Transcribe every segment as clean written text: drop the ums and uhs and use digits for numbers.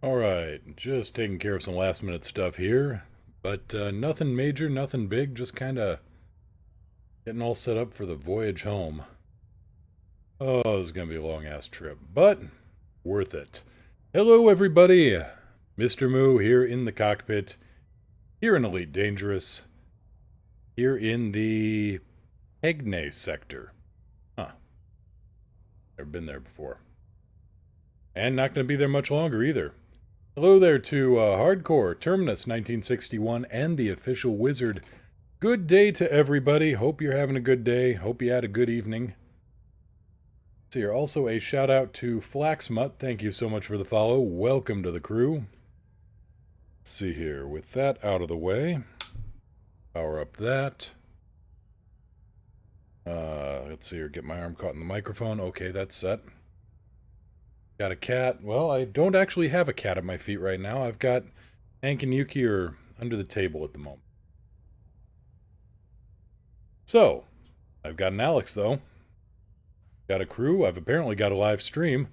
Alright, just taking care of some last minute stuff here, but nothing major, nothing big, just kinda getting all set up for the voyage home. Oh, this is gonna be a long ass trip, but worth it. Hello everybody! Mr. Moo here in the cockpit, here in Elite Dangerous, here in the Hegne sector. Huh, never been there before. And not gonna be there much longer either. Hello there to Hardcore, Terminus 1961, and the Official Wizard. Good day to everybody. Hope you're having a good day. Hope you had a good evening. So here, also a shout out to Flaxmut. Thank you so much for the follow. Welcome to the crew. Let's see here, with that out of the way, power up that. Let's see here, get my arm caught in the microphone. Okay, that's set. Got a cat. Well, I don't actually have a cat at my feet right now. I've got Hank and Yuki are under the table at the moment. So, I've got an Alex, though. Got a crew. I've apparently got a live stream.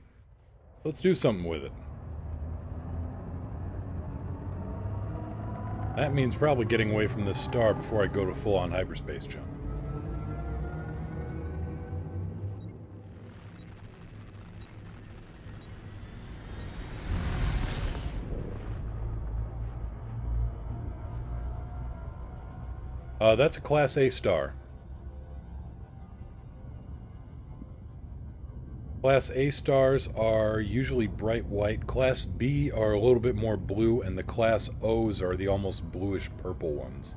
Let's do something with it. That means probably getting away from this star before I go to full-on hyperspace jump. That's a Class A star. Class A stars are usually bright white, Class B are a little bit more blue, and the Class O's are the almost bluish purple ones.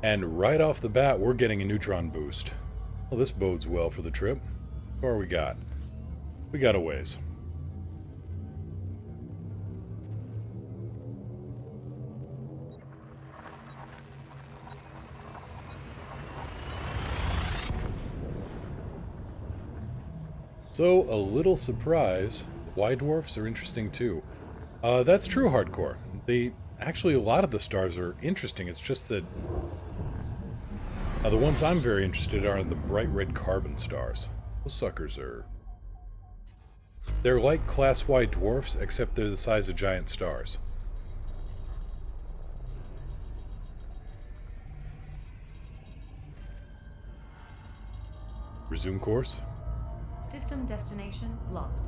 And right off the bat, we're getting a Neutron boost. Well, this bodes well for the trip. How far we got? We got a ways. So, a little surprise, Y dwarfs are interesting too. That's true, Hardcore. Actually, a lot of the stars are interesting. It's just that the ones I'm very interested in are the bright red carbon stars. Those suckers are... They're like Class Y dwarfs, except they're the size of giant stars. Resume course. System destination locked.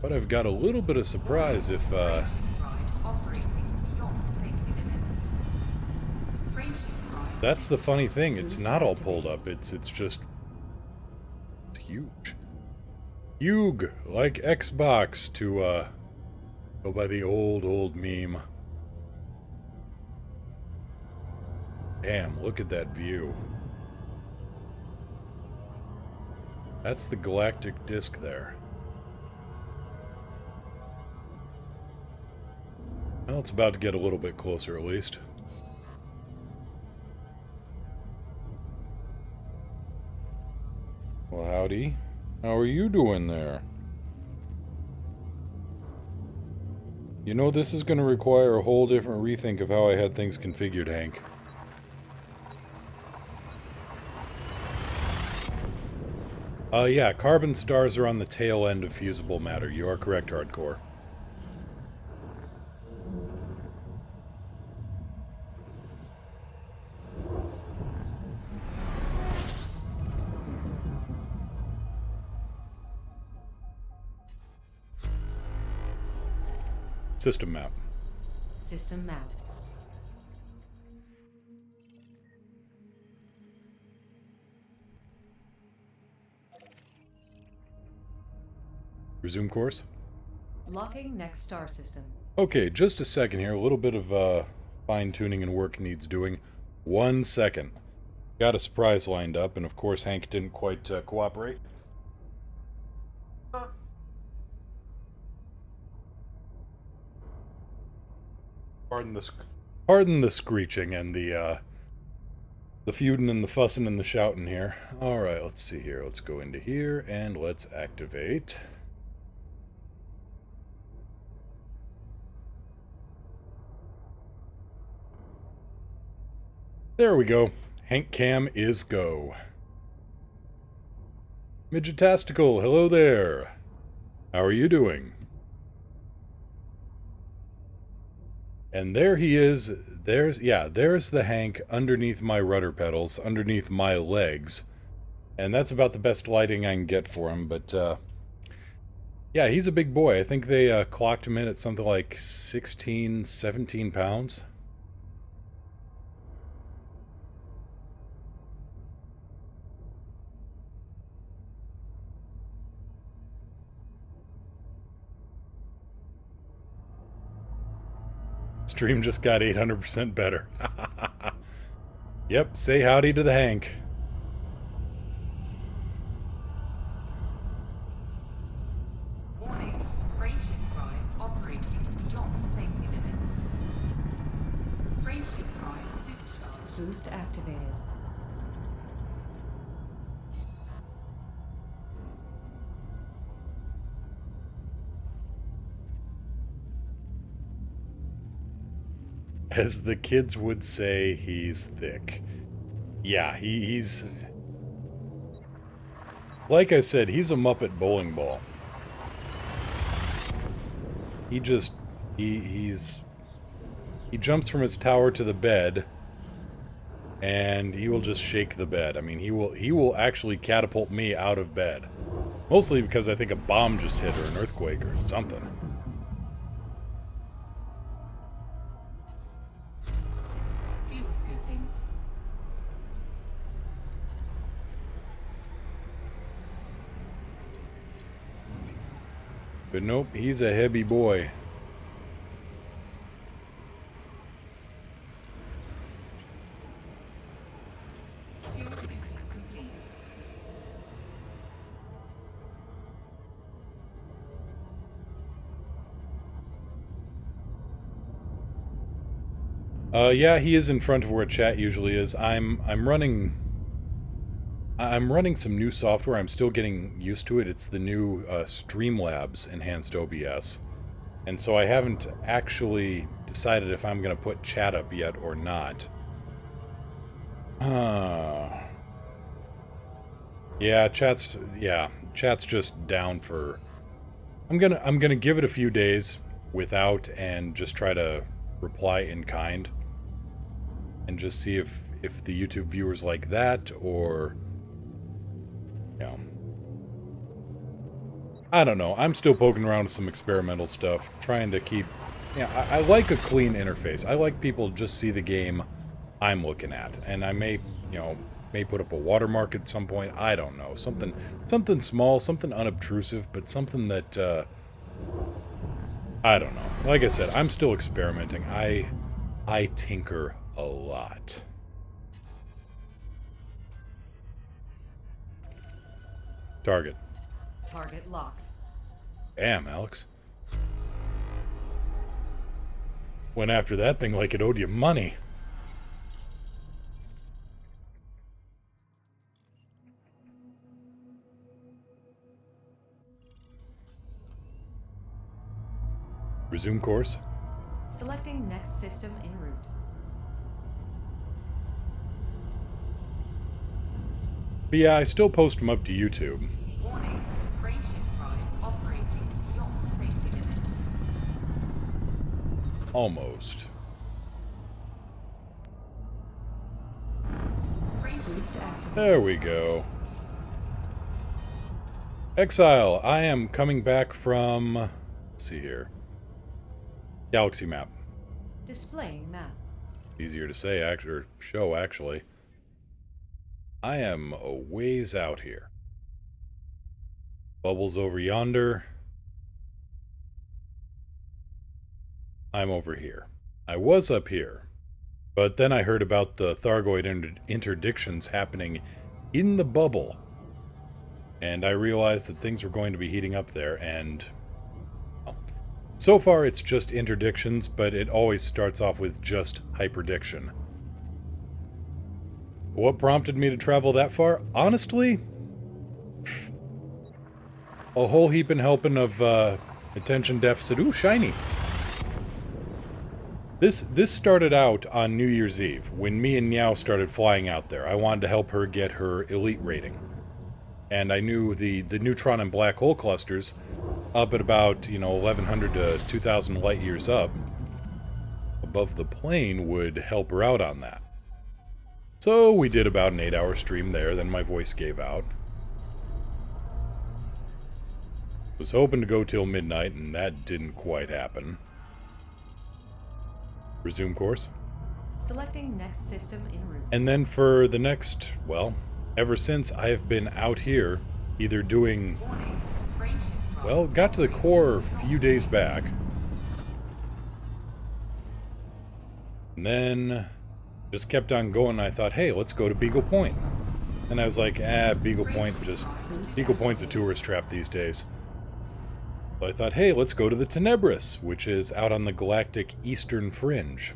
But I've got a little bit of surprise if, That's the funny thing, it's not all pulled up, it's just... It's huge. Huge! Like Xbox, to, go by the old meme. Damn, look at that view. That's the galactic disk there. Well, it's about to get a little bit closer, at least. Well, howdy. How are you doing there? You know, this is going to require a whole different rethink of how I had things configured, Hank. Yeah, carbon stars are on the tail end of fusible matter. You are correct, Hardcore. System map. System map. Resume course. Locking next star system. Okay, just a second here. A little bit of fine-tuning and work needs doing. 1 second. Got a surprise lined up, and of course Hank didn't quite cooperate. Pardon the screeching and the feuding and the fussing and the shouting here. Alright, let's see here. Let's go into here, and let's activate... There we go. Hank Cam is go. Midgetastical, hello there. How are you doing? And there he is. There's the Hank underneath my rudder pedals, underneath my legs. And that's about the best lighting I can get for him, but, yeah, he's a big boy. I think they, clocked him in at something like 16, 17 pounds. Stream just got 800% better. Yep, say howdy to the Hank. Warning, frameshift drive operating beyond safety limits. Frameshift drive supercharged. Boost activated. As the kids would say, he's thick. Yeah, he's... Like I said, he's a Muppet bowling ball. He just... He jumps from his tower to the bed, and he will just shake the bed. I mean, he will actually catapult me out of bed. Mostly because I think a bomb just hit, or an earthquake, or something. Fuel scooping. But nope, he's a heavy boy. Fuel scooping complete. Yeah, he is in front of where chat usually is. I'm running some new software. I'm still getting used to it. It's the new Streamlabs enhanced OBS. And so I haven't actually decided if I'm going to put chat up yet or not. Yeah, chat's just down for... I'm gonna give it a few days without, and just try to reply in kind. And just see if the YouTube viewers like that, or... Yeah. I don't know. I'm still poking around with some experimental stuff, trying to keep... Yeah, I like a clean interface. I like people to just see the game I'm looking at. And I may, may put up a watermark at some point. I don't know. Something small, something unobtrusive, but something that, I don't know. Like I said, I'm still experimenting. I tinker a lot. Target. Target locked. Damn, Alex. Went after that thing like it owed you money. Resume course. Selecting next system en route. But yeah, I still post them up to YouTube. Warning, frameshift drive operating beyond safety limits. Almost. Frameshift drive. There we go. Exile, I am coming back from... Let's see here. Galaxy map. Displaying map. Easier to say, or show, actually. I am a ways out here. Bubbles over yonder. I'm over here. I was up here, but then I heard about the Thargoid interdictions happening in the bubble, and I realized that things were going to be heating up there, and... well, so far it's just interdictions, but it always starts off with just hyperdiction. What prompted me to travel that far? Honestly, a whole heaping helping of attention deficit. Ooh, shiny. This started out on New Year's Eve, when me and Meow started flying out there. I wanted to help her get her elite rating. And I knew the neutron and black hole clusters up at about, 1,100 to 2,000 light years up above the plane would help her out on that. So we did about an 8-hour stream there, then my voice gave out. Was hoping to go till midnight, and that didn't quite happen. Resume course. Selecting next system en route. And then for the next, well, ever since I have been out here, either doing, Warning. Frameshift drive well, got to the core a few days back. And then just kept on going. I thought, hey, let's go to Beagle Point. And I was like, Beagle Point's a tourist trap these days. But I thought, hey, let's go to the Tenebris, which is out on the galactic eastern fringe.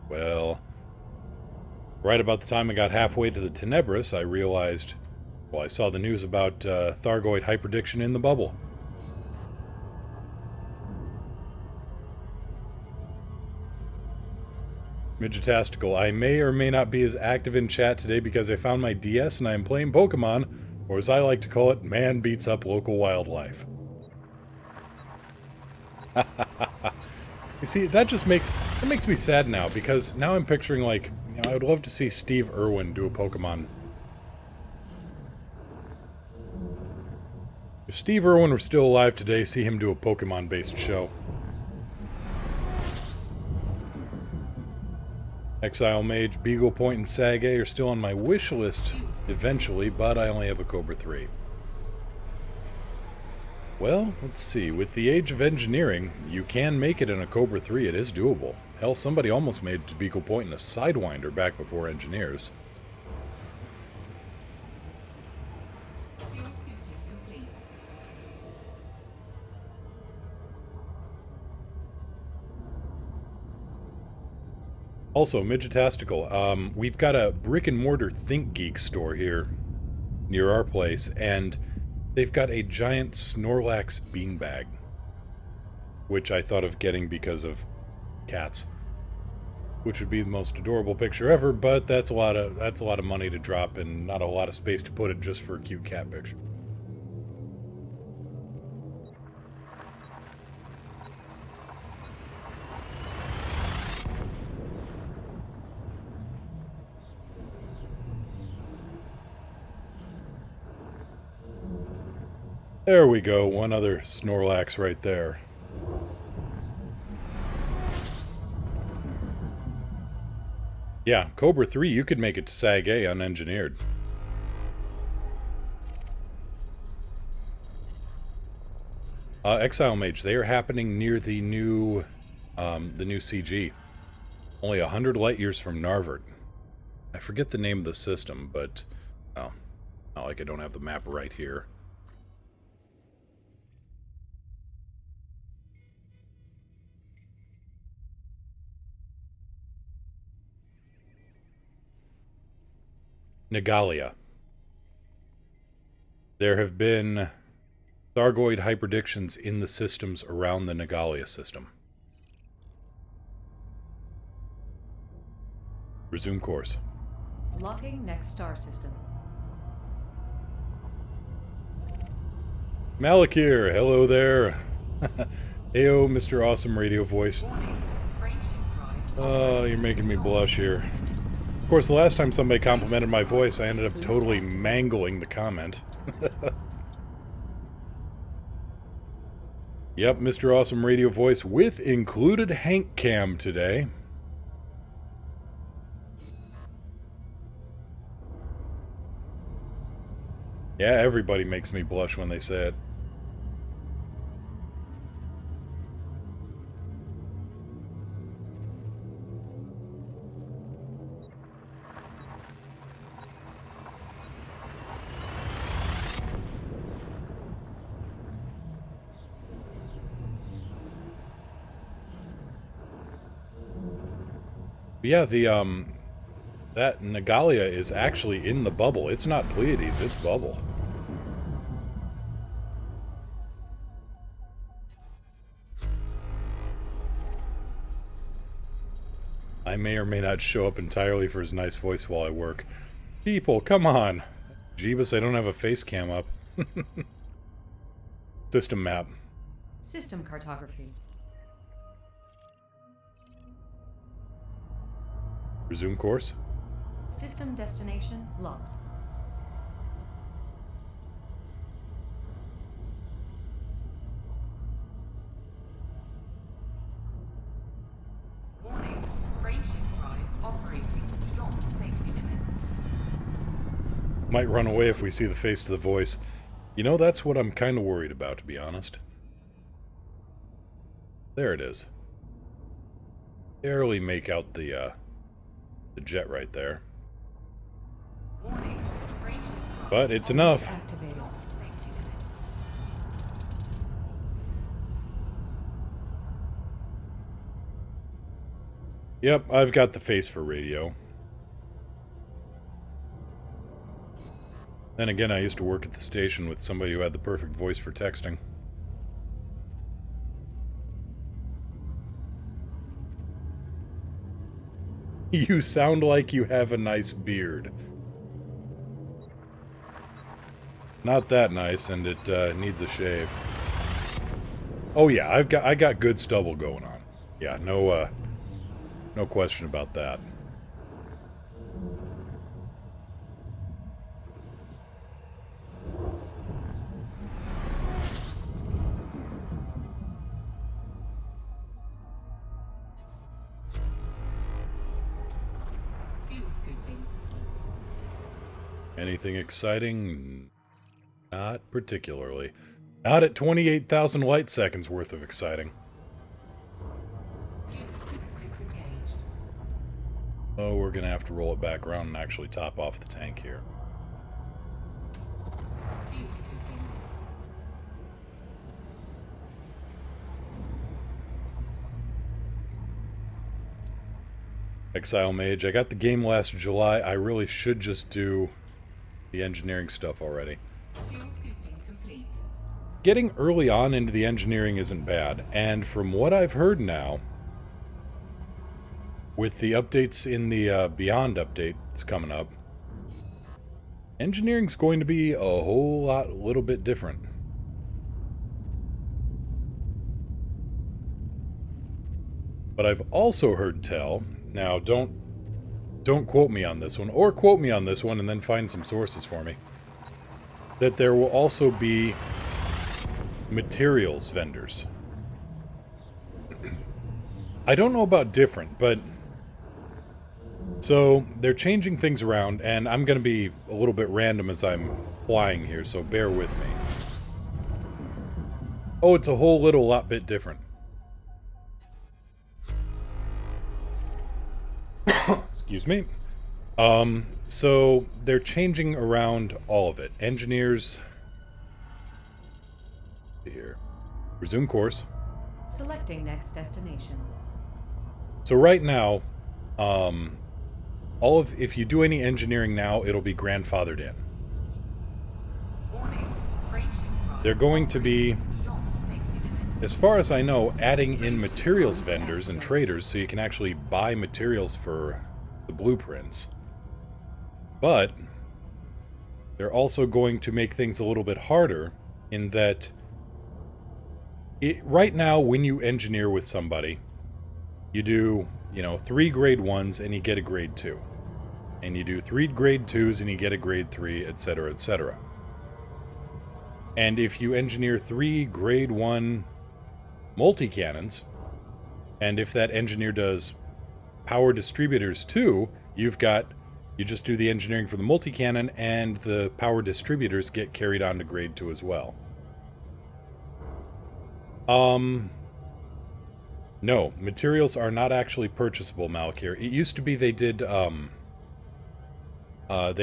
Well, right about the time I got halfway to the Tenebris, I realized, well, I saw the news about Thargoid hyperdiction in the bubble. Midgetastical, I may or may not be as active in chat today because I found my DS and I am playing Pokemon, or as I like to call it, man beats up local wildlife. You see, that makes me sad now, because now I'm picturing, like, I would love to see Steve Irwin do a Pokemon. If Steve Irwin were still alive today, see him do a Pokemon-based show. Exile Mage, Beagle Point, and Sag A are still on my wish list eventually, but I only have a Cobra 3. Well, let's see. With the age of engineering, you can make it in a Cobra 3. It is doable. Hell, somebody almost made it to Beagle Point in a Sidewinder back before engineers. fuel scooping complete. Also, Midgetastical, we've got a brick-and-mortar Think Geek store here near our place, and they've got a giant Snorlax beanbag, which I thought of getting because of cats, which would be the most adorable picture ever, but that's a lot of money to drop and not a lot of space to put it just for a cute cat picture. There we go, one other Snorlax right there. Yeah, Cobra 3, you could make it to Sag A unengineered. Exile Mage, they are happening near the new CG. Only 100 light years from Narvert. I forget the name of the system, but, oh, not like I don't have the map right here. Negalia. There have been Thargoid hyperdictions in the systems around the Negalia system. Resume course. Locking next star system. Malakir, hello there. Heyo, Mr. Awesome Radio Voice. Warning. Frameshift drive Oh, you're making me blush here. Of course, the last time somebody complimented my voice, I ended up totally mangling the comment. Yep, Mr. Awesome Radio Voice with included Hank Cam today. Yeah, everybody makes me blush when they say it. Yeah, that Negalia is actually in the bubble. It's not Pleiades, it's bubble. I may or may not show up entirely for his nice voice while I work. People, come on! Jeebus, I don't have a face cam up. System map. System cartography. Resume course. System destination locked. Warning, frameshift drive operating beyond safety limits. Might run away if we see the face to the voice. You know, that's what I'm kind of worried about, to be honest. There it is. Barely make out the jet right there. Warning, frameshift drive But it's enough. Activated. beyond safety limits. Yep, I've got the face for radio. Then again, I used to work at the station with somebody who had the perfect voice for texting. You sound like you have a nice beard. Not that nice, and it needs a shave. Oh yeah, I got good stubble going on. Yeah, no question about that. Fuel scooping. Anything exciting? Not particularly. Not at 28,000 light seconds worth of exciting. Fuel scoop disengaged. Oh, we're gonna have to roll it back around and actually top off the tank here. Fuel scooping. Exile Mage, I got the game last July. I really should just do the engineering stuff already. Fuel scooping complete. Getting early on into the engineering isn't bad, and from what I've heard now, with the updates in the Beyond update that's coming up, engineering's going to be a little bit different. But I've also heard tell, now don't quote me on this one, or quote me on this one and then find some sources for me, that there will also be materials vendors. I don't know about different, but so they're changing things around, and I'm going to be a little bit random as I'm flying here, so bear with me. Oh, it's a whole lot bit different. Excuse me. So they're changing around all of it. Engineers. Here. Resume course. Selecting next destination. So right now, if you do any engineering now, it'll be grandfathered in. Warning, frameshift drive They're going to be, beyond safety limits. as far as I know, adding in materials vendors and traders so you can actually buy materials for the blueprints. But they're also going to make things a little bit harder in that right now when you engineer with somebody, you do, 3 grade 1s and you get a grade 2. And you do 3 grade 2s and you get a grade 3, etc., etc. And if you engineer 3 grade 1 multi-cannons, and if that engineer does power distributors too, you just do the engineering for the multi-cannon, and the power distributors get carried on to grade 2 as well. No, materials are not actually purchasable, Malakir. It used to be they did, they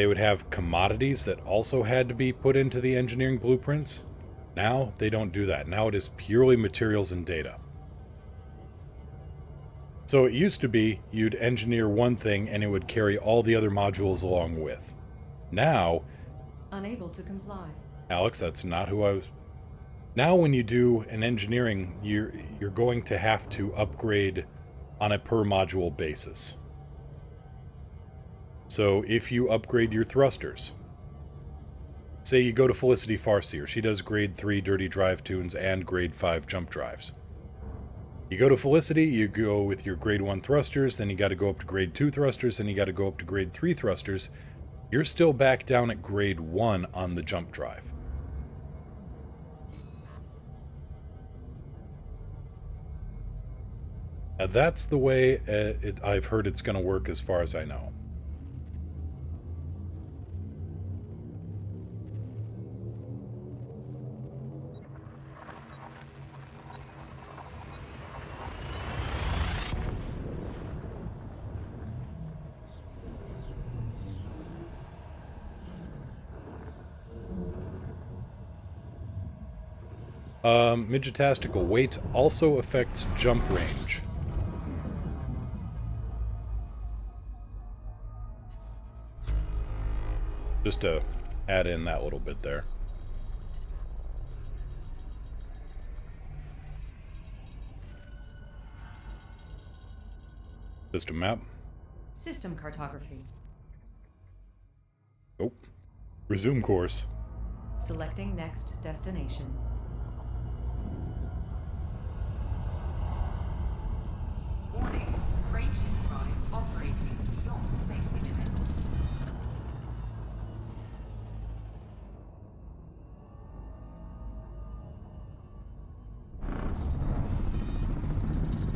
would have commodities that also had to be put into the engineering blueprints. Now, they don't do that. Now it is purely materials and data. So it used to be you'd engineer one thing and it would carry all the other modules along with. Now, Unable to comply. Alex, that's not who I was... Now when you do an engineering, you're going to have to upgrade on a per module basis. So if you upgrade your thrusters, say you go to Felicity Farseer, she does grade 3 dirty drive tunes and grade 5 jump drives. You go to Felicity, you go with your grade 1 thrusters, then you got to go up to grade 2 thrusters, then you got to go up to grade 3 thrusters. You're still back down at grade 1 on the jump drive. Now that's the way I've heard it's going to work as far as I know. Midgetastical weight also affects jump range. Just to add in that little bit there. System map. System cartography. Oh. Resume course. Selecting next destination. Warning, frameshift drive operating beyond safety limits.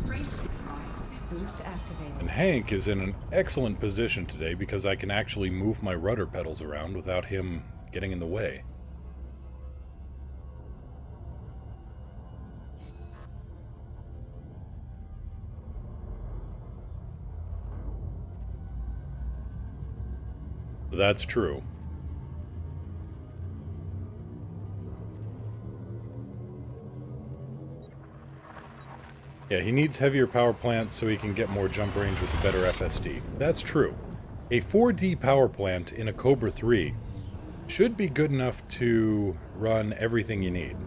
Frameshift drive Boost activated. And Hank is in an excellent position today because I can actually move my rudder pedals around without him getting in the way. That's true. Yeah, he needs heavier power plants so he can get more jump range with a better FSD. That's true. A 4D power plant in a Cobra 3 should be good enough to run everything you need.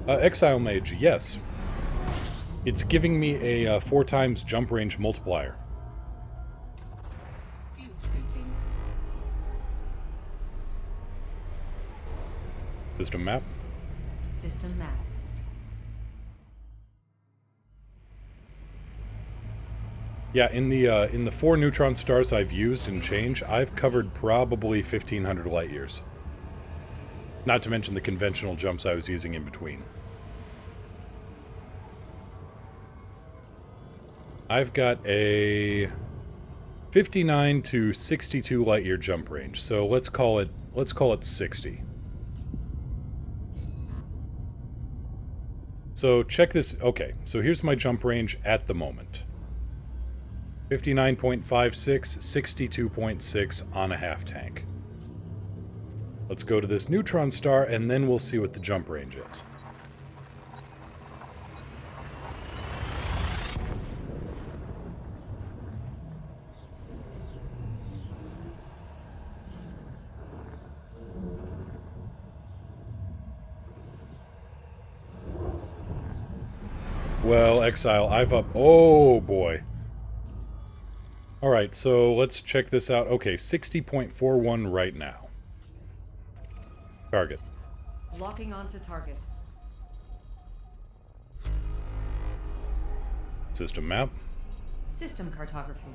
Exile Mage, yes. It's giving me a 4 times jump range multiplier. fuel sweeping. System map. System map. Yeah, in the 4 neutron stars I've used and changed, I've covered probably 1,500 light years. Not to mention the conventional jumps I was using in between. I've got a 59 to 62 light year jump range, so let's call it 60. So check this. Okay, so here's my jump range at the moment. 59.56, 62.6 on a half tank. Let's go to this neutron star, and then we'll see what the jump range is. Well, Exile, I've up... Oh, boy. Alright, so let's check this out. Okay, 60.41 right now. Target. Locking onto target. System map. System cartography.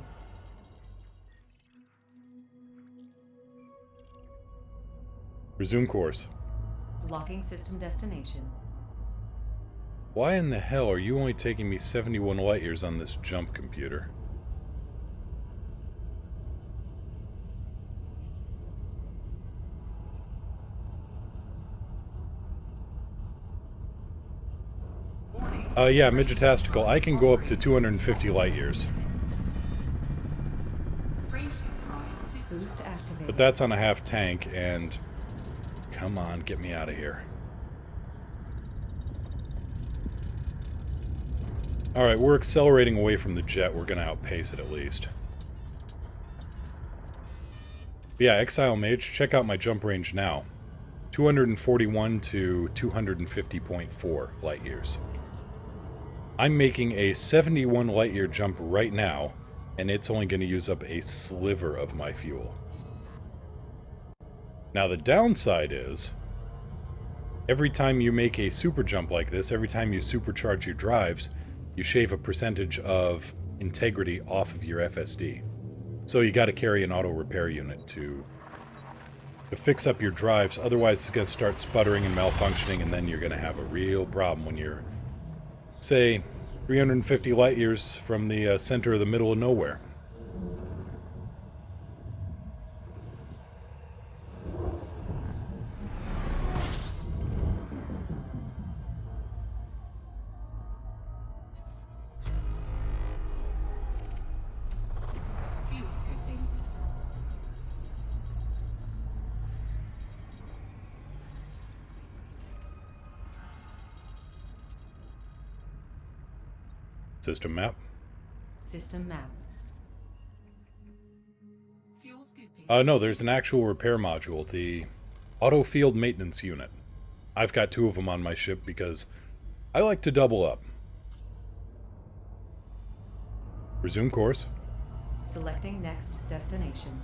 Resume course. Locking system destination. Why in the hell are you only taking me 71 light years on this jump computer? Yeah, Midgetastical. I can go up to 250 light years. Boost activated. But that's on a half tank, and... Come on, get me out of here. Alright, we're accelerating away from the jet. We're gonna outpace it at least. But yeah, Exile Mage, check out my jump range now. 241 to 250.4 light years. I'm making a 71 light year jump right now and it's only going to use up a sliver of my fuel. Now the downside is, every time you make a super jump like this, every time you supercharge your drives, you shave a percentage of integrity off of your FSD. So you got to carry an auto repair unit to fix up your drives, otherwise it's going to start sputtering and malfunctioning, and then you're going to have a real problem when you're, say, 350 light years from the center of the middle of nowhere. Fuel scooping. System map. System map. Fuel scooping. No, there's an actual repair module, the Auto Field Maintenance Unit. I've got 2 of them on my ship because I like to double up. Resume course. Selecting next destination.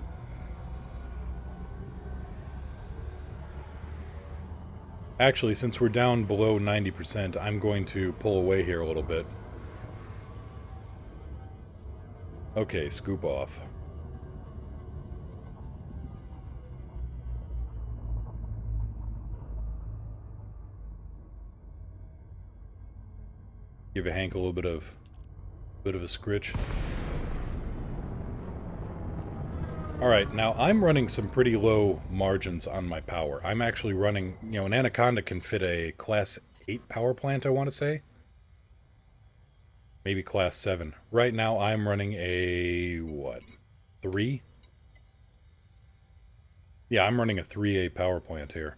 Actually, since we're down below 90%, I'm going to pull away here a little bit. Okay, scoop off. Give a Hank a little bit of a scritch. Alright, now I'm running some pretty low margins on my power. I'm actually running, you know, an Anaconda can fit a Class 8 power plant, I want to say. Maybe Class 7. Right now I'm running a, what, 3? Yeah, I'm running a 3A power plant here.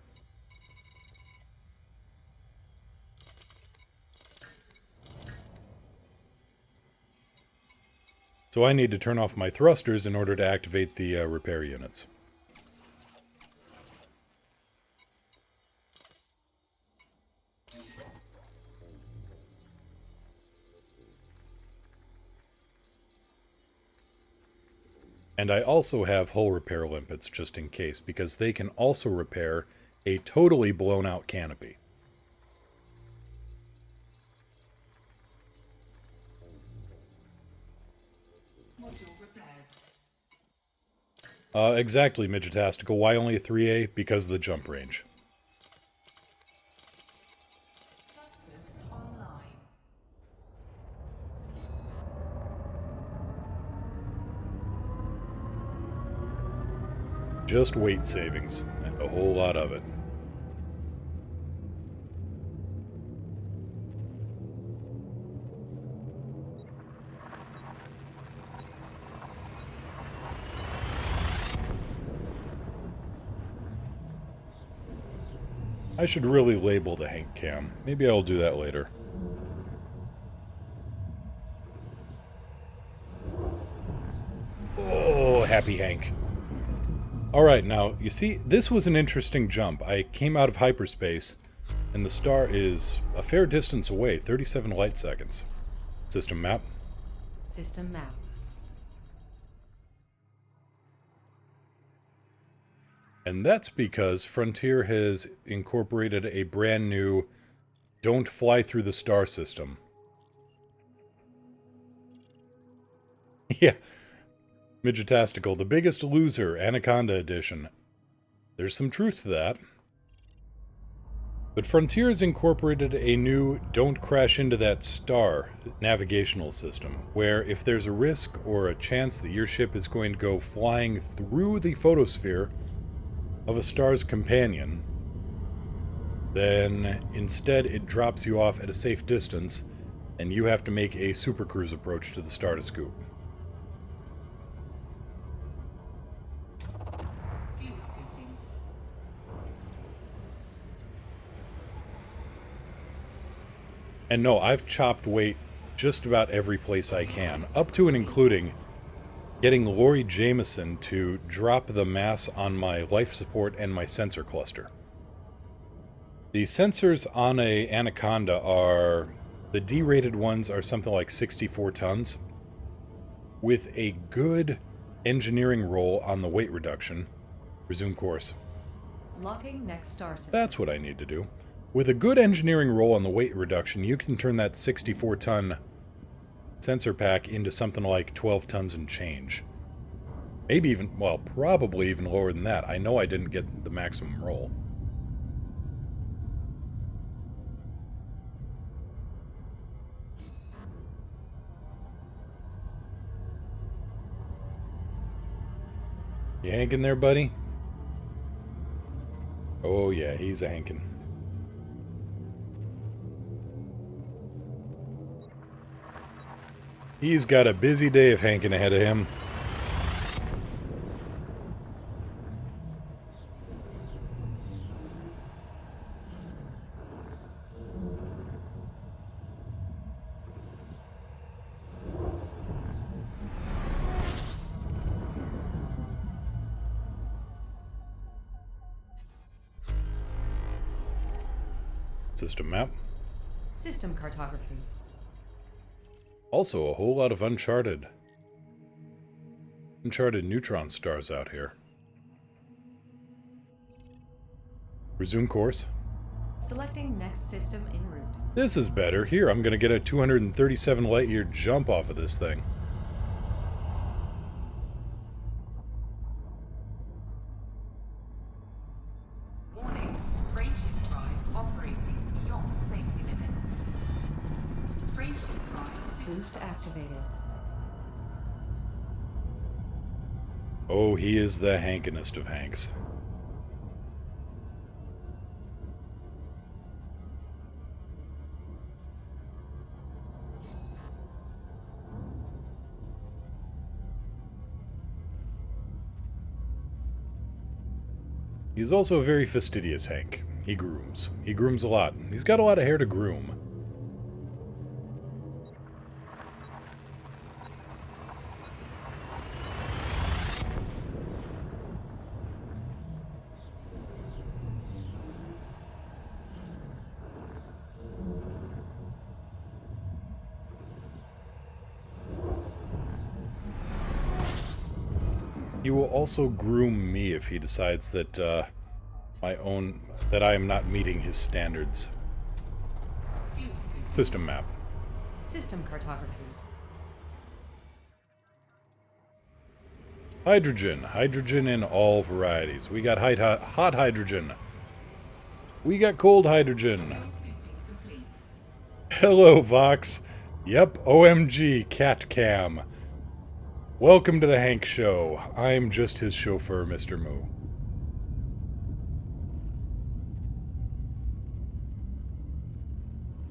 So I need to turn off my thrusters in order to activate the repair units. And I also have hull repair limpets just in case, because they can also repair a totally blown out canopy. Module repaired. Exactly, Midgetastical. Why only a 3A? Because of the jump range. Thrusters online. Just weight savings, and a whole lot of it. I should really label the Hank cam. Maybe I'll do that later. Oh, happy Hank. Alright, now, you see, this was an interesting jump. I came out of hyperspace, and the star is a fair distance away, 37 light seconds. System map. System map. And that's because Frontier has incorporated a brand new don't fly through the star system. Yeah. Midgetastical, the biggest loser, Anaconda edition. There's some truth to that. But Frontier has incorporated a new don't crash into that star navigational system, where if there's a risk or a chance that your ship is going to go flying through the photosphere of a star's companion, then instead it drops you off at a safe distance, and you have to make a supercruise approach to the star to scoop. Fuel scooping. And no, I've chopped weight just about every place I can, up to and including getting Lori Jameson to drop the mass on my life support and my sensor cluster. The sensors on a Anaconda are, the D-rated ones are something like 64 tons, with a good engineering roll on the weight reduction. Resume course. Locking next star system. That's what I need to do. With a good engineering roll on the weight reduction, you can turn that 64-ton sensor pack into something like 12 tons and change. Maybe even, well, probably even lower than that. I know I didn't get the maximum roll. You hanking there, buddy? Oh yeah, he's a hanking. He's got a busy day of hanking ahead of him. System map. System cartography. Also, a whole lot of uncharted neutron stars out here. Resume course. Selecting next system en route. This is better. Here, I'm going to get a 237 light-year jump off of this thing. Warning, frameshift drive operating beyond safety limits. Frameshift drive Boost activated. Oh, he is the hankinest of Hanks. He's also a very fastidious Hank. He grooms. He grooms a lot. He's got a lot of hair to groom. He will also groom me if he decides that I am not meeting his standards. fuel scoop. System map. System cartography. Hydrogen. Hydrogen in all varieties. We got hot hydrogen. We got cold hydrogen. Fuel scooping complete. Hello, Vox. Yep, OMG, cat cam. Welcome to the Hank Show. I'm just his chauffeur, Mr. Moo.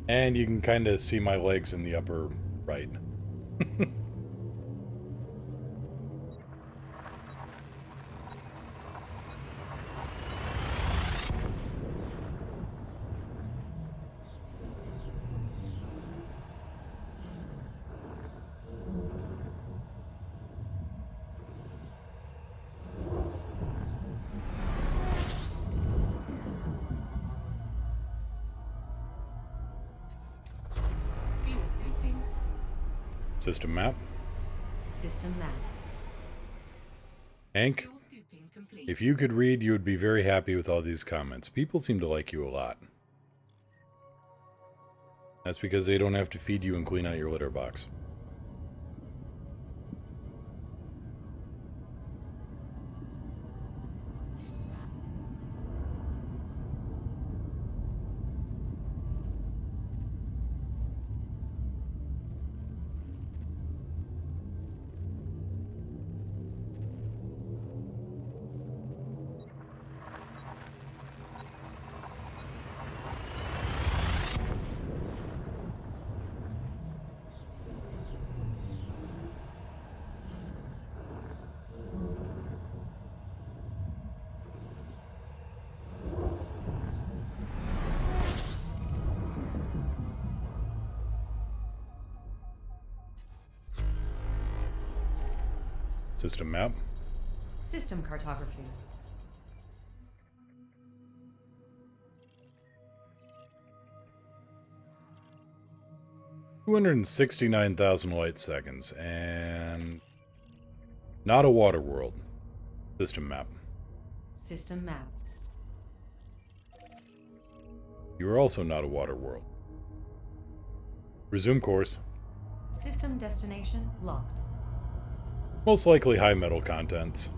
And you can kind of see my legs in the upper right. Fuel scooping. System map. System map. Hank, Fuel scooping complete. if you could read, you would be very happy with all these comments. People seem to like you a lot. That's because they don't have to feed you and clean out your litter box. System map. System cartography. $269,000 light seconds, and Not a water world. System map. System map. You are also not a water world. Resume course. System destination locked. Most likely high metal contents.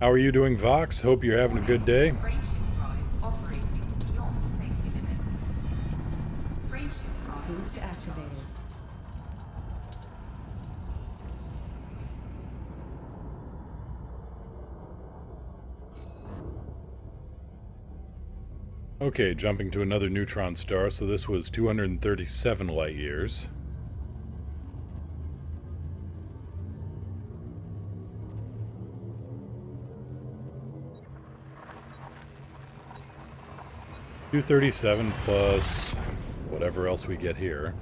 How are you doing, Vox? Hope you're having a good day. Frameshift drive operating beyond safety limits. Frameshift drive Boost activated. Okay, jumping to another neutron star, so this was 237 light years. $237 plus whatever else we get here.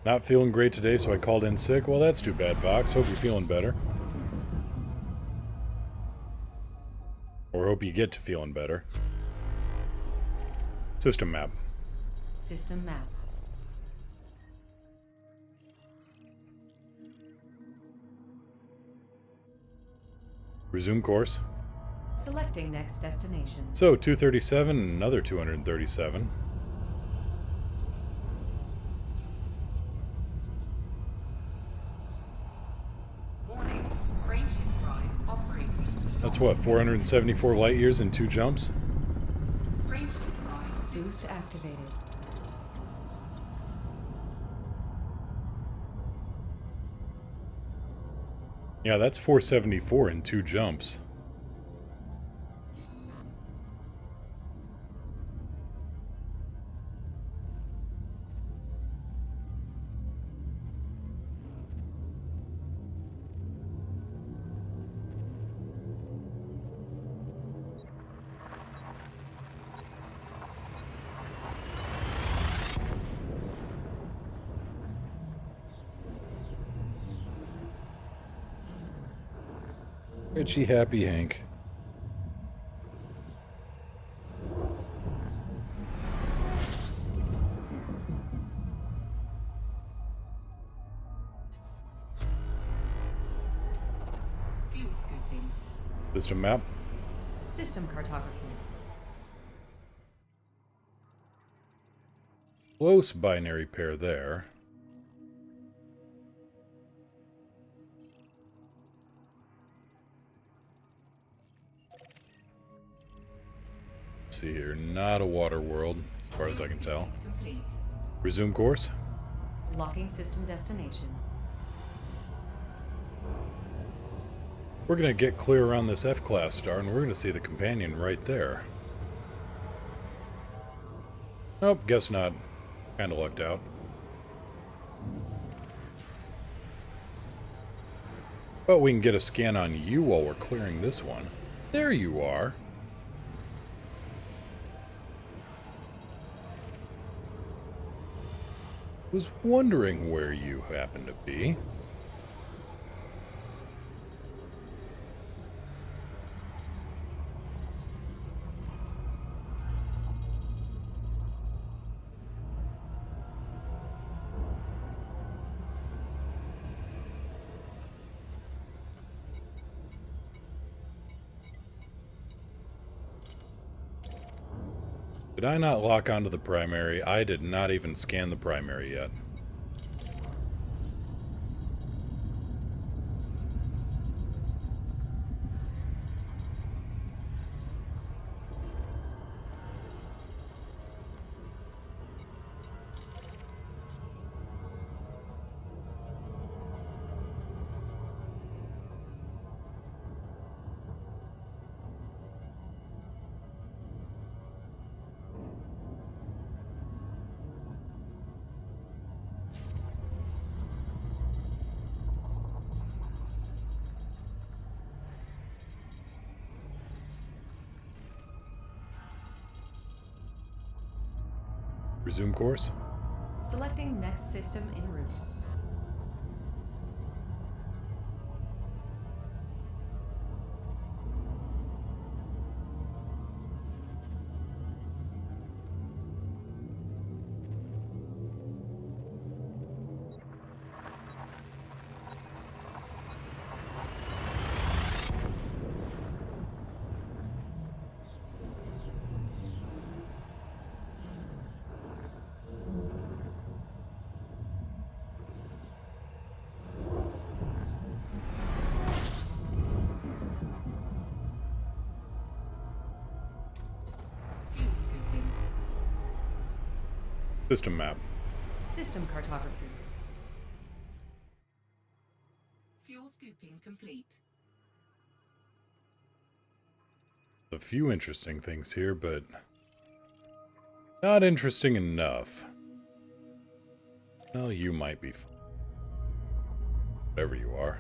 Not feeling great today, so I called in sick. Well, that's too bad, Vox. Hope you're feeling better. Or hope you get to feeling better. System map. System map. Resume course. Selecting next destination. So, 237, another 237. warning. Frameshift drive operating beyond That's what, 474 light years in 2 jumps? Frameshift drive Boost activated. Yeah, that's 474 in 2 jumps. Itchy happy Hank. fuel scooping. System map. System cartography. Close binary pair there. Let's see here, not a water world, as far as I can tell. Complete. Resume course. Locking system destination. We're gonna get clear around this F-class star, and we're gonna see the companion right there. Nope, guess not. Kinda lucked out. But we can get a scan on you while we're clearing this one. There you are. Was wondering where you happen to be. Did I not lock onto the primary? I did not even scan the primary yet. Resume course. Selecting next system en route. System map. System cartography. Fuel scooping complete. A few interesting things here, but not interesting enough. Well, you might be fine. Whatever you are.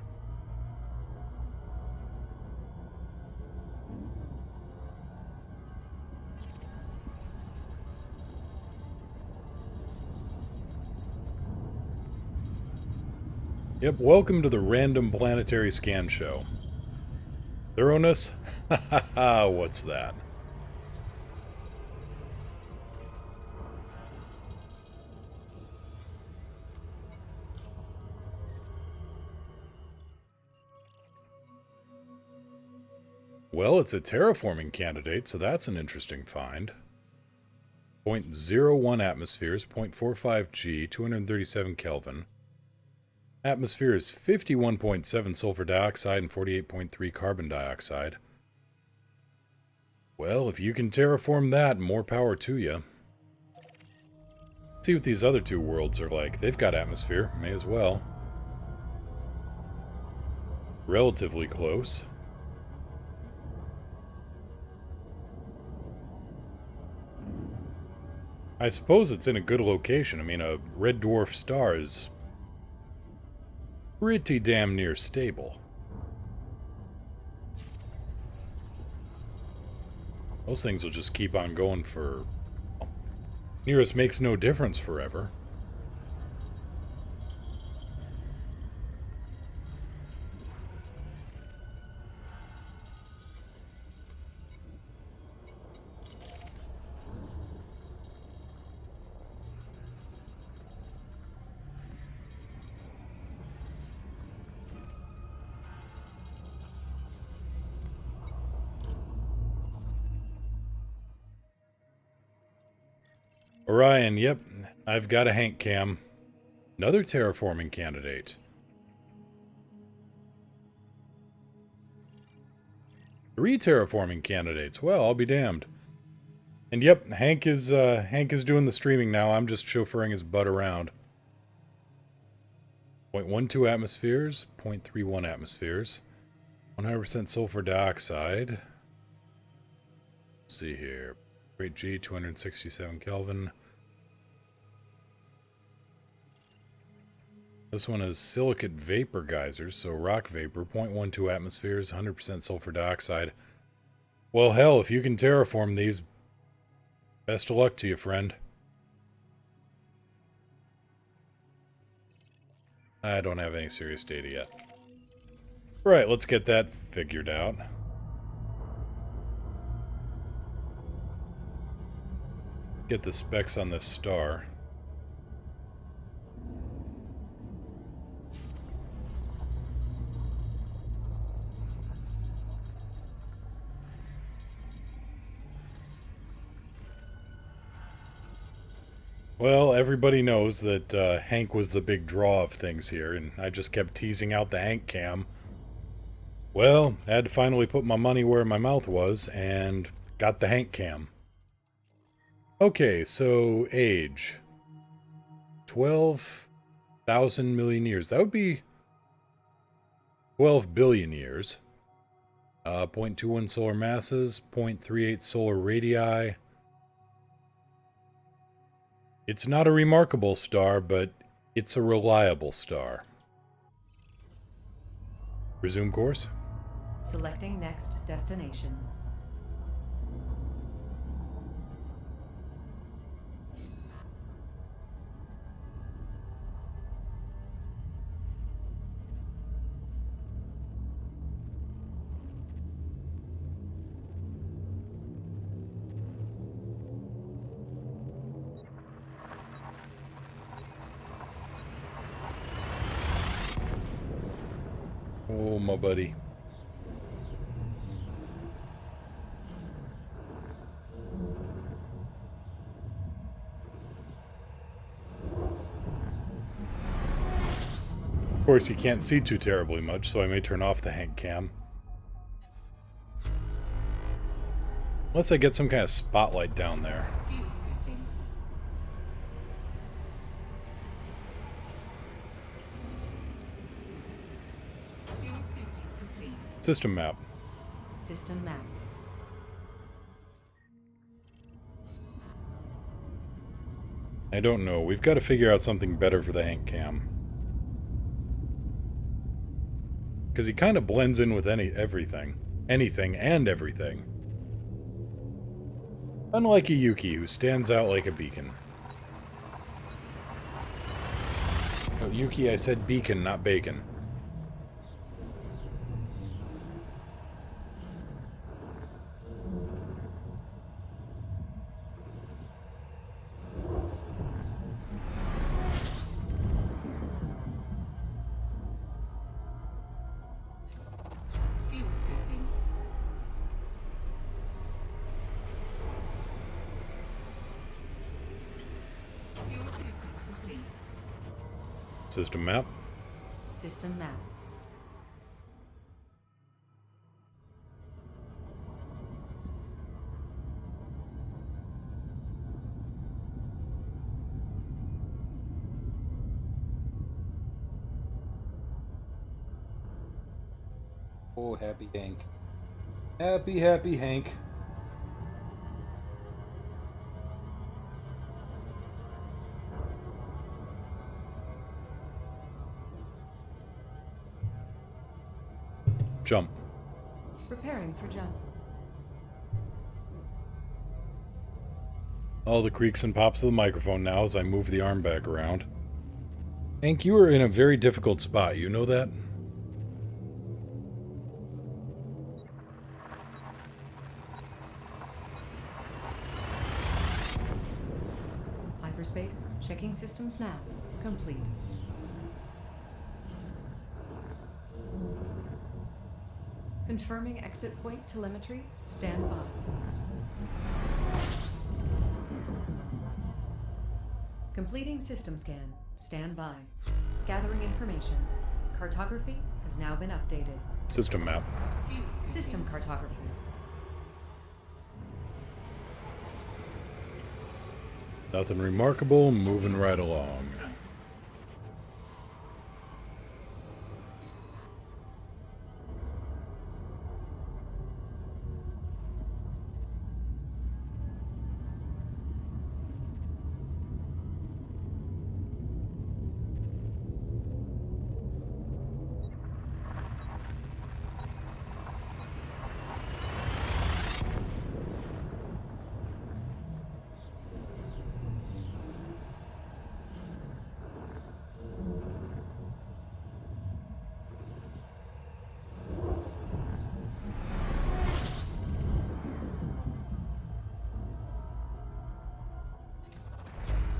Yep, welcome to the Random Planetary Scan Show. Thoroughness? Haha, what's that? Well, it's a terraforming candidate, so that's an interesting find. 0.01 atmospheres, 0.45 G, 237 Kelvin. Atmosphere is 51.7 sulfur dioxide and 48.3 carbon dioxide. Well, if you can terraform that, more power to you. See what these other two worlds are like. They've got atmosphere, may as well. Relatively close. I suppose it's in a good location. I mean, a red dwarf star is pretty damn near stable. Those things will just keep on going for... Well, nearest makes no difference forever. Orion, yep. I've got a Hank Cam. Another terraforming candidate. 3 terraforming candidates. Well, I'll be damned. And yep, Hank is doing the streaming now. I'm just chauffeuring his butt around. 0.12 atmospheres, 0.31 atmospheres. 100% sulfur dioxide. Let's see here. Great G, 267 Kelvin. This one is silicate vapor geysers, so rock vapor, 0.12 atmospheres, 100% sulfur dioxide. Well, hell, if you can terraform these, best of luck to you, friend. I don't have any serious data yet. Right, let's get that figured out. Get the specs on this star. Well, everybody knows that Hank was the big draw of things here, and I just kept teasing out the Hank Cam. Well, I had to finally put my money where my mouth was, and got the Hank Cam. Okay, so age. 12,000 million years. That would be 12 billion years. 0.21 solar masses, 0.38 solar radii. It's not a remarkable star, but it's a reliable star. Resume course. Selecting next destination. Oh, my buddy. Of course, you can't see too terribly much, so I may turn off the Hank Cam. Unless I get some kind of spotlight down there. Fuel scooping. System map. System map. I don't know. We've got to figure out something better for the Hank Cam. Because he kind of blends in with everything. Anything and everything. Unlike a Yuki, who stands out like a beacon. Oh, Yuki, I said beacon, not bacon. Fuel scooping. Fuel scooping complete. System map. System map. Oh, happy Hank. Happy, happy Hank. Jump. Preparing for jump. All the creaks and pops of the microphone now as I move the arm back around. Hank, you are in a very difficult spot, you know that? Hyperspace. Checking systems now. Complete. Confirming exit point telemetry. Stand by. Completing system scan. Stand by. Gathering information. Cartography has now been updated. System map. Fuel scooping. System cartography. Nothing remarkable, moving right along.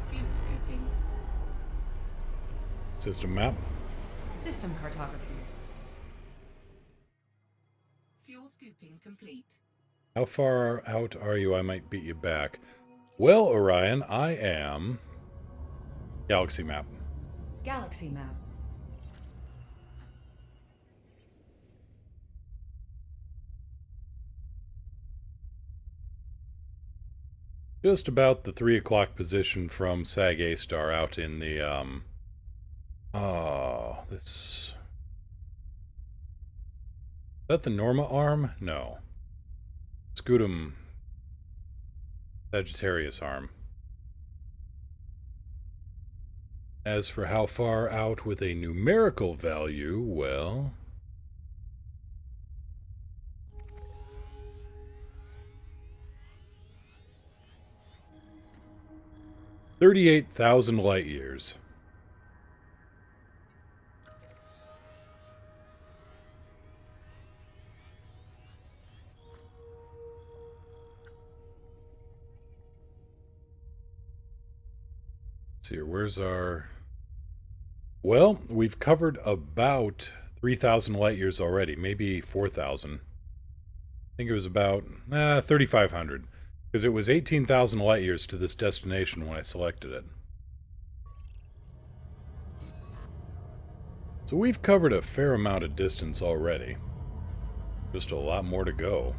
Fuel scooping. System map. System cartography. Fuel scooping complete. How far out are you? I might beat you back. Well, Orion, I am... Galaxy map. Galaxy map. Just about the 3 o'clock position from Sag A-Star out in the, oh, this... Is that the Norma arm? No. Scutum Sagittarius arm. As for how far out with a numerical value, well... 38,000 light years. Let's see here, where's our... Well, we've covered about 3,000 light years already, maybe 4,000. I think it was about 3,500. Because it was 18,000 light years to this destination when I selected it. So we've covered a fair amount of distance already. Just a lot more to go.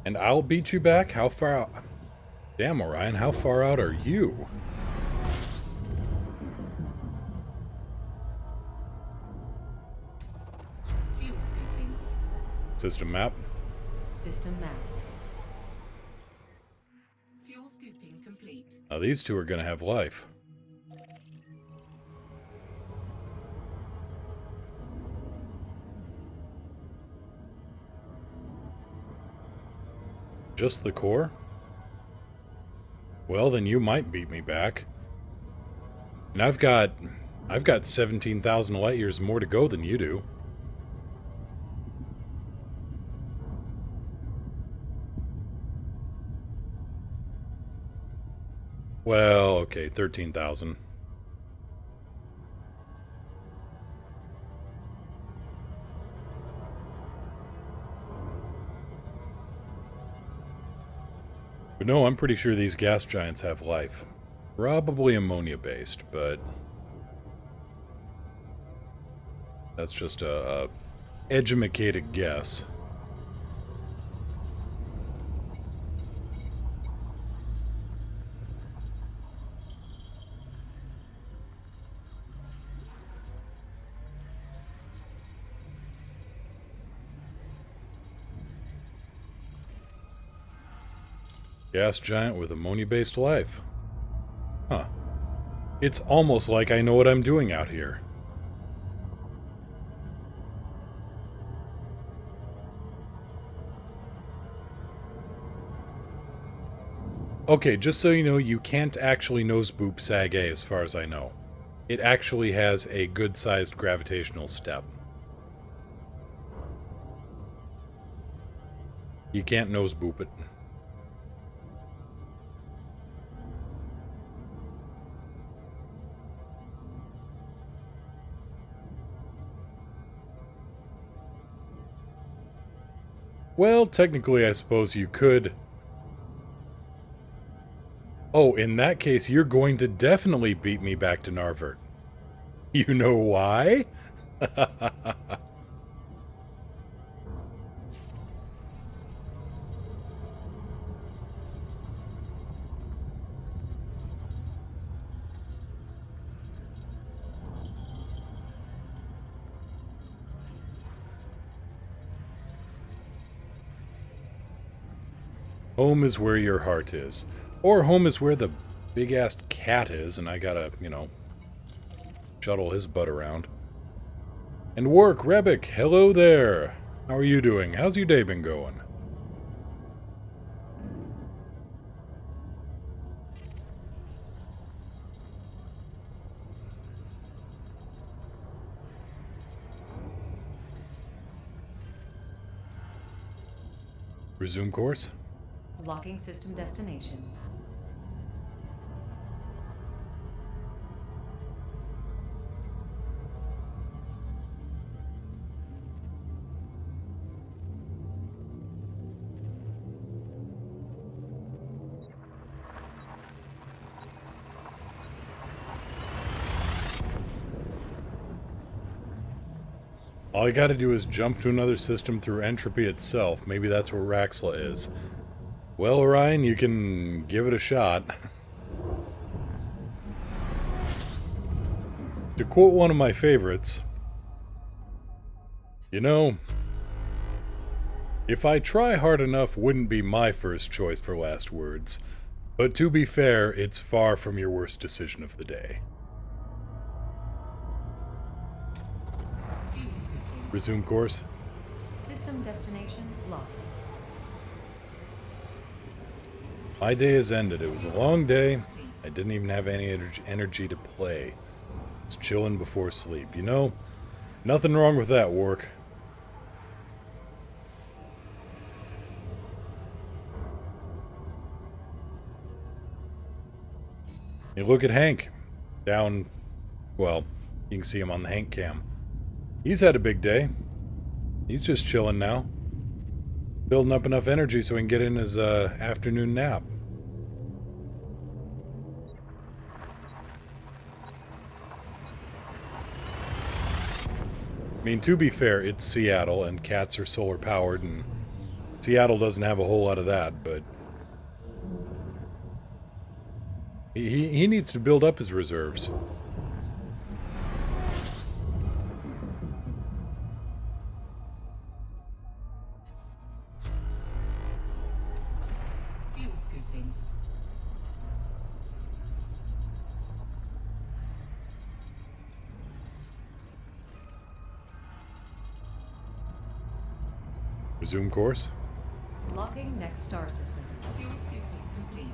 And I'll beat you back? How far out? Damn, Orion, how far out are you? Fuel scooping. System map. System map. Fuel scooping complete. Now these two are going to have life. Just the core? Well, then you might beat me back. And I've got 17,000 light years more to go than you do. Well, okay, 13,000. But no, I'm pretty sure these gas giants have life. Probably ammonia-based, but that's just a edumacated guess. Gas giant with ammonia-based life. Huh. It's almost like I know what I'm doing out here. Okay, just so you know, you can't actually nose boop Sag A as far as I know. It actually has a good-sized gravitational step. You can't nose boop it. Well, technically, I suppose you could. Oh, in that case, you're going to definitely beat me back to Narvert. You know why? Home is where your heart is. Or home is where the big-ass cat is, and I gotta, you know, shuttle his butt around. And work, Rebic, hello there. How are you doing? How's your day been going? Resume course? Locking system destination. All I gotta do is jump to another system through entropy itself. Maybe that's where Raxla is. Well, Orion, you can give it a shot. To quote one of my favorites, you know, if I try hard enough wouldn't be my first choice for last words. But to be fair, it's far from your worst decision of the day. Resume course. System destination locked. My day has ended. It was a long day. I didn't even have any energy to play. It's chilling before sleep. You know, nothing wrong with that, work. You look at Hank. Down, well, you can see him on the Hank cam. He's had a big day. He's just chilling now. Building up enough energy so he can get in his afternoon nap. I mean, to be fair, it's Seattle and cats are solar powered and Seattle doesn't have a whole lot of that, but he needs to build up his reserves. Fuel scooping. Resume course. Locking next star system. Fuel scooping complete.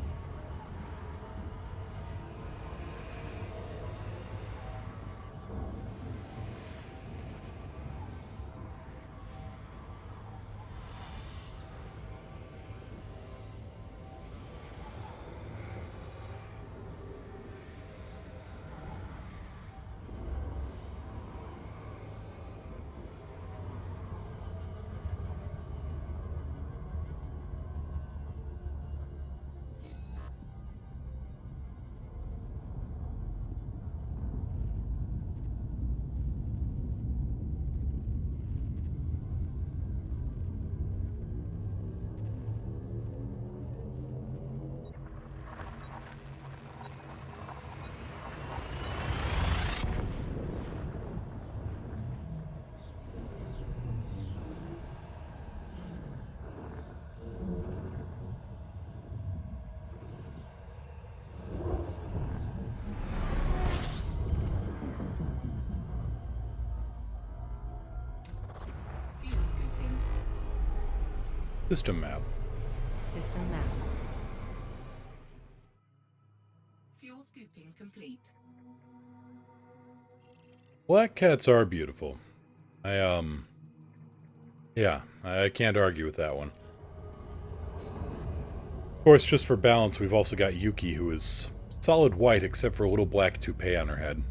Fuel scooping. System map. System map. Fuel scooping complete. Black cats are beautiful. Yeah, I can't argue with that one. Of course, just for balance, we've also got Yuki, who is solid white except for a little black toupee on her head.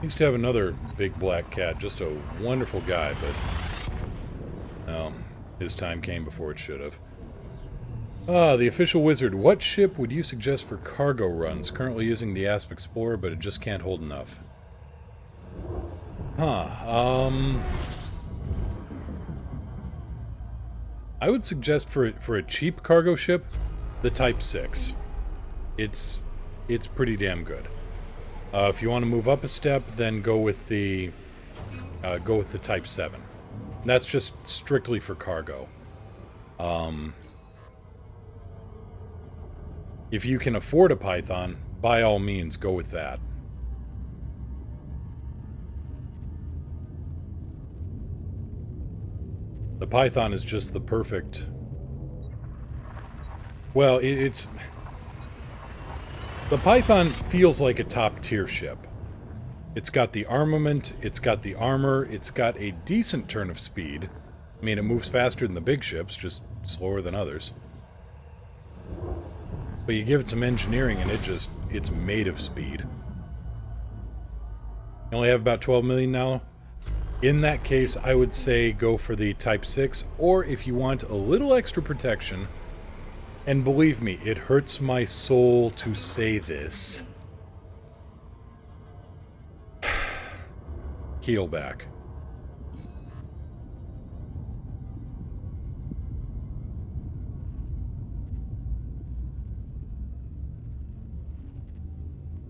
Used to have another big black cat, just a wonderful guy, but no, his time came before it should have. Ah, the official wizard. What ship would you suggest for cargo runs? Currently using the Asp Explorer, but it just can't hold enough. I would suggest for a cheap cargo ship, the Type 6. It's pretty damn good. If you want to move up a step, then go with the Type 7. That's just strictly for cargo. If you can afford a Python, by all means, go with that. The Python is just the perfect... Well, it's... The Python feels like a top-tier ship. It's got the armament, it's got the armor, it's got a decent turn of speed. I mean, it moves faster than the big ships, just slower than others. But you give it some engineering and it's made of speed. You only have about 12 million now. In that case, I would say go for the Type 6, or if you want a little extra protection, and believe me, it hurts my soul to say this, Keelback.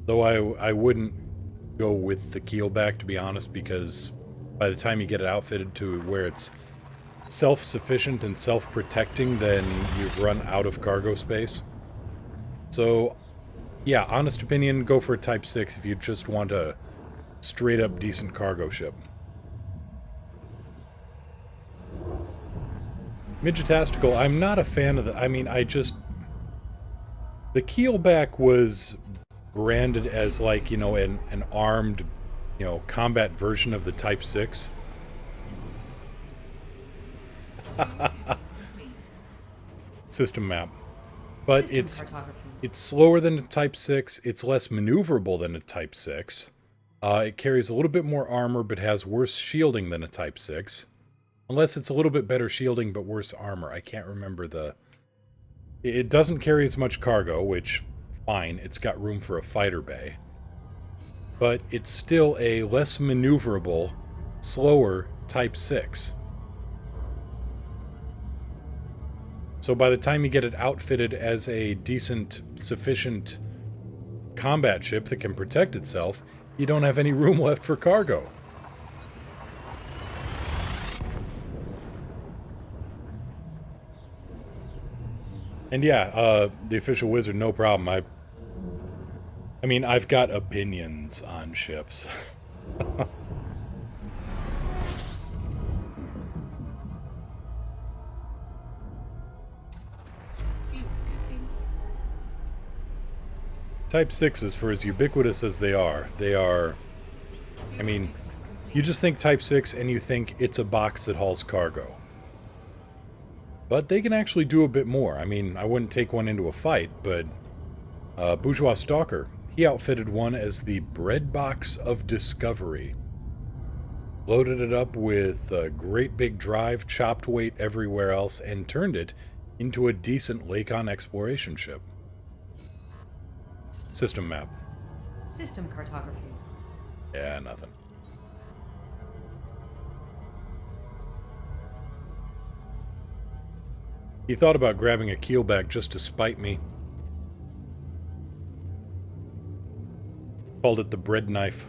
Though I wouldn't go with the Keelback, to be honest, because by the time you get it outfitted to where it's self-sufficient and self-protecting, then you've run out of cargo space. So, yeah, honest opinion, go for a Type 6 if you just want a straight-up decent cargo ship. Midgetastical, I'm not a fan of the... I mean, the Keelback was branded as, like, you know, an armed, you know, combat version of the Type 6. System map. But System cartography. it's slower than a Type 6, it's less maneuverable than a Type 6. It carries a little bit more armor, but has worse shielding than a Type 6. Unless it's a little bit better shielding, but worse armor. I can't remember the... It doesn't carry as much cargo, which, fine. It's got room for a fighter bay. But it's still a less maneuverable, slower Type 6. So by the time you get it outfitted as a decent, sufficient combat ship that can protect itself, you don't have any room left for cargo. And yeah, the official wizard, no problem. I mean, I've got opinions on ships. Fuel scooping. Type 6s, for as ubiquitous as they are, I mean, you just think Type 6 and you think it's a box that hauls cargo. But they can actually do a bit more. I mean, I wouldn't take one into a fight, but Bourgeois Stalker, he outfitted one as the bread box of discovery. Loaded it up with a great big drive, chopped weight everywhere else, and turned it into a decent Lakon exploration ship. System map. System cartography. Yeah, nothing. He thought about grabbing a keelback just to spite me. Called it the bread knife.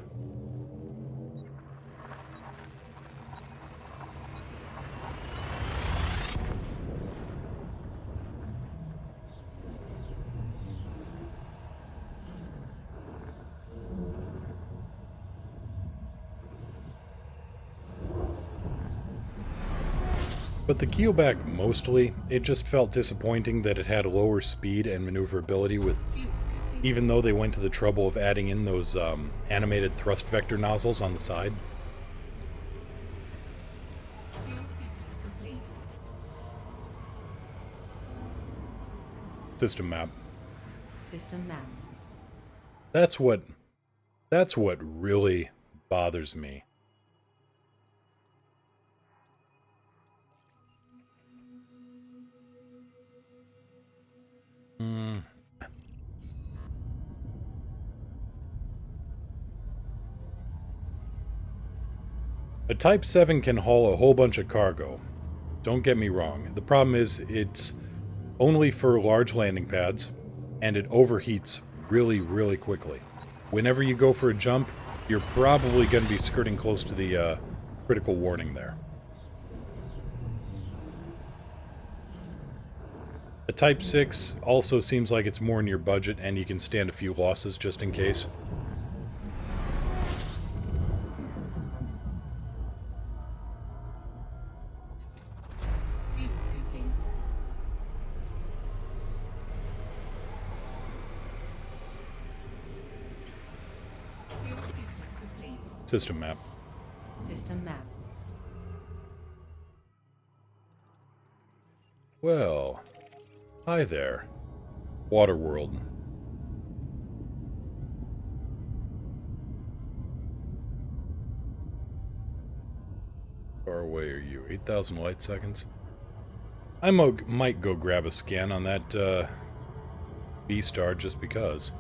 But the keelback mostly, it just felt disappointing that it had lower speed and maneuverability with, Fuel scooping. even though they went to the trouble of adding in those animated thrust vector nozzles on the side. Fuel scooping complete. System map. System map. That's what really bothers me. A Type 7 can haul a whole bunch of cargo. Don't get me wrong. The problem is it's only for large landing pads, and it overheats really, really quickly. Whenever you go for a jump, you're probably going to be skirting close to the critical warning there. The Type 6 also seems like it's more in your budget, and you can stand a few losses just in case. Fuel scooping. Fuel scooping complete. System map. System map. Well, hi there. Waterworld. How far away are you? 8,000 light seconds? I might go grab a scan on that B-star just because.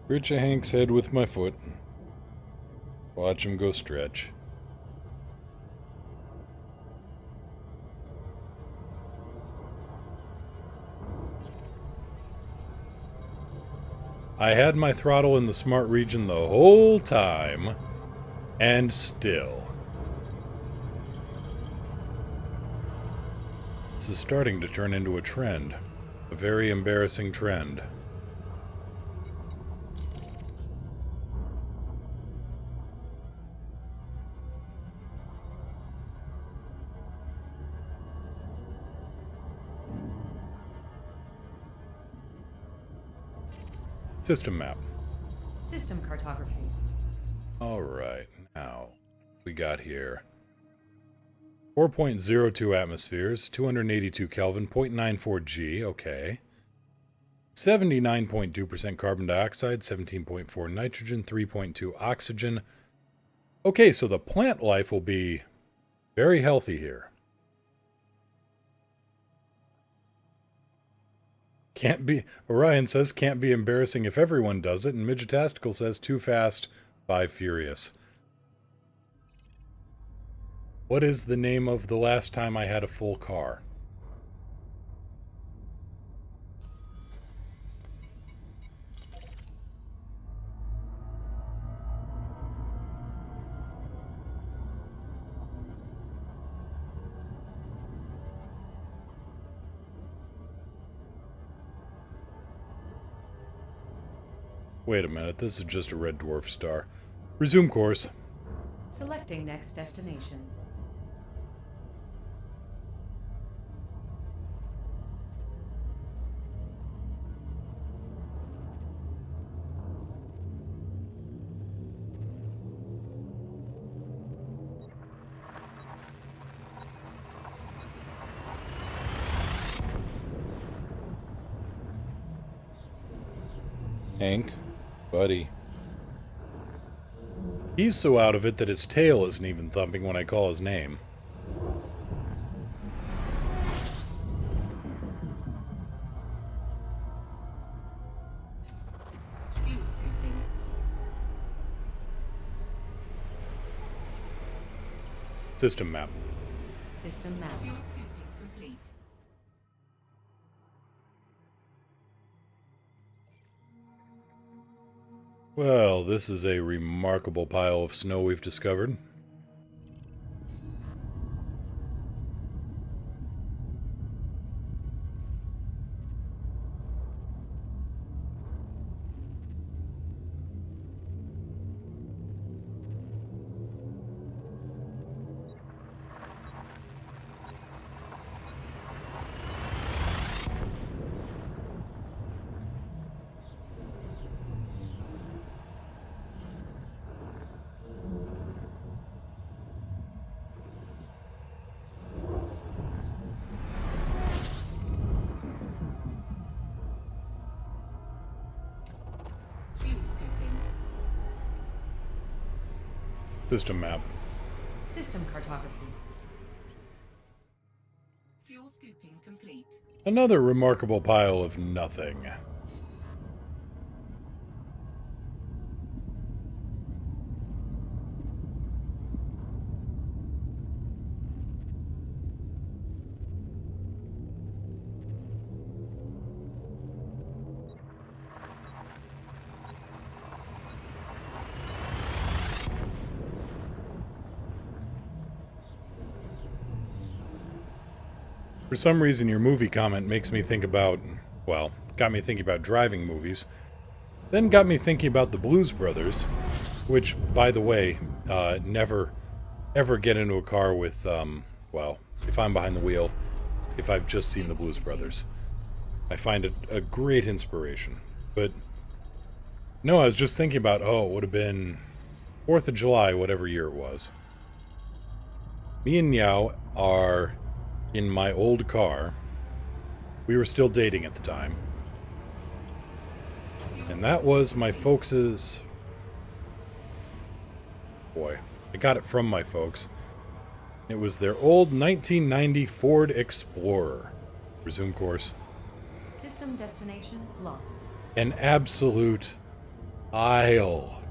Reach a Hank's head with my foot. Watch him go stretch. I had my throttle in the smart region the whole time, and still. This is starting to turn into a trend. A very embarrassing trend. System map. System cartography. Alright, now. We got here 4.02 atmospheres, 282 Kelvin, 0.94 G, okay. 79.2% carbon dioxide, 17.4 nitrogen, 3.2 oxygen. Okay, so the plant life will be very healthy here. Can't be, Orion says, can't be embarrassing if everyone does it, and Midgetastical says, too fast, 5 furious. What is the name of the last time I had a full car? Wait a minute, this is just a red dwarf star. Resume course. Selecting next destination. Hank, buddy. He's so out of it that his tail isn't even thumping when I call his name. Fuel scooping. System map. System map. Fuel scooping complete. Well, this is a remarkable pile of snow we've discovered. Fuel scooping. System map. System cartography. Fuel scooping complete. Another remarkable pile of nothing. For some reason, your movie comment makes me think about, well, got me thinking about driving movies. Then got me thinking about the Blues Brothers, which, by the way, never ever get into a car with, well, if I'm behind the wheel, if I've just seen the Blues Brothers. I find it a great inspiration. But, no, I was just thinking about, oh, it would have been 4th of July, whatever year it was. Me and Niao are in my old car. We were still dating at the time. And that was my folks'... Boy, I got it from my folks. It was their old 1990 Ford Explorer. Resume course. System destination locked. An absolute aisle.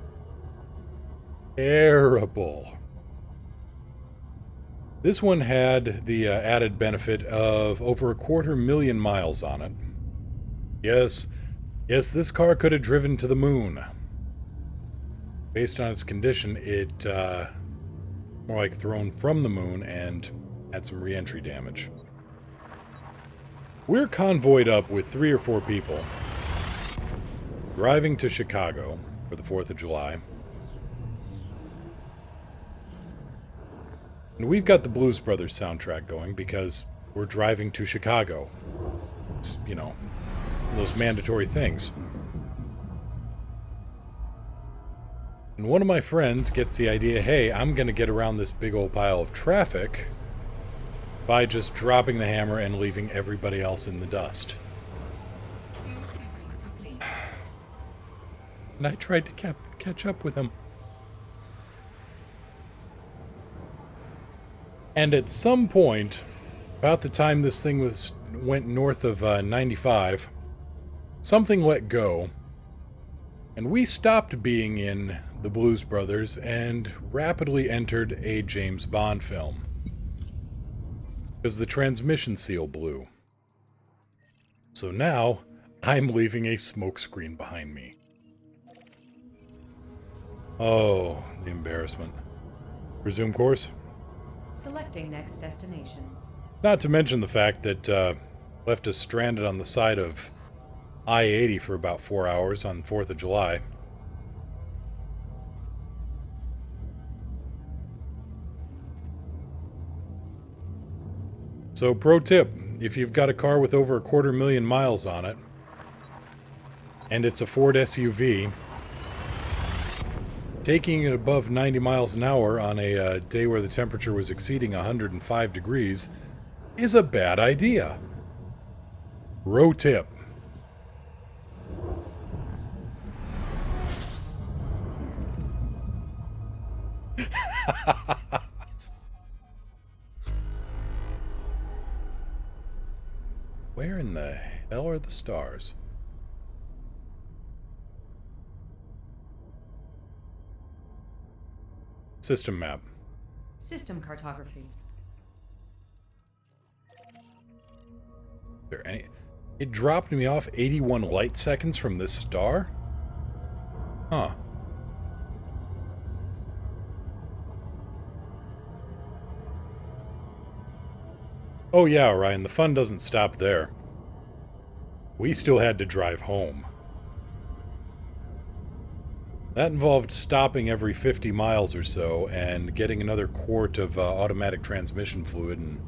Terrible. This one had the added benefit of over 250,000 miles on it. Yes, this car could have driven to the moon. Based on its condition, it more like thrown from the moon and had some re-entry damage. We're convoyed up with 3 or 4 people, driving to Chicago for the 4th of July. And we've got the Blues Brothers soundtrack going because we're driving to Chicago. It's, you know, those mandatory things. And one of my friends gets the idea, hey, I'm going to get around this big old pile of traffic by just dropping the hammer and leaving everybody else in the dust. Fuel scooping complete. And I tried to catch up with him. And at some point, about the time this thing went north of 95, something let go, and we stopped being in the Blues Brothers and rapidly entered a James Bond film. Because the transmission seal blew. So now, I'm leaving a smokescreen behind me. Oh, the embarrassment. Resume course? Selecting next destination. Not to mention the fact that left us stranded on the side of I-80 for about 4 hours on 4th of July. So, pro tip, if you've got a car with over 250,000 miles on it, and it's a Ford SUV, taking it above 90 miles an hour on a day where the temperature was exceeding 105 degrees is a bad idea. Pro tip. Where in the hell are the stars? System map. System cartography. Is there any? It dropped me off 81 light seconds from this star? Huh. Oh yeah, Ryan, the fun doesn't stop there. We still had to drive home. That involved stopping every 50 miles or so and getting another quart of automatic transmission fluid and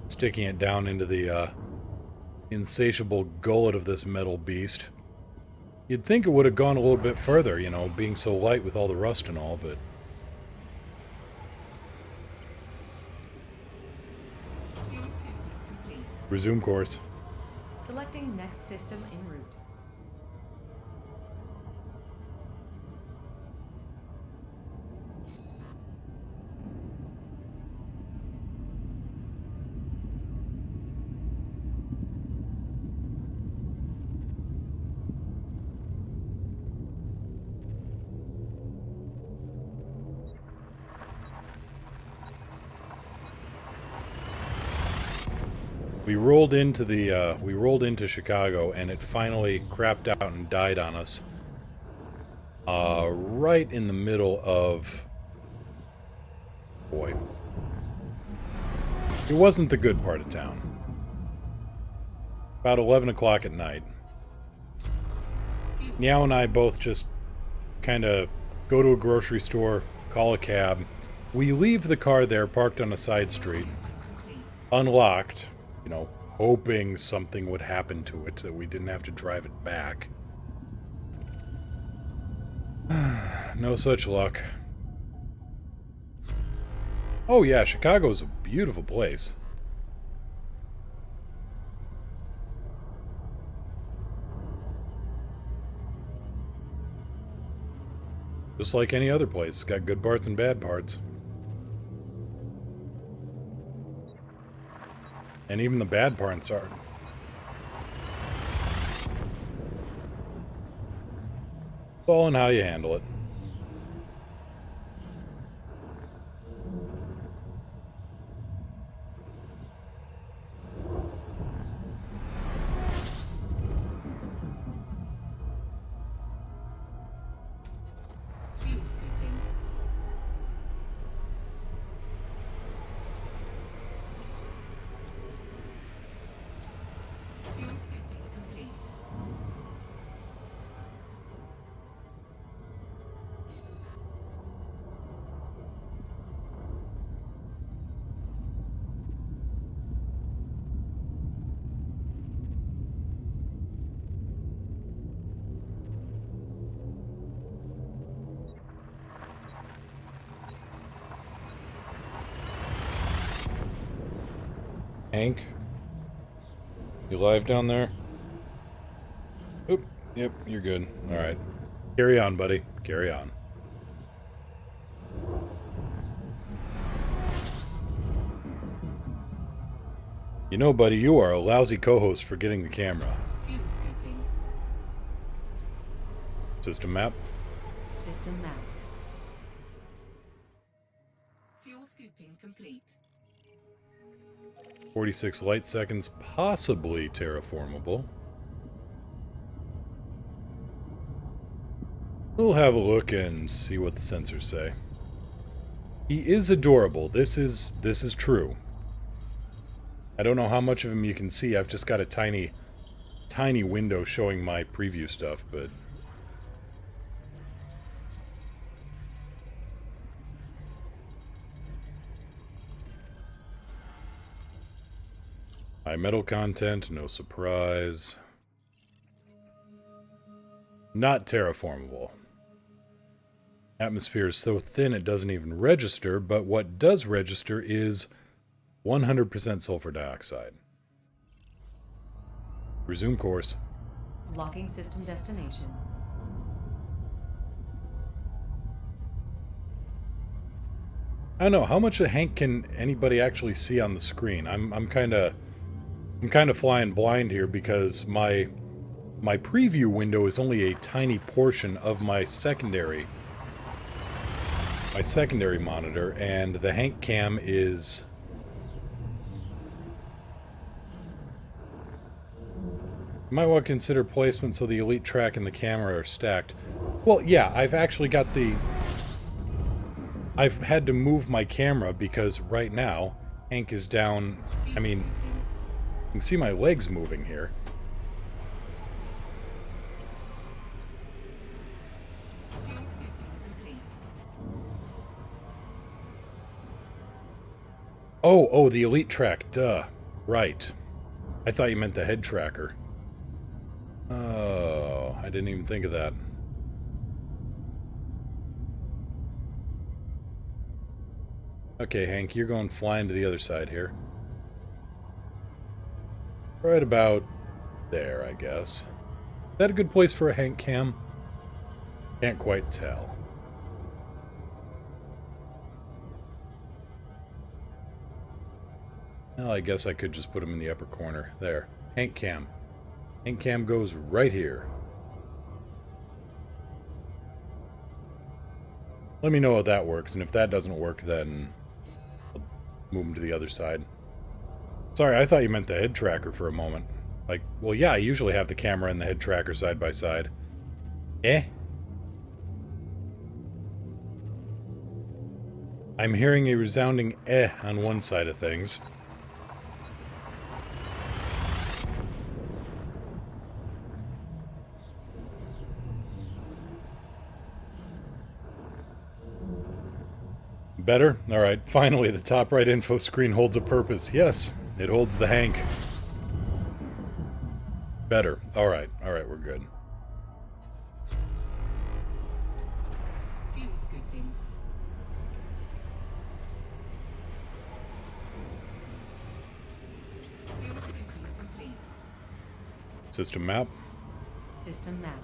sticking it down into the insatiable gullet of this metal beast. You'd think it would have gone a little bit further, you know, being so light with all the rust and all, but... Fuel scooping complete. Resume course. Selecting next system en route. We rolled into Chicago, and it finally crapped out and died on us. Right in the middle of... Boy. It wasn't the good part of town. About 11 o'clock at night. Meow and I both just kind of go to a grocery store, call a cab. We leave the car there parked on a side street, unlocked, you know, hoping something would happen to it so that we didn't have to drive it back. No such luck. Oh yeah, Chicago's a beautiful place. Just like any other place, it's got good parts and bad parts. And even the bad parts are. It's all in how you handle it. Fuel scooping. Fuel scooping complete. Hank? You live down there? Oop. Yep, you're good. Alright. Carry on, buddy. Carry on. You know, buddy, you are a lousy co-host for getting the camera. Fuel scooping. System map. System map. Fuel scooping complete. 46 light seconds, possibly terraformable. We'll have a look and see what the sensors say. He is adorable. This is true. I don't know how much of him you can see. I've just got a tiny window showing my preview stuff, but... high metal content, no surprise. Not terraformable. Atmosphere is so thin it doesn't even register, but what does register is 100% sulfur dioxide. Resume course. Locking system destination. I don't know, how much of Hank can anybody actually see on the screen? I'm kind of flying blind here because my preview window is only a tiny portion of my secondary monitor, and the Hank cam is... you might want to consider placement so the elite track and the camera are stacked. Well, yeah, I've actually got the... I've had to move my camera because right now, Hank is down... I mean, you can see my legs moving here. Fuel scooping complete. Oh, the elite track, duh. Right. I thought you meant the head tracker. Oh, I didn't even think of that. Okay, Hank, you're going flying to the other side here. Right about there, I guess. Is that a good place for a Hank cam? Can't quite tell. Well, I guess I could just put him in the upper corner. There. Hank cam. Hank cam goes right here. Let me know how that works, and if that doesn't work, then I'll move him to the other side. Sorry, I thought you meant the head tracker for a moment. Like, well, yeah, I usually have the camera and the head tracker side by side. Eh? I'm hearing a resounding eh on one side of things. Better? Alright, finally, the top right info screen holds a purpose. Yes, it holds the Hank. Better. Alright, we're good. Fuel scooping. Fuel scooping complete. System map. System map.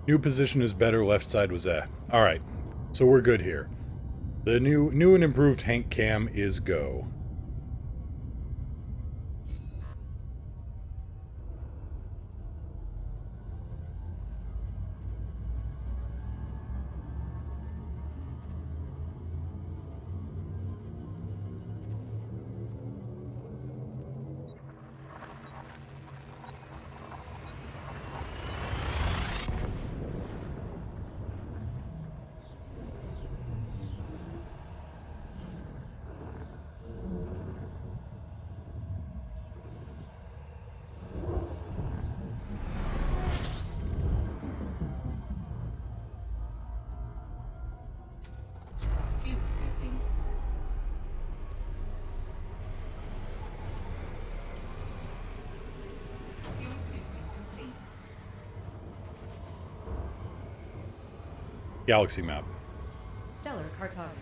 New position is better, left side was eh. Alright, so we're good here. The new and improved Hank cam is go. Fuel scooping. Fuel scooping complete. Galaxy map. Stellar cartography.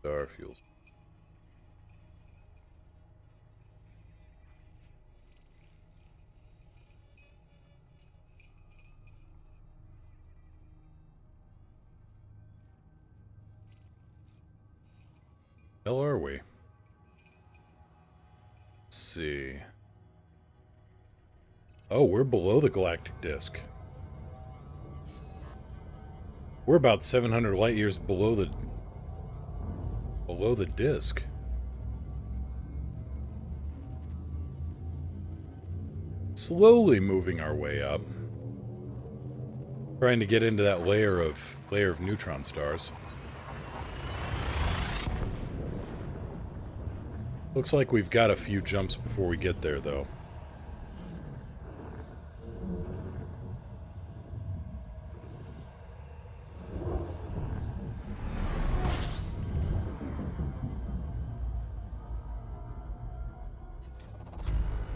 Star fuels. Hell are we? Let's see. Oh, we're below the galactic disk. We're about 700 light years below the disk. Slowly moving our way up. Trying to get into that layer of neutron stars. Looks like we've got a few jumps before we get there, though.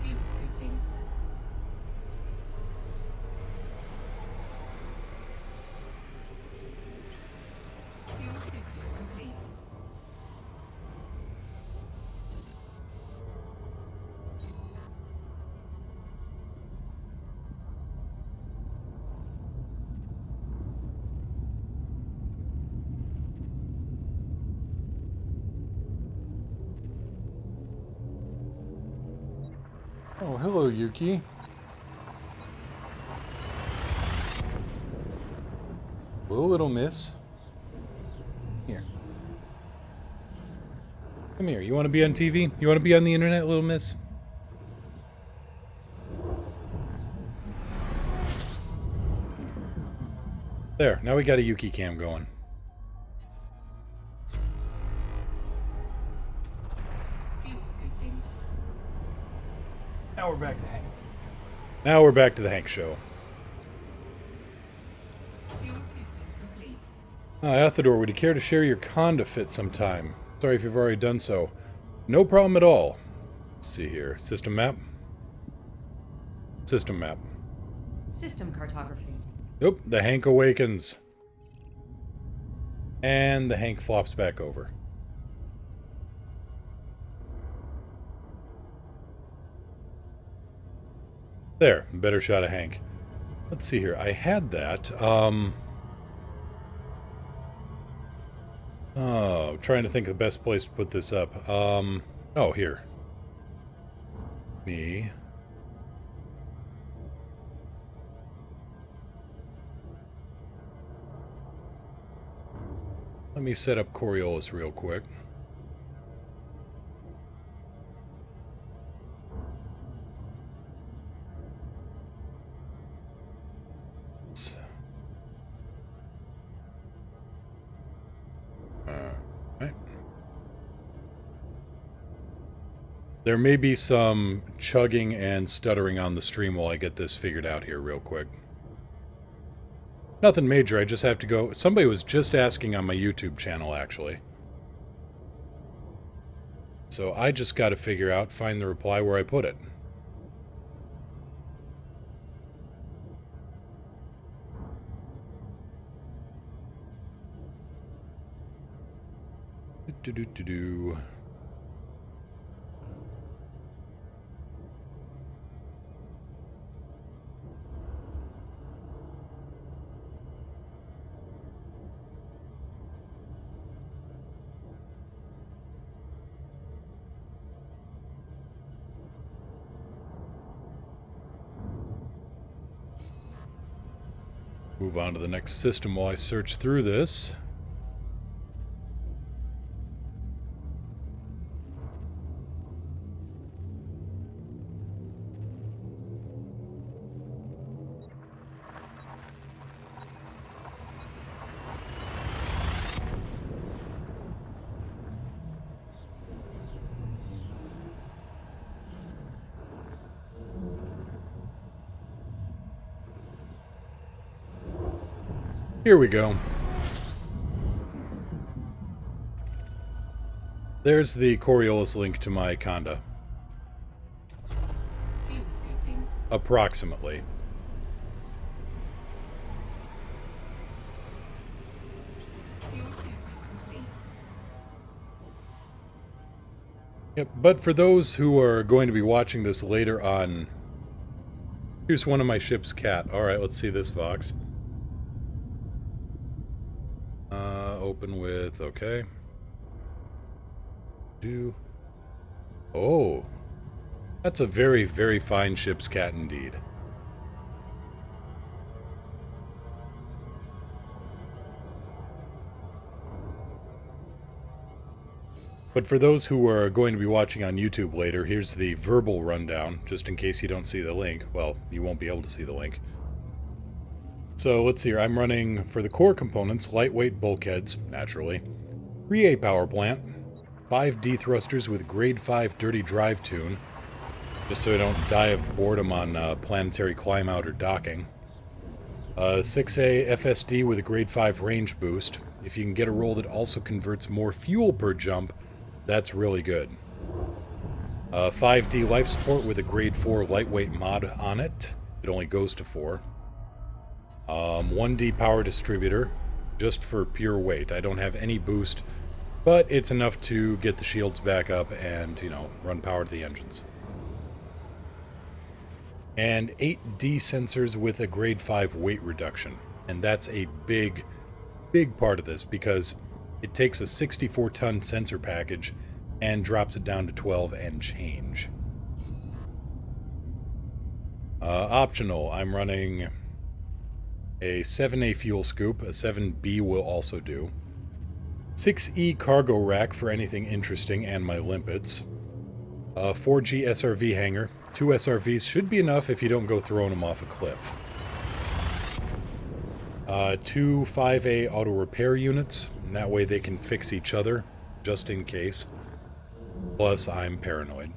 Fuel scooping. Fuel scooping complete. Oh, hello, Yuki. Hello, little miss. Here. Come here. You want to be on TV? You want to be on the internet, little miss? There. Now we got a Yuki cam going. Fuel scooping. Now we're back to Hank. Now we're back to the Hank show. Fuel scooping complete. Athador, would you care to share your conda fit sometime? Sorry if you've already done so. No problem at all. Let's see here. System map. System map. System cartography. Nope, the Hank awakens. And the Hank flops back over. There, better shot of Hank. Let's see here. I had that. Oh, trying to think of the best place to put this up. Oh, here. Me. Let me set up Coriolis real quick. Alright. There may be some chugging and stuttering on the stream while I get this figured out here real quick. Nothing major, I just have to go... Somebody was just asking on my YouTube channel, actually. So I just got to figure out, find the reply where I put it. Do-do-do-do. Move on to the next system while I search through this. Here we go. There's the Coriolis link to my conda. Fuel scooping. Approximately. Fuel scooping complete. Yep, but for those who are going to be watching this later on, here's one of my ship's cat. Alright, let's see this, Vox. Open with, okay. Oh, that's a very, very fine ship's cat indeed. But for those who are going to be watching on YouTube later, here's the verbal rundown, just in case you don't see the link. Well, you won't be able to see the link. So let's see here. I'm running, for the core components, lightweight bulkheads, naturally, 3A power plant, 5D thrusters with grade 5 dirty drive tune, just so I don't die of boredom on planetary climb out or docking. 6A FSD with a grade 5 range boost. If you can get a roll that also converts more fuel per jump, that's really good. 5D life support with a grade 4 lightweight mod on it. It only goes to 4. 1D power distributor, just for pure weight. I don't have any boost, but it's enough to get the shields back up and, you know, run power to the engines. And 8D sensors with a grade 5 weight reduction. And that's a big, big part of this, because it takes a 64-ton sensor package and drops it down to 12 and change. Optional, I'm running a 7A fuel scoop, a 7B will also do. 6E cargo rack for anything interesting and my limpets. 4G SRV hangar. 2 SRVs should be enough if you don't go throwing them off a cliff. 2 5A auto repair units, and that way they can fix each other, just in case. Plus, I'm paranoid.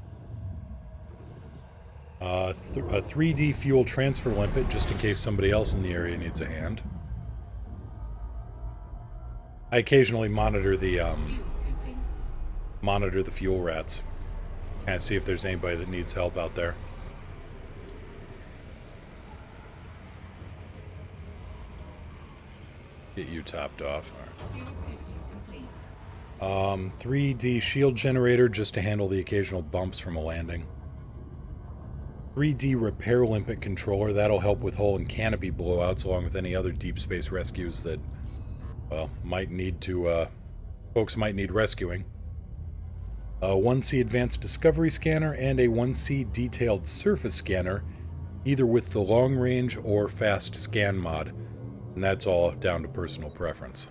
A 3D fuel transfer limpet, just in case somebody else in the area needs a hand. I occasionally monitor the fuel rats. Kind of see if there's anybody that needs help out there. Get you topped off. All right. 3D shield generator just to handle the occasional bumps from a landing. 3D repair limpet controller, that'll help with hull and canopy blowouts along with any other deep space rescues that, well, folks might need rescuing. A 1C advanced discovery scanner and a 1C detailed surface scanner, either with the long range or fast scan mod, and that's all down to personal preference.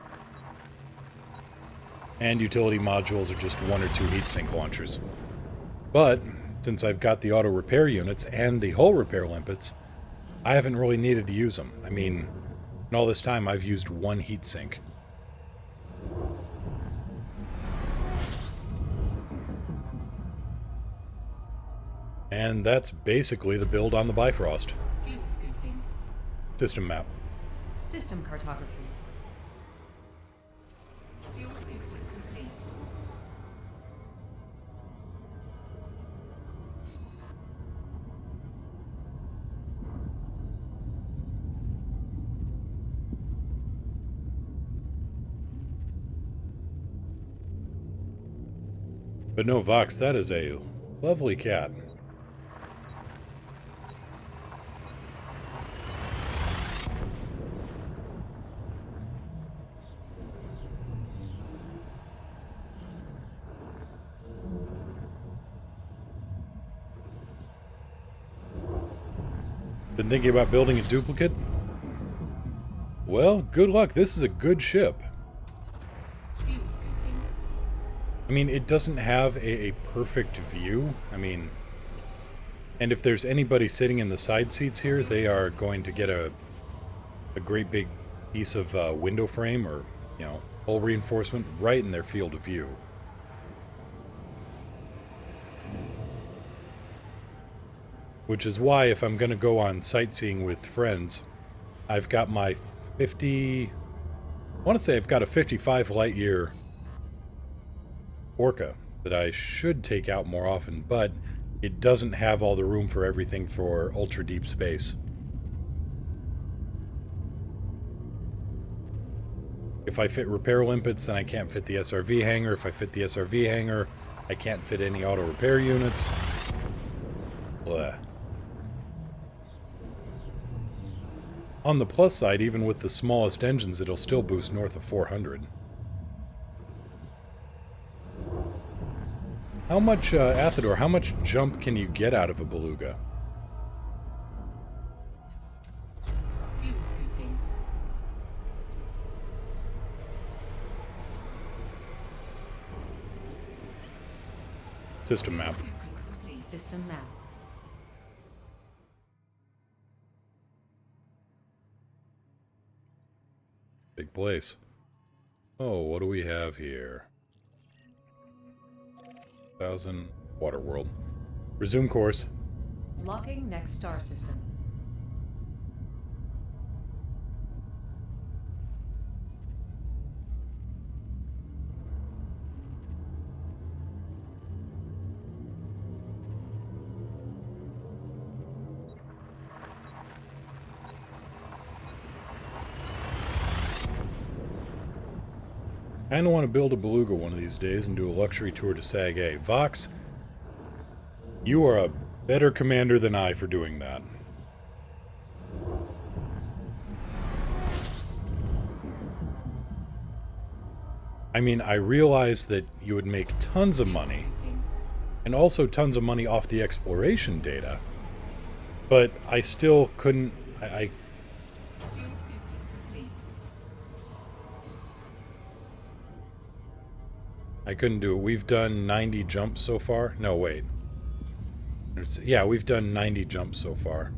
And utility modules are just 1 or 2 heatsink launchers. But since I've got the auto repair units and the hull repair limpets, I haven't really needed to use them. I mean, in all this time I've used 1 heatsink. And that's basically the build on the Bifrost. Fuel scooping. System map. System cartography. Fuel scooping complete. But no, Vox, that is a lovely cat. Been thinking about building a duplicate? Well, good luck. This is a good ship. Fuel scooping. I mean, it doesn't have a perfect view. I mean, and if there's anybody sitting in the side seats here, they are going to get a great big piece of window frame or, you know, hull reinforcement right in their field of view. Which is why, if I'm going to go on sightseeing with friends, I've got my 50... I want to say I've got a 55 light year Orca that I should take out more often, but it doesn't have all the room for everything for ultra deep space. If I fit repair limpets, then I can't fit the SRV hangar. If I fit the SRV hangar, I can't fit any auto repair units. Blah. On the plus side, even with the smallest engines, it'll still boost north of 400. How much, Athador, how much jump can you get out of a beluga? Fuel scooping. System map. Scooping complete. System map. Big place. Oh, what do we have here? 1000 Water World. Resume course. Locking next star system. Kinda want to build a beluga one of these days and do a luxury tour to Sag A. Vox, you are a better commander than I for doing that. I mean, I realize that you would make tons of money, and also tons of money off the exploration data, but I still couldn't... I Fuel scooping complete. I couldn't do it. We've done 90 jumps so far. No, wait. Yeah, we've done 90 jumps so far.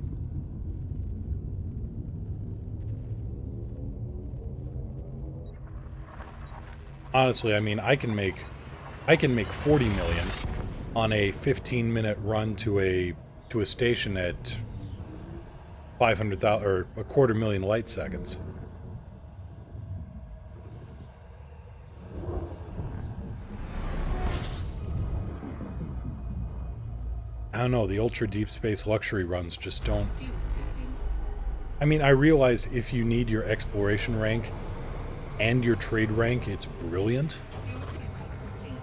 Honestly, I mean, I can make 40 million on a 15-minute run to a station at 500,000 or a 250,000 light seconds. I don't know, the ultra deep space luxury runs just don't... Fuel scooping. I mean, I realize if you need your exploration rank and your trade rank, it's brilliant. Fuel scooping complete.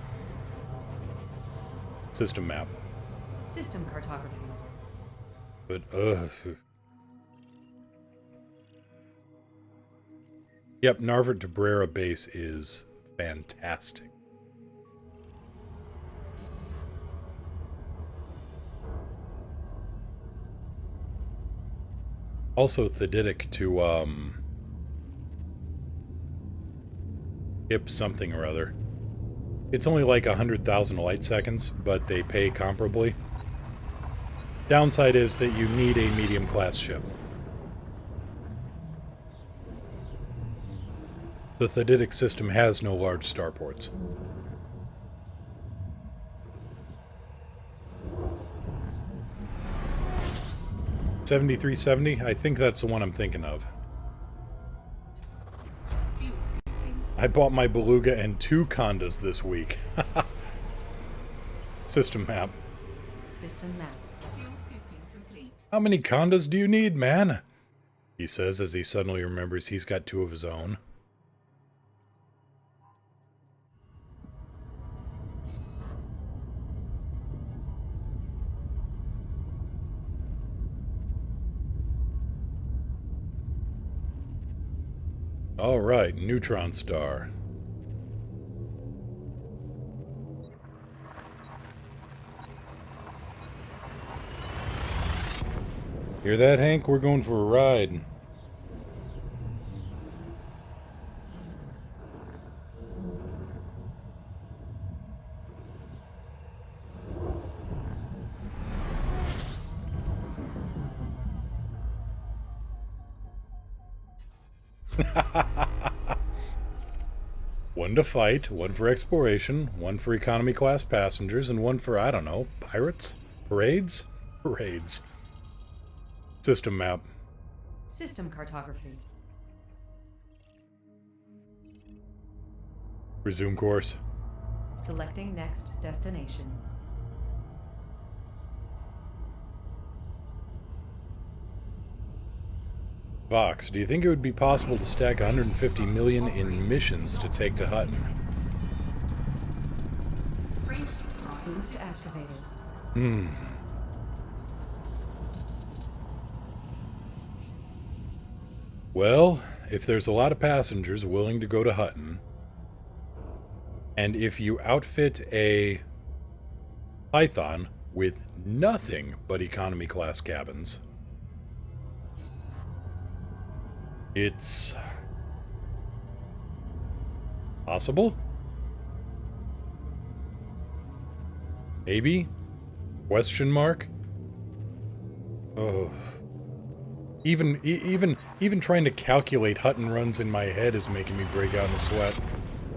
System map. System cartography. But, Yep, Narvert to Brera base is fantastic. Also Thedidic to, Hip something or other. It's only like 100,000 light seconds, but they pay comparably. Downside is that you need a medium-class ship. The Thedidic system has no large starports. $73.70? I think that's the one I'm thinking of. Fuel scooping. I bought my Beluga and 2 Condas this week. System map. System map. Fuel scooping complete. How many Condas do you need, man? He says as he suddenly remembers he's got 2 of his own. All right, Neutron star. Hear that, Hank? We're going for a ride. One to fight, one for exploration, one for economy class passengers, and one for, I don't know, pirates? Parades? Parades. System map. System cartography. Resume course. Selecting next destination. Vox, do you think it would be possible to stack 150 million in missions to take to Hutton? Friendship Boost activated. Well, if there's a lot of passengers willing to go to Hutton, and if you outfit a Python with nothing but economy class cabins, it's possible? Maybe? Question mark? Oh. Even trying to calculate Hutton runs in my head is making me break out in a sweat.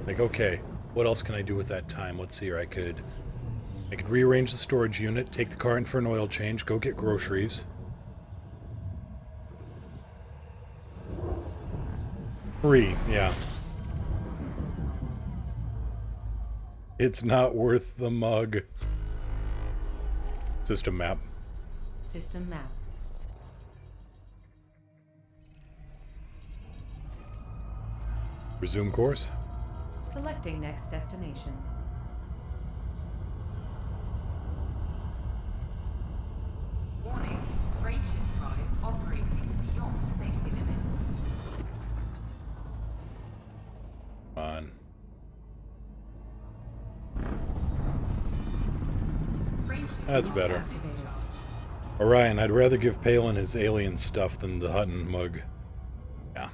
Like, okay, what else can I do with that time? Let's see here. I could rearrange the storage unit, take the car in for an oil change, go get groceries. Free, yeah. It's not worth the mug. System map. System map. Resume course. Selecting next destination. Warning, frameshift drive operating beyond safety limits. Come on. Frameshift That's booster better. supercharged. Orion, I'd rather give Palin his alien stuff than the Hutton mug. Yeah.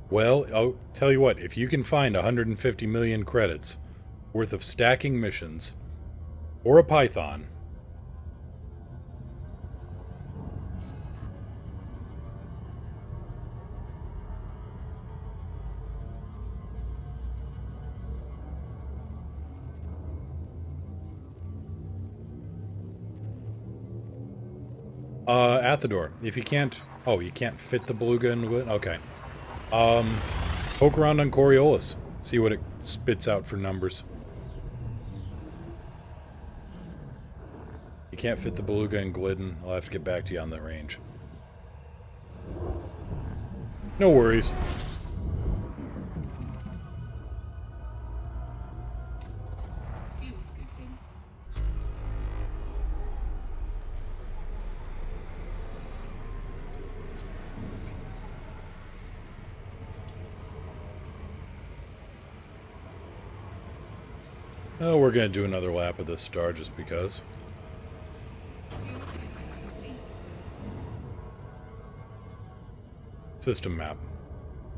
Well, I'll tell you what, if you can find 150 million credits worth of stacking missions, or a Python, at the door. If you can't... Oh, you can't fit the beluga into it? Okay. Poke around on Coriolis. See what it spits out for numbers. You can't fit the beluga in Glidden. I'll have to get back to you on that range. No worries. Fuel scooping. Oh, we're gonna do another lap of this star just because. Fuel scooping complete. System map.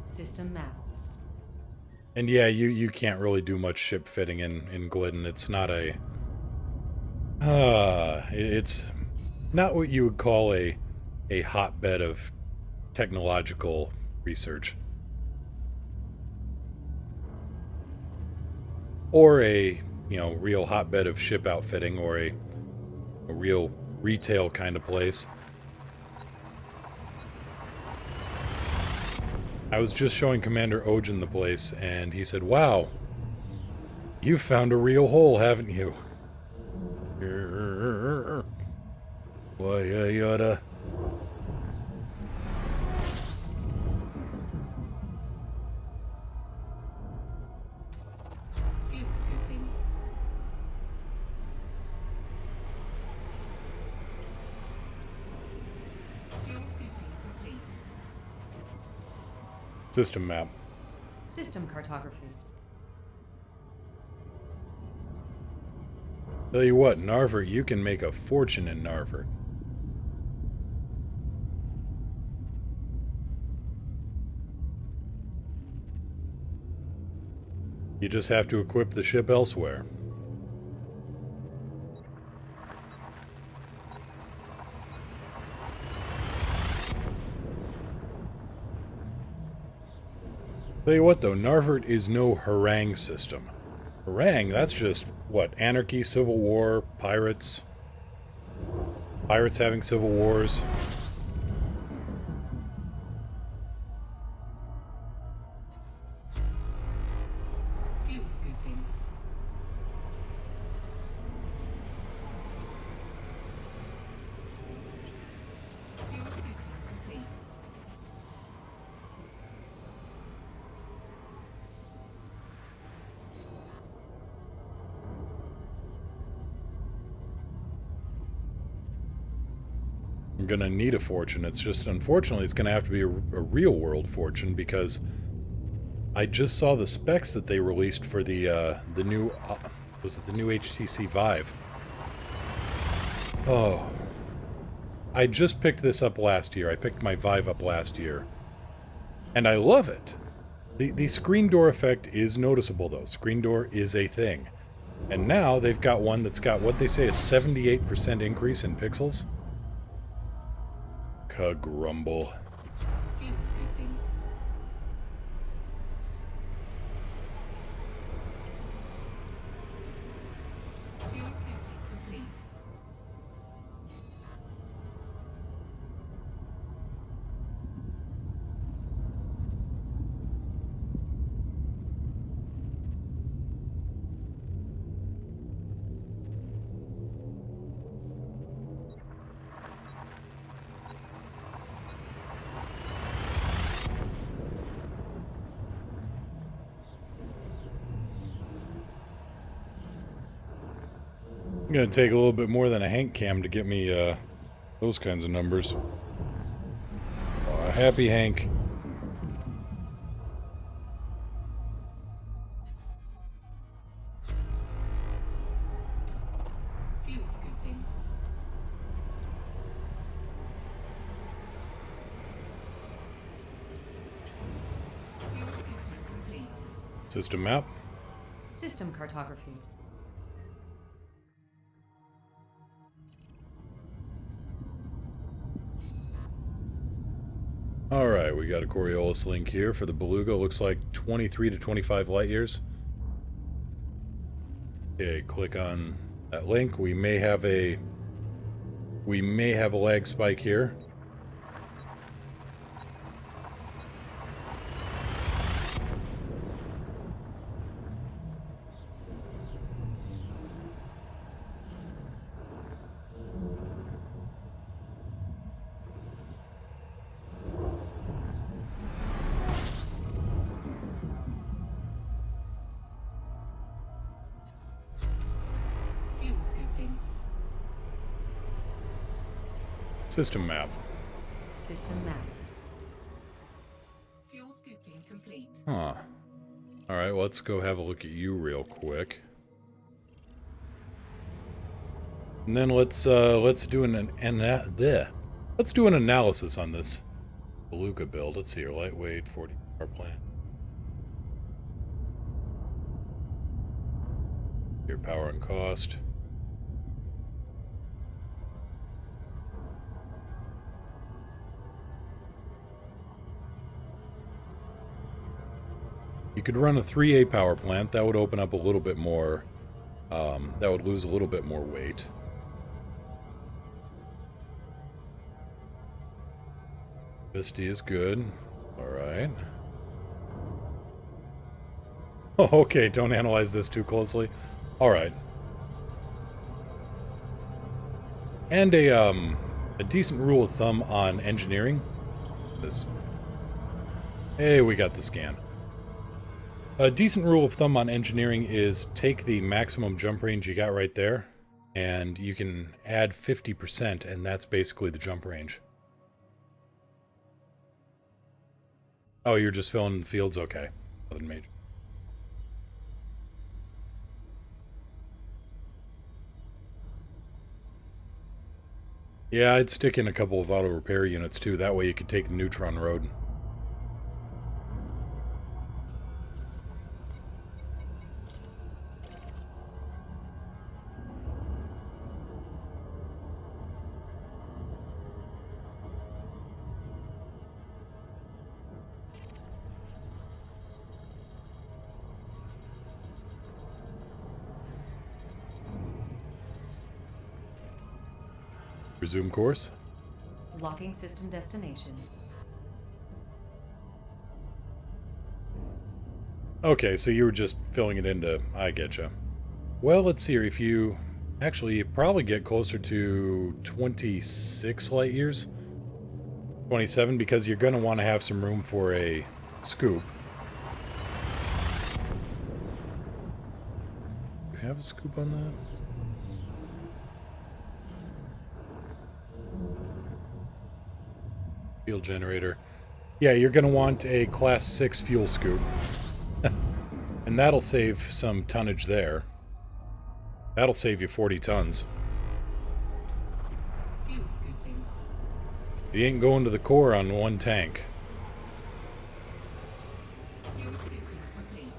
System map. And yeah, you can't really do much ship fitting in Glidden. It's not a... it's not what you would call a hotbed of technological research. Or a, real hotbed of ship outfitting, or a real retail kind of place. I was just showing Commander Ogen the place, and he said, "Wow, you found a real hole, haven't you?" Why, you oughta... Fuel scooping. Fuel scooping complete. System map. System cartography. Tell you what, Narvert, you can make a fortune in Narvert. You just have to equip the ship elsewhere. Tell you what though, Narvert is no harangue system. Harangue, that's just, what, anarchy, civil war, pirates? Pirates having civil wars. Fuel scooping. Fuel scooping complete. I'm gonna need a fortune. It's just, unfortunately, it's gonna have to be a real-world fortune, because I just saw the specs that they released for the new, was it the new HTC Vive? Oh. I just picked this up last year. I picked my Vive up last year. And I love it. The screen door effect is noticeable, though. Screen door is a thing. And now they've got one that's got what they say is 78% increase in pixels. Ka-grumble. Fuel scooping. Fuel scooping complete. I'm gonna take a little bit more than a Hank cam to get me those kinds of numbers. Happy Hank. Fuel scooping. Fuel scooping complete. System map. System cartography. Alright, we got a Coriolis link here for the Beluga. Looks like 23 to 25 light years. Okay, click on that link. We may have a lag spike here. Fuel scooping. System map. System map. Fuel scooping complete. Huh. Alright, well, let's go have a look at you real quick. And then let's do let's do an analysis on this Beluga build. Let's see here, lightweight, 40 power plant. Your power and cost. You could run a 3A power plant. That would open up a little bit more. That would lose a little bit more weight. Visty is good. Alright. Oh, okay, don't analyze this too closely. Alright. And a decent rule of thumb on engineering. This. Hey, we got the scan. A decent rule of thumb on engineering is take the maximum jump range you got right there, and you can add 50%, and that's basically the jump range. Oh, you're just filling the fields? Okay. Nothing major. Yeah, I'd stick in a couple of auto repair units too, that way you could take the Neutron road. Resume course. Locking system destination. Okay, so you were just filling it into... I getcha. Well, let's see here. If you... Actually, you probably get closer to 26 light years. 27, because you're going to want to have some room for a scoop. Do you have a scoop on that? Fuel generator. Yeah, you're going to want a Class 6 fuel scoop. And that'll save some tonnage there. That'll save you 40 tons. Fuel scooping. You ain't going to the core on one tank. Fuel scooping complete.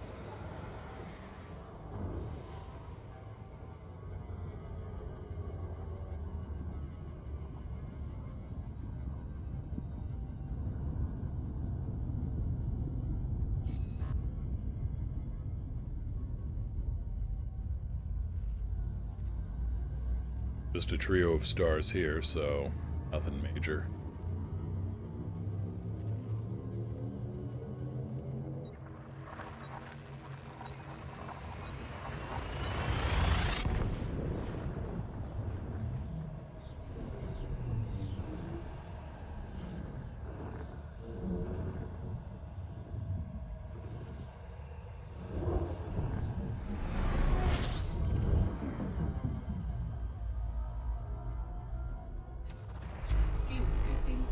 Just a trio of stars here, so nothing major. Fuel scooping.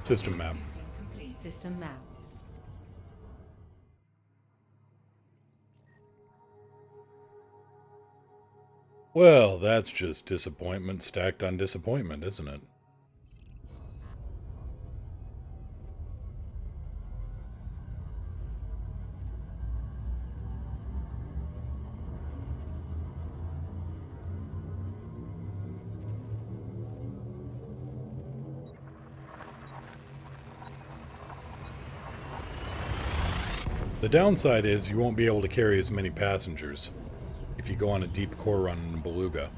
System map. Scooping complete. System map. Well, that's just disappointment stacked on disappointment, isn't it? The downside is you won't be able to carry as many passengers if you go on a deep core run in Beluga.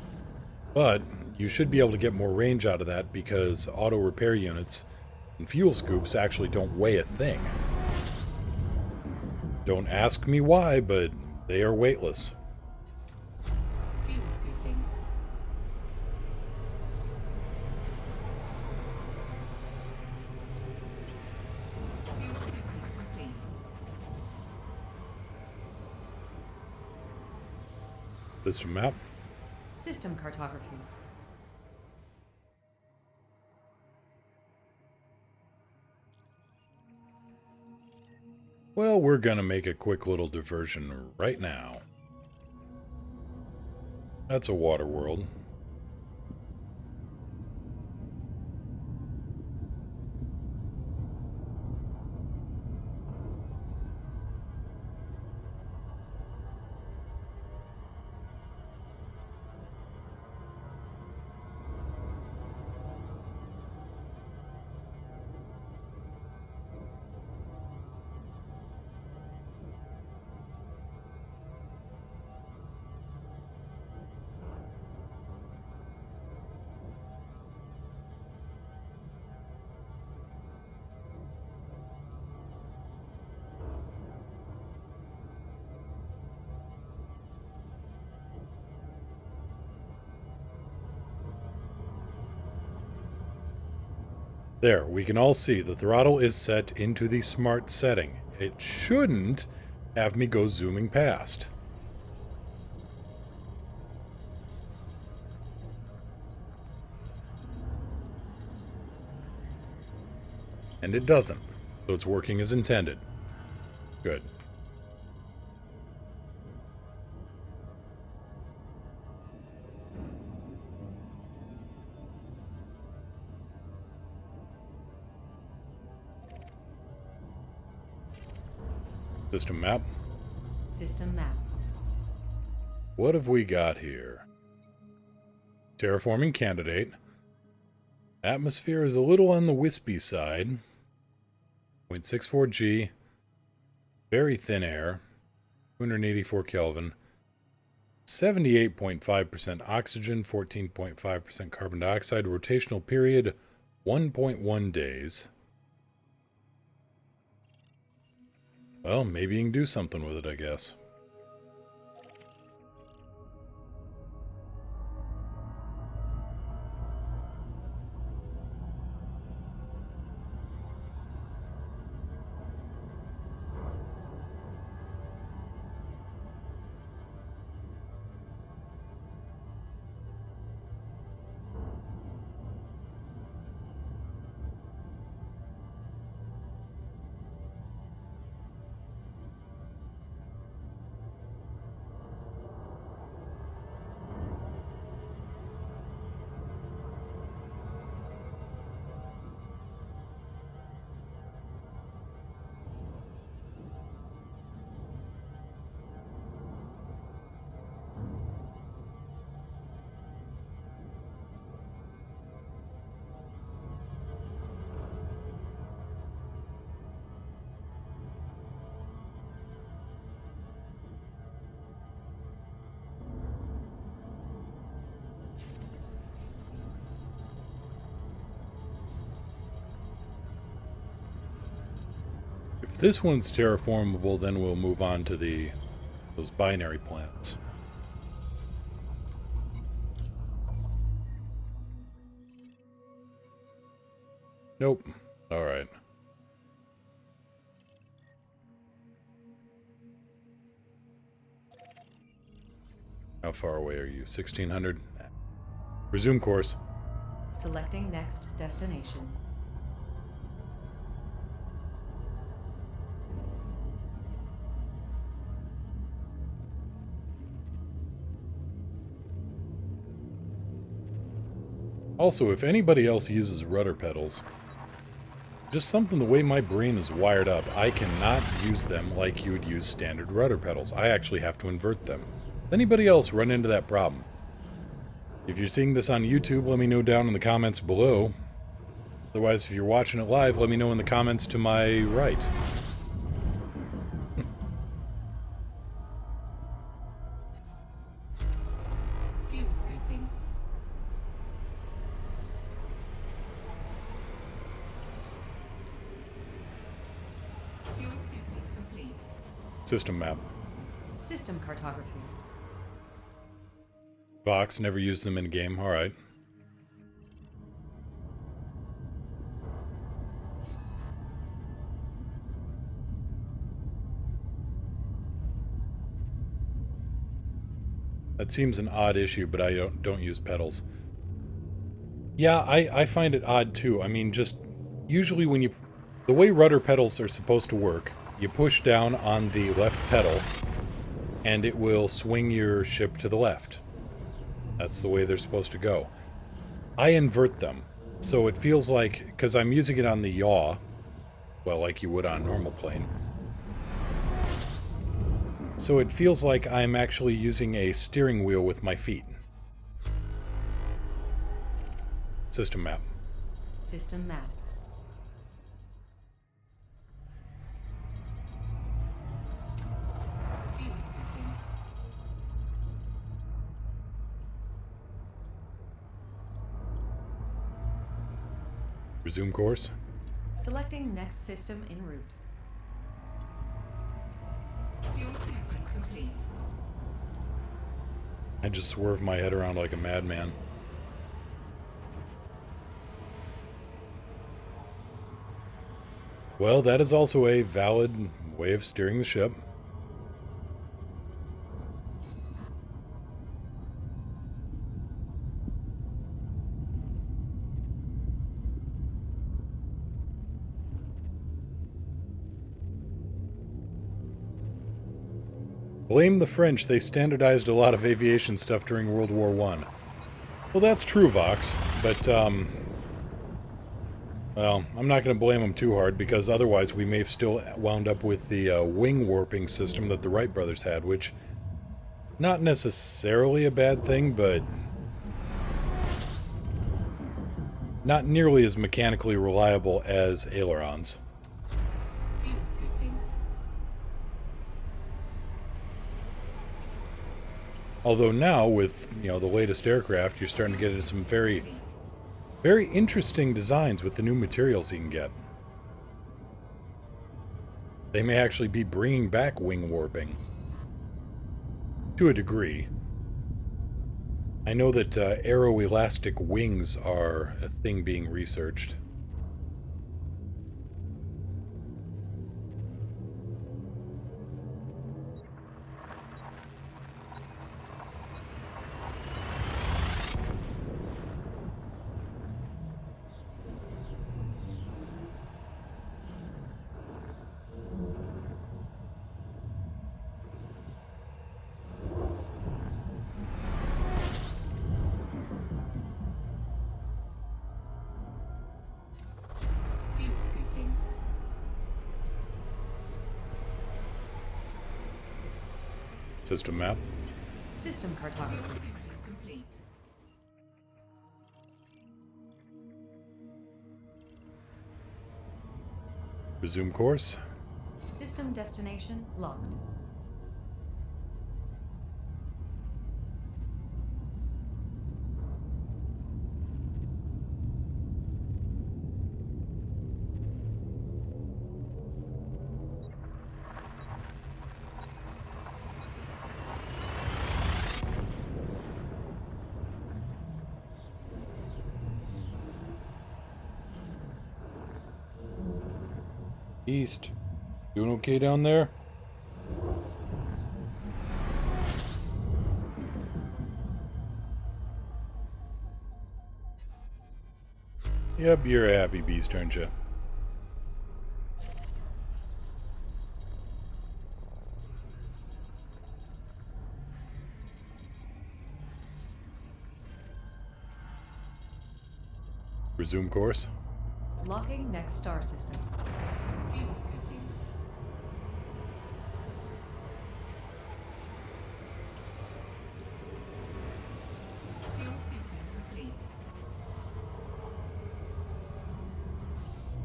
But you should be able to get more range out of that because auto repair units and fuel scoops actually don't weigh a thing. Don't ask me why, but they are weightless. Fuel scooping. Fuel scooping complete. System map. System cartography. Well, we're gonna make a quick little diversion right now. That's a water world. There, we can all see the throttle is set into the smart setting. It shouldn't have me go zooming past. And it doesn't, so it's working as intended. Good. System map. System map. What have we got here? Terraforming candidate. Atmosphere is a little on the wispy side. 0.64 G. Very thin air. 284 Kelvin. 78.5% oxygen, 14.5% carbon dioxide. Rotational period 1.1 days. Well, maybe you can do something with it, I guess. this one's terraformable, then we'll move on to those binary planets. Nope. Alright. How far away are you? 1600? Resume course. Selecting next destination. Also, if anybody else uses rudder pedals, just something the way my brain is wired up, I cannot use them like you would use standard rudder pedals. I actually have to invert them. Does anybody else run into that problem? If you're seeing this on YouTube, let me know down in the comments below. Otherwise, if you're watching it live, let me know in the comments to my right. Fuel scooping. Fuel scooping complete. System map. System cartography. Box, never used them in game. Alright. That seems an odd issue, but I don't use pedals. Yeah, I find it odd too. I mean, just usually when you... The way rudder pedals are supposed to work, you push down on the left pedal, and it will swing your ship to the left. That's the way they're supposed to go. I invert them, so it feels like... Because I'm using it on the yaw, well, like you would on a normal plane. So it feels like I'm actually using a steering wheel with my feet. System map. System map. Fuel scooping. Resume course. Selecting next system en route. Fuel scooping complete. I just swerve my head around like a madman. Well, that is also a valid way of steering the ship. Blame the French, they standardized a lot of aviation stuff during World War I. Well, that's true, Vox, but, well, I'm not going to blame them too hard, because otherwise we may have still wound up with the wing warping system that the Wright brothers had, which, not necessarily a bad thing, but not nearly as mechanically reliable as ailerons. Fuel scooping. Although now, with, you know, the latest aircraft, you're starting to get into some very interesting designs with the new materials you can get. They may actually be bringing back wing warping. To a degree. I know that aeroelastic wings are a thing being researched. Fuel scooping. System map. System Fuel cartography. scooping complete. Resume course. System destination locked. East. Doing okay down there? Yep, you're a happy beast, aren't you? Resume course. Locking next star system. Fuel scooping. Fuel scooping complete.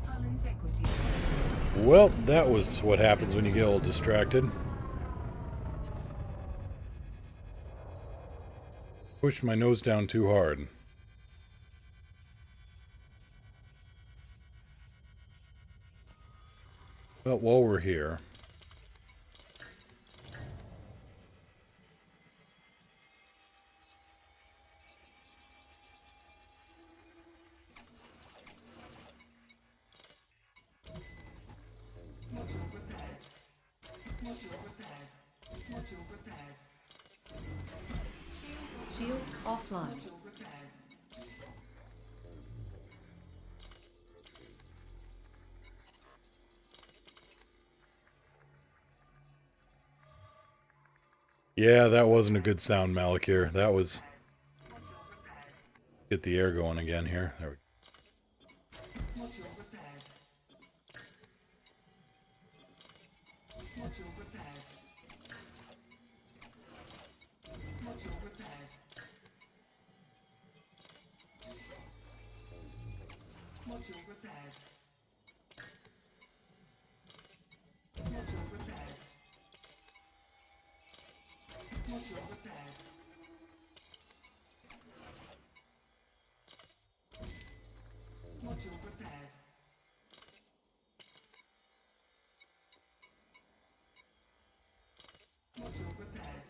Hull integrity. Well, that was what happens when you get a little distracted. Pushed my nose down too hard. Well, while we're here... Module repaired. Module repaired. Module repaired. Shields offline. Module repaired. Yeah, that wasn't a good sound, Malakir. That was... Get the air going again here. There we go. Module repaired. Module repaired. Module repaired. Module repaired. Module repaired. Module repaired. Module repaired. Module repaired.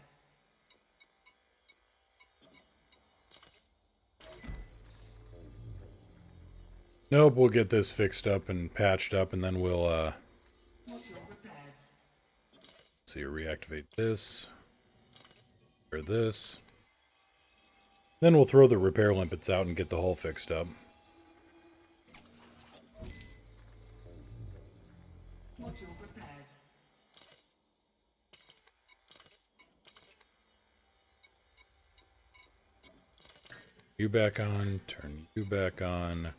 Nope, we'll get this fixed up and patched up, and then we'll, Module repaired. see, reactivate this. Or this. Then we'll throw the repair limpets out and get the hull fixed up. Module repaired. You back on, turn you back on.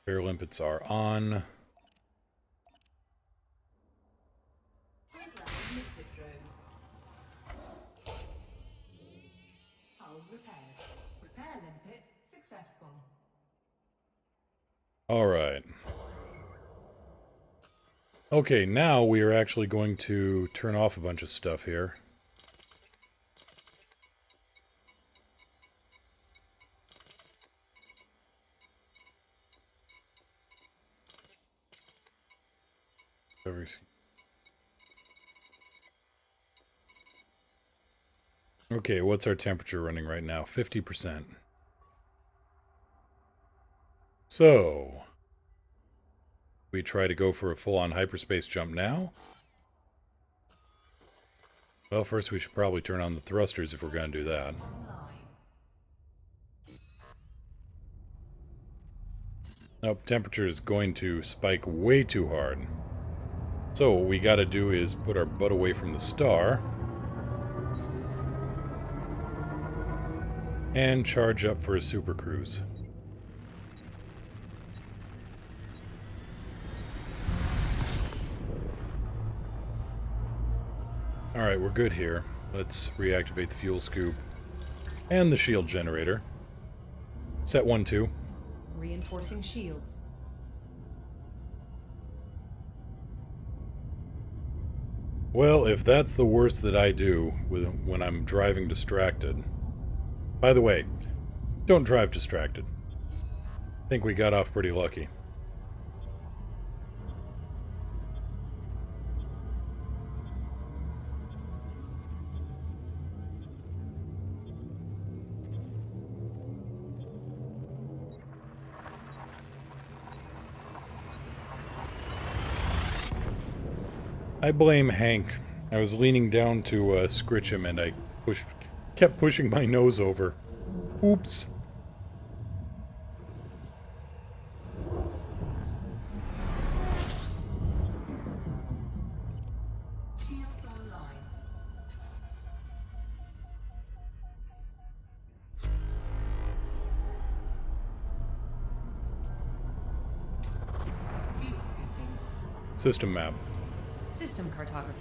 Repair limpets are on. Program withdrawn. Hull repaired. Repair limpet successful. Alright. Okay, now we are actually going to turn off a bunch of stuff here. Okay, what's our temperature running right now? 50%. So, we try to go for a full-on hyperspace jump now? Well, first we should probably turn on the thrusters if we're going to do that. Nope, temperature is going to spike way too hard. So what we gotta do is put our butt away from the star. And charge up for a super cruise. Alright, we're good here. Let's reactivate the fuel scoop. And the shield generator. Set 1-2. Reinforcing shields. Well, if that's the worst that I do when I'm driving distracted... By the way, don't drive distracted. I think we got off pretty lucky. I blame Hank. I was leaning down to scritch him and I kept pushing my nose over. Oops. Shields online. View scooping. System map. System cartography.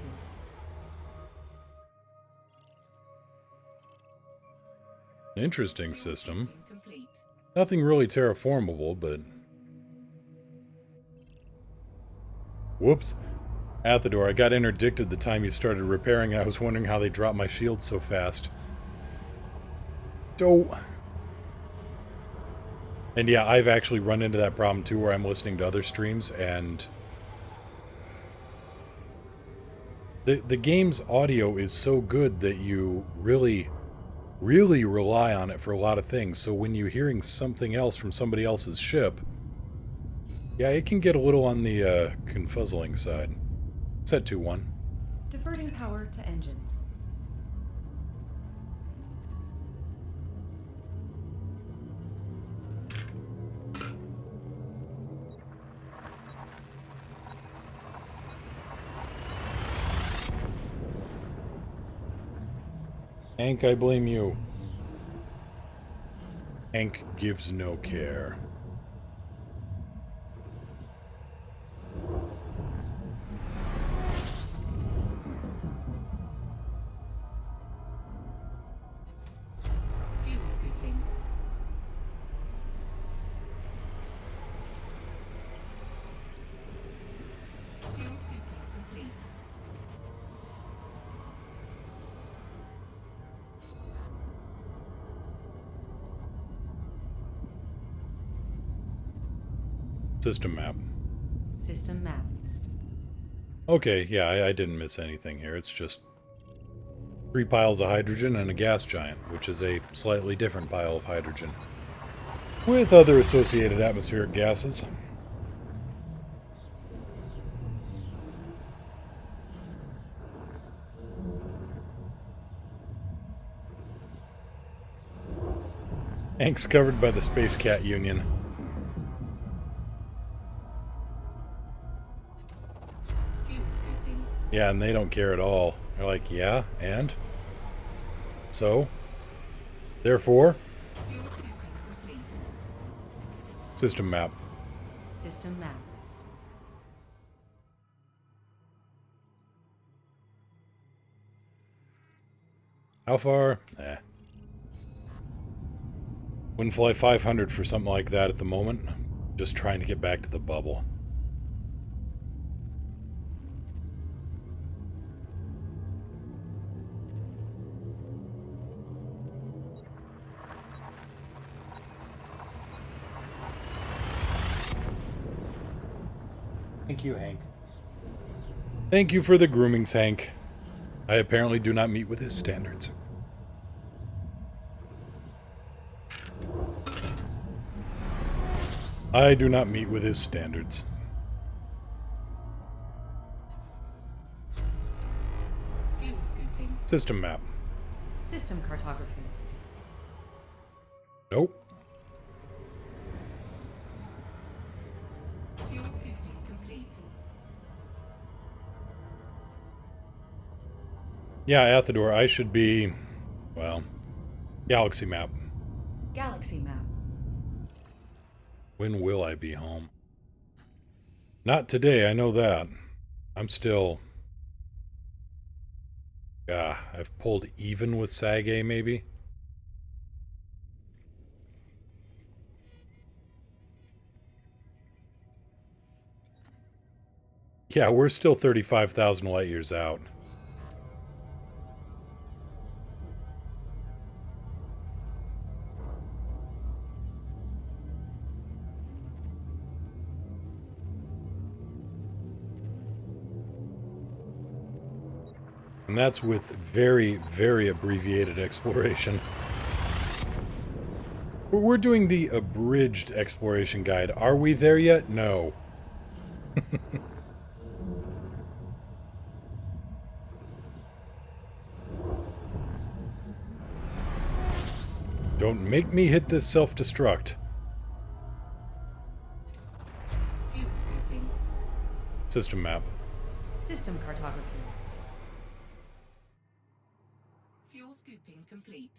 Interesting system. Complete. Nothing really terraformable, but... Whoops. Athador, I got interdicted the time you started repairing. I was wondering how they dropped my shield so fast. So... And yeah, I've actually run into that problem too, where I'm listening to other streams, and... The game's audio is so good that you really rely on it for a lot of things. So when you're hearing something else from somebody else's ship, yeah, it can get a little on the confuzzling side. Set 2-1. Diverting power to engines. Hank, I blame you. Hank gives no care. View scooping. Fuel scooping complete. System map. System map. Okay, yeah, I didn't miss anything here. It's just 3 piles of hydrogen and a gas giant, which is a slightly different pile of hydrogen, with other associated atmospheric gases. Hank's covered by the Space Cat Union. Fuel scooping. Yeah, and they don't care at all. They're like, yeah, and? So? Therefore? Fuel scooping complete. System map. System map. How far? Eh. Wouldn't fly 500 for something like that at the moment. Just trying to get back to the bubble. Thank you, Hank. Thank you for the groomings, Hank. I apparently do not meet with his standards. I do not meet with his standards. Fuel scooping. System map. System cartography. Nope. Fuel scooping complete. Yeah, Athador, I should be... well, galaxy map. Galaxy map. When will I be home? Not today, I know that. I'm still... I've pulled even with Sage, maybe? Yeah, we're still 35,000 light years out. And that's with very, very abbreviated exploration. We're doing the abridged exploration guide. Are we there yet? No. Don't make me hit this self-destruct. Fuel scooping. System map. System cartography. Fuel scooping complete.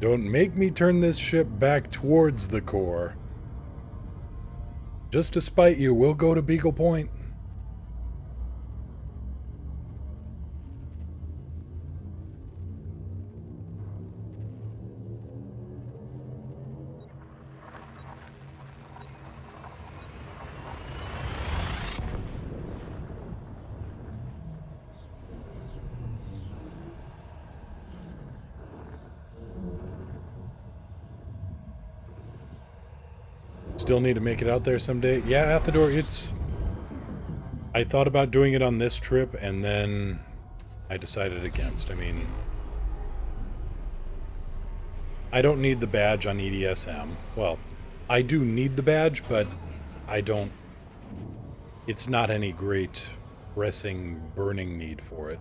Don't make me turn this ship back towards the core. Just to spite you, we'll go to Beagle Point. Still need to make it out there someday. Yeah, Athador, it's... I thought about doing it on this trip, and then I decided against. I mean, I don't need the badge on EDSM. Well, I do need the badge, but I don't... It's not any great pressing, burning need for it.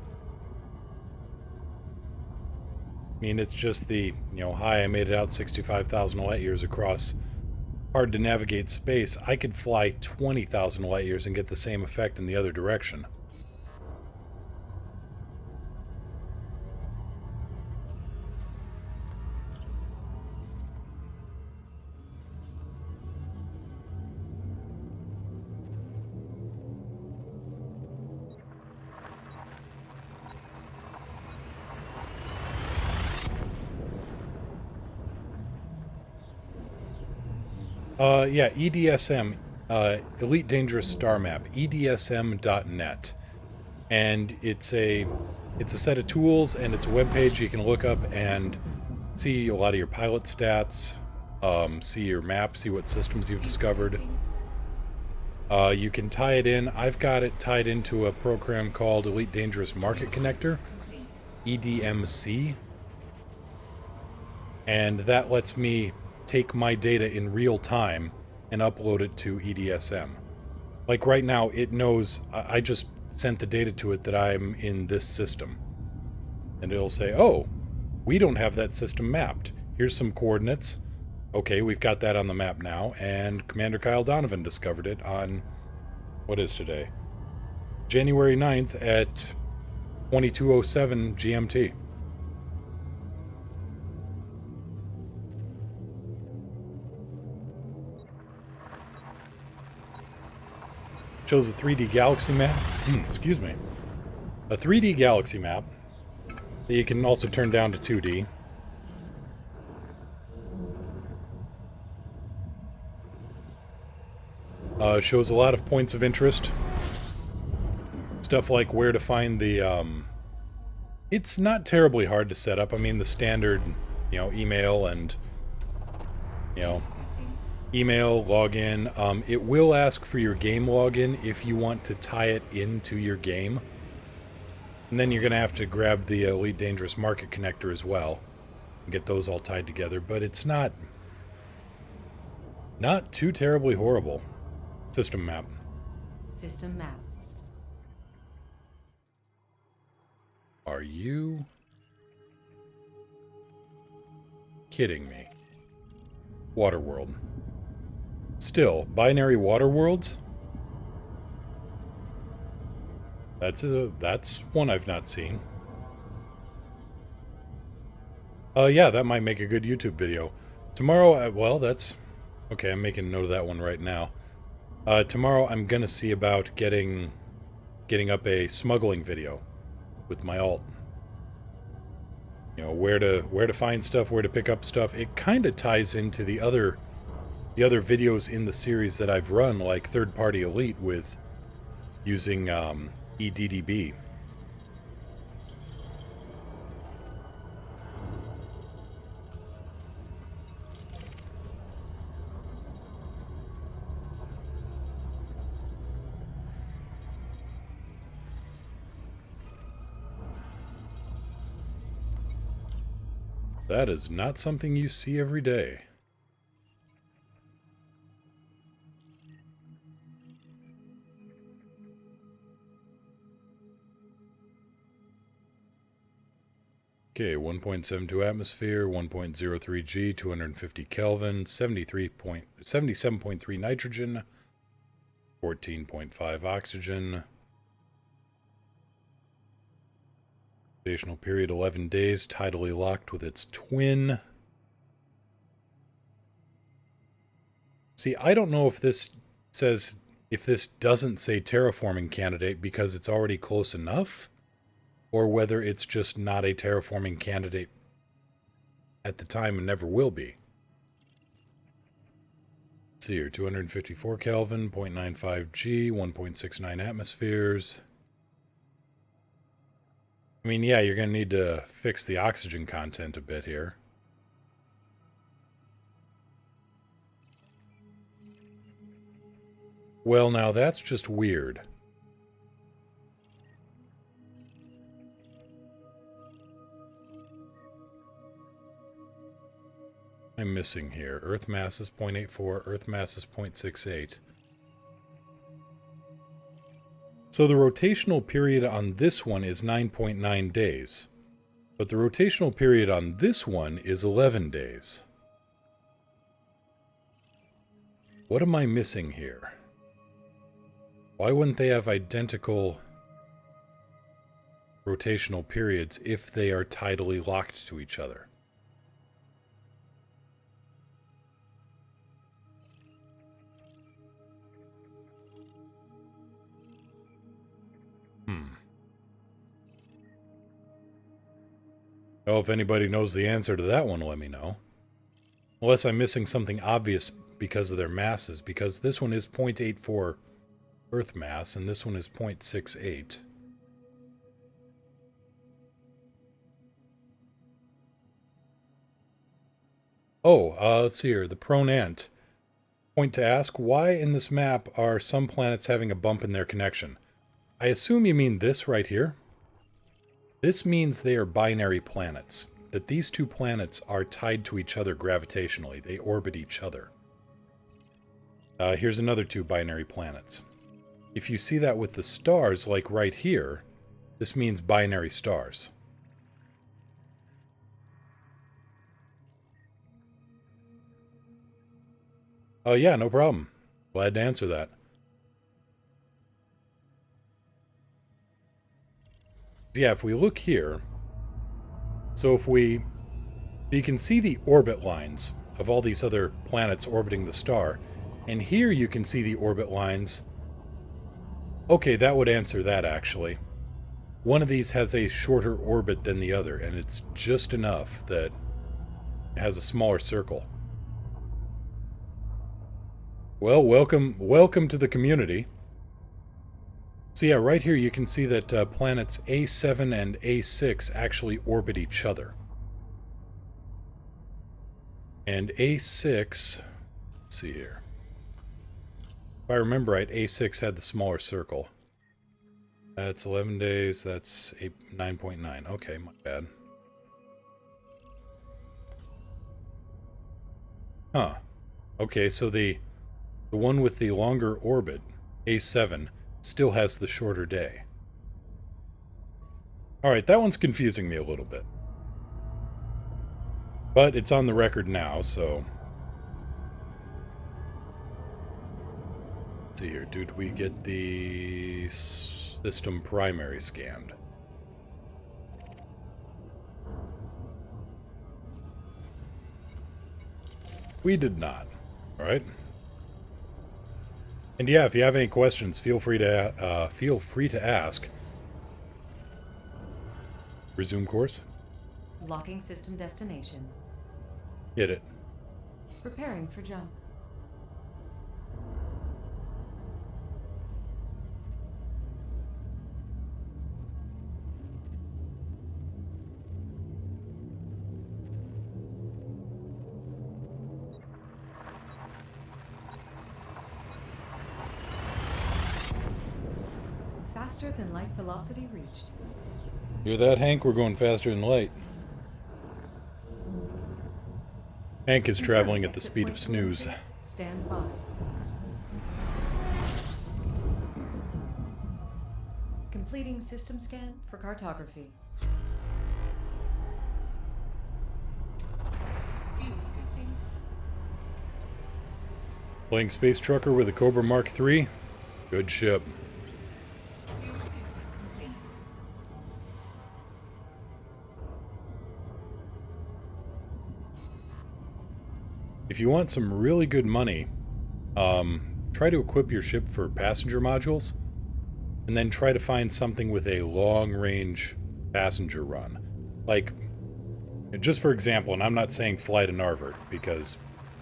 I mean, it's just the, you know, hi, I made it out 65,000 light years across hard to navigate space. I could fly 20,000 light years and get the same effect in the other direction. Yeah, EDSM, Elite Dangerous Star Map, EDSM.net. And it's a set of tools, and it's a web page you can look up and see a lot of your pilot stats, see your map, see what systems you've discovered. You can tie it in. I've got it tied into a program called Elite Dangerous Market Connector, EDMC. And that lets me take my data in real time and upload it to EDSM. Like right now, it knows, I just sent the data to it that I'm in this system. And it'll say, oh, we don't have that system mapped. Here's some coordinates. Okay, we've got that on the map now, and Commander Kyle Donovan discovered it on, what is today? January 9th at 22:07 GMT. Shows a 3D galaxy map. Excuse me. A 3D galaxy map that you can also turn down to 2D. Shows a lot of points of interest. Stuff like where to find the, it's not terribly hard to set up. I mean, the standard, you know, email and, you know, email, login. It will ask for your game login if you want to tie it into your game. And then you're going to have to grab the Elite Dangerous Market Connector as well and get those all tied together. But it's not too terribly horrible. System map. System map. Are you kidding me? Waterworld. Still, binary water worlds? That's one I've not seen. Yeah, that might make a good YouTube video. Tomorrow, well, that's... Okay, I'm making a note of that one right now. Tomorrow I'm gonna see about getting up a smuggling video with my alt. You know, where to find stuff, where to pick up stuff. It kind of ties into the other videos in the series that I've run, like Third Party Elite, with using EDDB. That is not something you see every day. Okay, 1.72 atmosphere, 1.03 G, 250 Kelvin, 77.3 nitrogen, 14.5 oxygen. Rotational period 11 days, tidally locked with its twin. See, I don't know if this says, if this doesn't say terraforming candidate because it's already close enough, or whether it's just not a terraforming candidate at the time and never will be. Let's see here, 254 Kelvin, 0.95 G, 1.69 atmospheres. I mean, yeah, you're going to need to fix the oxygen content a bit here. Well, now that's just weird. I'm missing here. Earth mass is 0.84, Earth mass is 0.68. So the rotational period on this one is 9.9 days. But the rotational period on this one is 11 days. What am I missing here? Why wouldn't they have identical rotational periods if they are tidally locked to each other? Well, if anybody knows the answer to that one, let me know. Unless I'm missing something obvious because of their masses, because this one is 0.84 Earth mass, and this one is 0.68. Oh, let's see here. The prone ant. Point to ask, why in this map are some planets having a bump in their connection? I assume you mean this right here. This means they are binary planets. That these two planets are tied to each other gravitationally. They orbit each other. Here's another two binary planets. If you see that with the stars, like right here, this means binary stars. Oh yeah, no problem. Glad to answer that. Yeah, if we look here, so you can see the orbit lines of all these other planets orbiting the star, and here you can see the orbit lines. Okay, that would answer that, actually. One of these has a shorter orbit than the other, and it's just enough that it has a smaller circle. Well, welcome to the community. So yeah, right here you can see that planets A7 and A6 actually orbit each other. And A6, let's see here. If I remember right, A6 had the smaller circle. That's 11 days, that's 9.9. Okay, my bad. Huh. Okay, so the one with the longer orbit, A7, still has the shorter day. Alright, that one's confusing me a little bit. But it's on the record now, so... Let's see here, did we get the system primary scanned? We did not. Alright. And yeah, if you have any questions, feel free to ask. Resume course. Locking system destination. Hit it. Preparing for jump. Faster than light velocity reached. Hear that, Hank? We're going faster than light. Hank is traveling at the speed of snooze. Stand by. Completing system scan for cartography. Playing Space Trucker with a Cobra Mark III? Good ship. Fuel scooping complete. If you want some really good money, try to equip your ship for passenger modules, and then try to find something with a long-range passenger run. Like, just for example, and I'm not saying fly to Narvert, because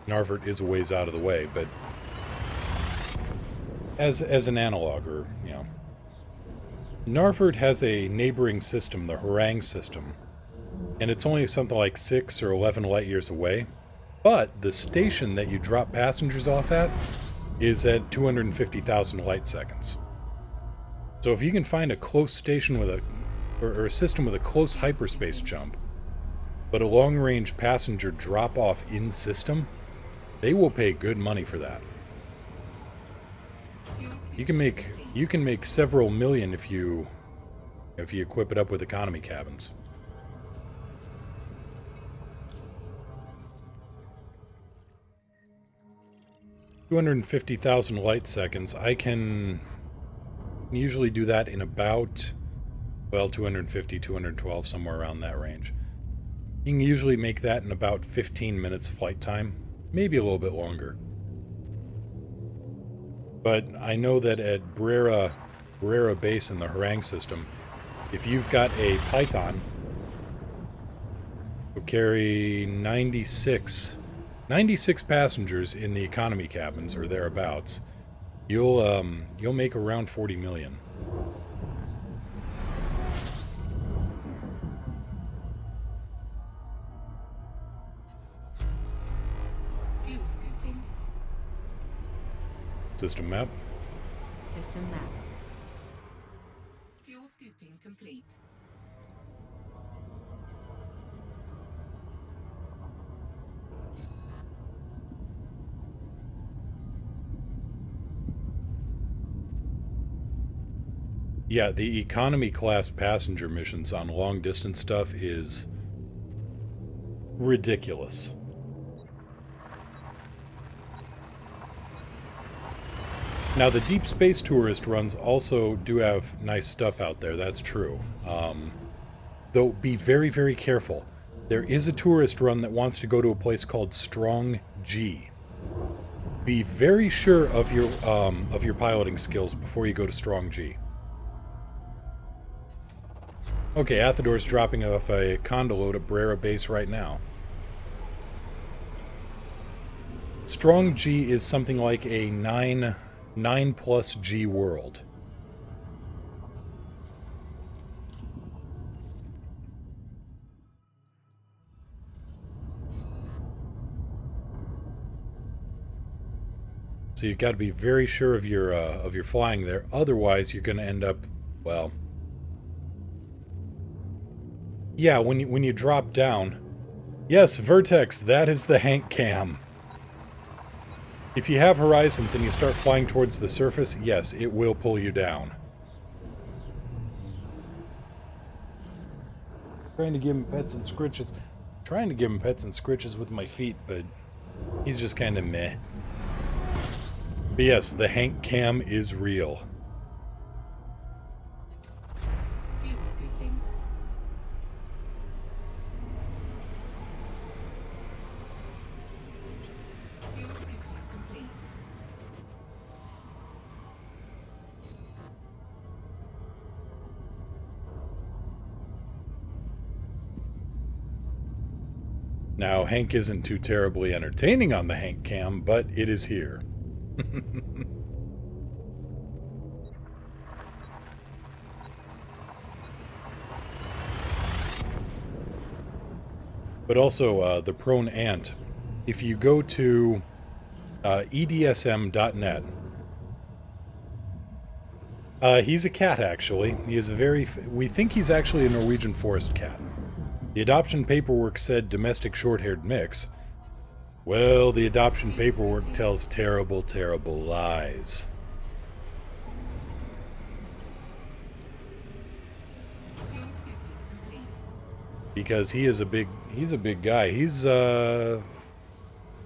Narvert is a ways out of the way, but as an analog, or, you know, Narvert has a neighboring system, the Harang system, and it's only something like 6 or 11 light years away, but the station that you drop passengers off at is at 250,000 light seconds. So if you can find a close station with or a system with a close hyperspace jump, but a long-range passenger drop-off in-system, they will pay good money for that. You can make several million if you equip it up with economy cabins. $250,000 light seconds. I can usually do that in about, well, 250, 212, somewhere around that range. You can usually make that in about 15 minutes flight time, maybe a little bit longer. But I know that at Brera Base in the Harang system, if you've got a Python, will carry 96 passengers in the economy cabins or thereabouts, you'll make around 40 million. Fuel scooping. System map. System map. Fuel scooping complete. Yeah, the economy class passenger missions on long distance stuff is ridiculous. Now, the deep space tourist runs also do have nice stuff out there, that's true. Though, be very, very careful. There is a tourist run that wants to go to a place called Strong G. Be very sure of your piloting skills before you go to Strong G. Okay, Athador's dropping off a condo load at Brera Base right now. Strong G is something like a 9 plus G world. So you've got to be very sure of your flying there. Otherwise, you're going to end up, well, yeah, when you drop down. Yes, Vertex, that is the Hank cam. If you have horizons and you start flying towards the surface, yes, it will pull you down. Trying to give him pets and scritches. Trying to give him pets and scritches with my feet, but he's just kind of meh. But yes, the Hank cam is real. Fuel scooping. Fuel scooping complete. Now, Hank isn't too terribly entertaining on the Hank cam, but it is here. But also, the prone ant, if you go to edsm.net, he's a cat, actually. He is we think he's actually a Norwegian forest cat. The adoption paperwork said domestic short-haired mix. Well, the adoption paperwork tells terrible, terrible lies. Fuel scooping complete. Because he's a big guy. He's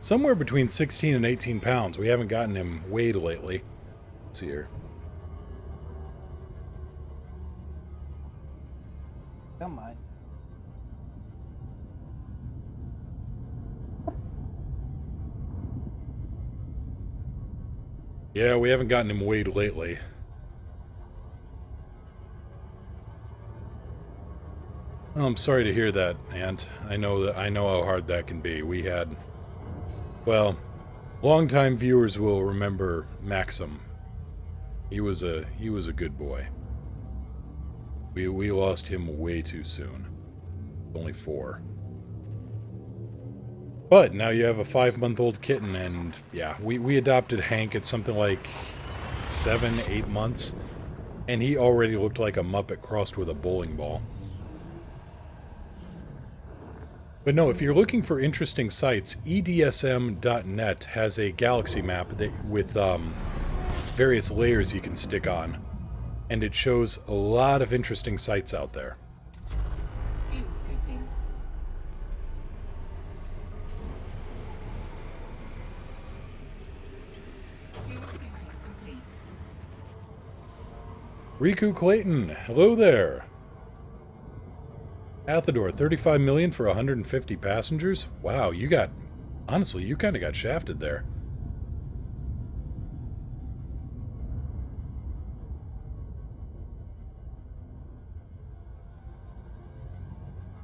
Somewhere between 16 and 18 pounds. We haven't gotten him weighed lately. Let's see here. Come on. Yeah, we haven't gotten him weighed lately. Oh, I'm sorry to hear that, Ant. I know how hard that can be. We had, well, longtime viewers will remember Maxim. He was a good boy. We lost him way too soon. Only 4. But now you have a 5-month-old kitten, and yeah, we adopted Hank at something like 7, 8 months, and he already looked like a Muppet crossed with a bowling ball. But no, if you're looking for interesting sites, EDSM.net has a galaxy map that with various layers you can stick on, and it shows a lot of interesting sites out there. Fuel scooping. Fuel scooping complete. Riku Clayton, hello there. Athador, 35 million for 150 passengers? Wow, you got... Honestly, you kind of got shafted there.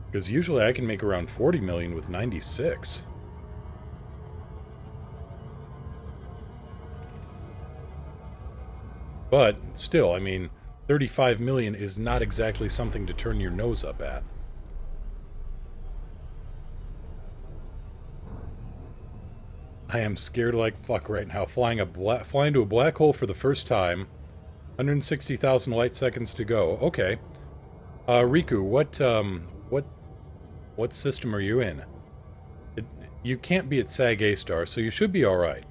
Because usually I can make around 40 million with 96. But, still, I mean, 35 million is not exactly something to turn your nose up at. I am scared like fuck right now. Flying to a black hole for the first time. 160,000 light seconds to go. Okay. Riku, what system are you in? You can't be at SAG A-star, so you should be alright.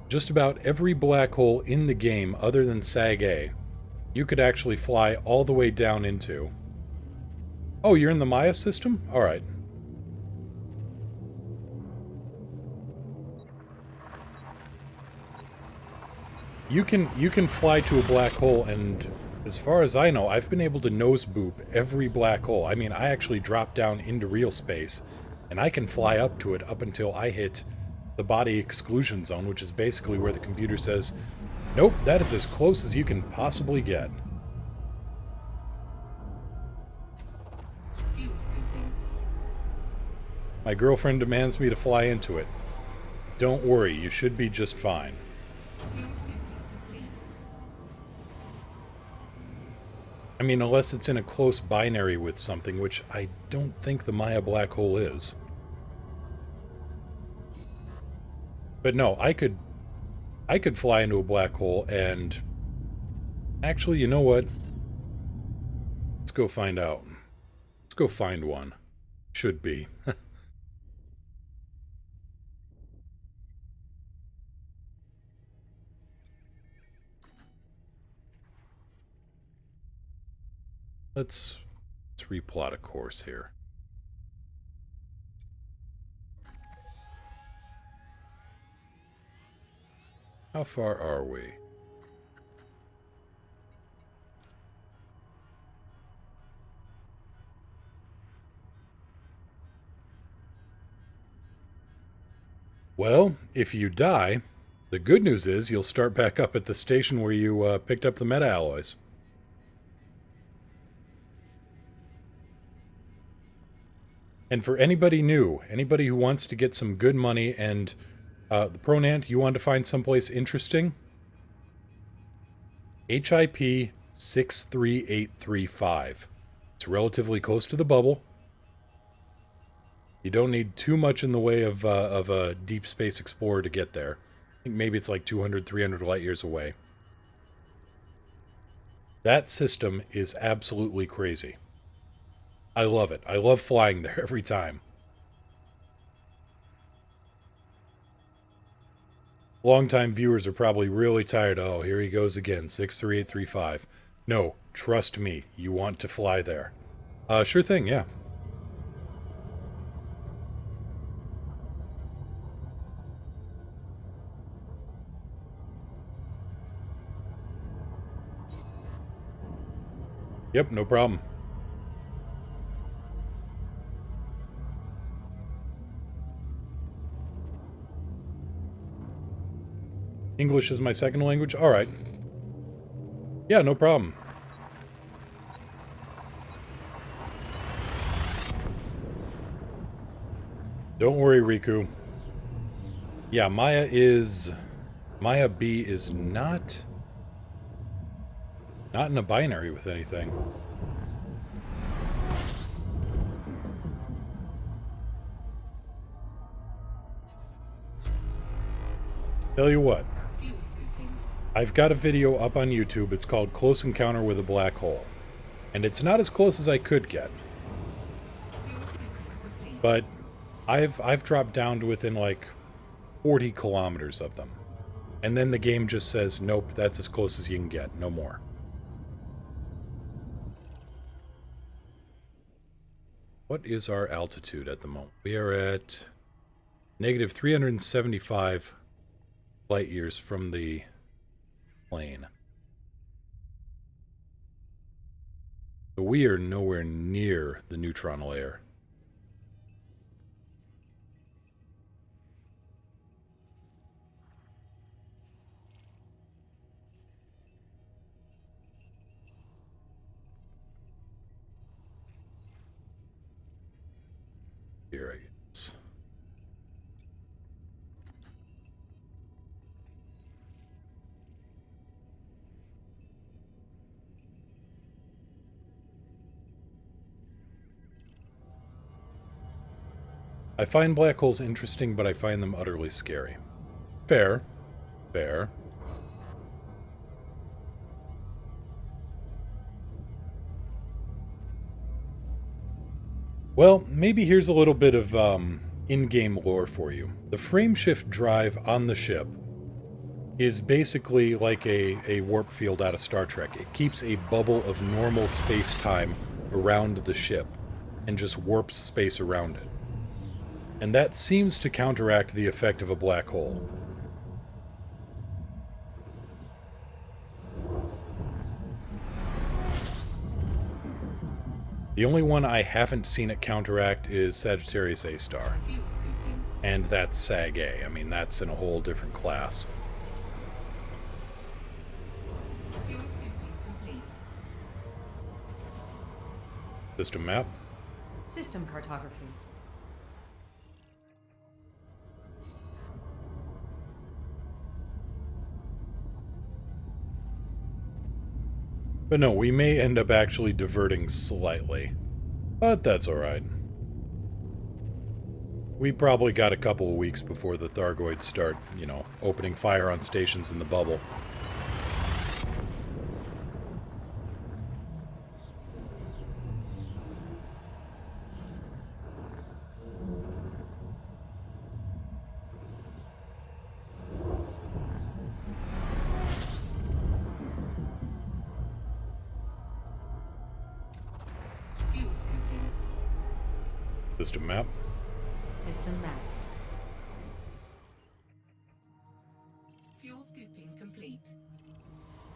Just about every black hole in the game other than SAG A, you could actually fly all the way down into. Oh, you're in the Maya system? Alright. You can fly to a black hole, and as far as I know, I've been able to nose boop every black hole. I mean, I actually drop down into real space, and I can fly up to it up until I hit the body exclusion zone, which is basically where the computer says, nope, that is as close as you can possibly get. Fuel scooping. My girlfriend demands me to fly into it. Don't worry, you should be just fine. Fuel scooping complete. I mean, unless it's in a close binary with something, which I don't think the Maya black hole is. But no, I could fly into a black hole and... Actually, you know what? Let's go find out. Let's go find one. Should be. Let's replot a course here. How far are we? Well, if you die, the good news is you'll start back up at the station where you picked up the meta-alloys. And for anybody new, anybody who wants to get some good money and the Pronant, you want to find someplace interesting? HIP 63835. It's relatively close to the bubble. You don't need too much in the way of a deep space explorer to get there. I think maybe it's like 200, 300 light years away. That system is absolutely crazy. I love it. I love flying there every time. Longtime viewers are probably really tired. Oh, here he goes again, 63835. No, trust me, you want to fly there. Sure thing, yeah. Yep, no problem. English is my second language? Alright. Yeah, no problem. Don't worry, Riku. Yeah, Maya B is not in a binary with anything. Tell you what. I've got a video up on YouTube. It's called Close Encounter with a Black Hole. And it's not as close as I could get. But I've dropped down to within like 40 kilometers of them. And then the game just says, nope, that's as close as you can get. No more. What is our altitude at the moment? We are at negative 375 light years from the plane. So we are nowhere near the neutron layer. Here, I guess. I find black holes interesting, but I find them utterly scary. Fair. Fair. Well, maybe here's a little bit of in-game lore for you. The frameshift drive on the ship is basically like a warp field out of Star Trek. It keeps a bubble of normal space-time around the ship and just warps space around it. And that seems to counteract the effect of a black hole. The only one I haven't seen it counteract is Sagittarius A-star. And that's Sag-A. I mean, that's in a whole different class. System map. System cartography. But no, we may end up actually diverting slightly. But that's alright. We probably got a couple of weeks before the Thargoids start, you know, opening fire on stations in the bubble. System map. System map. Fuel scooping complete.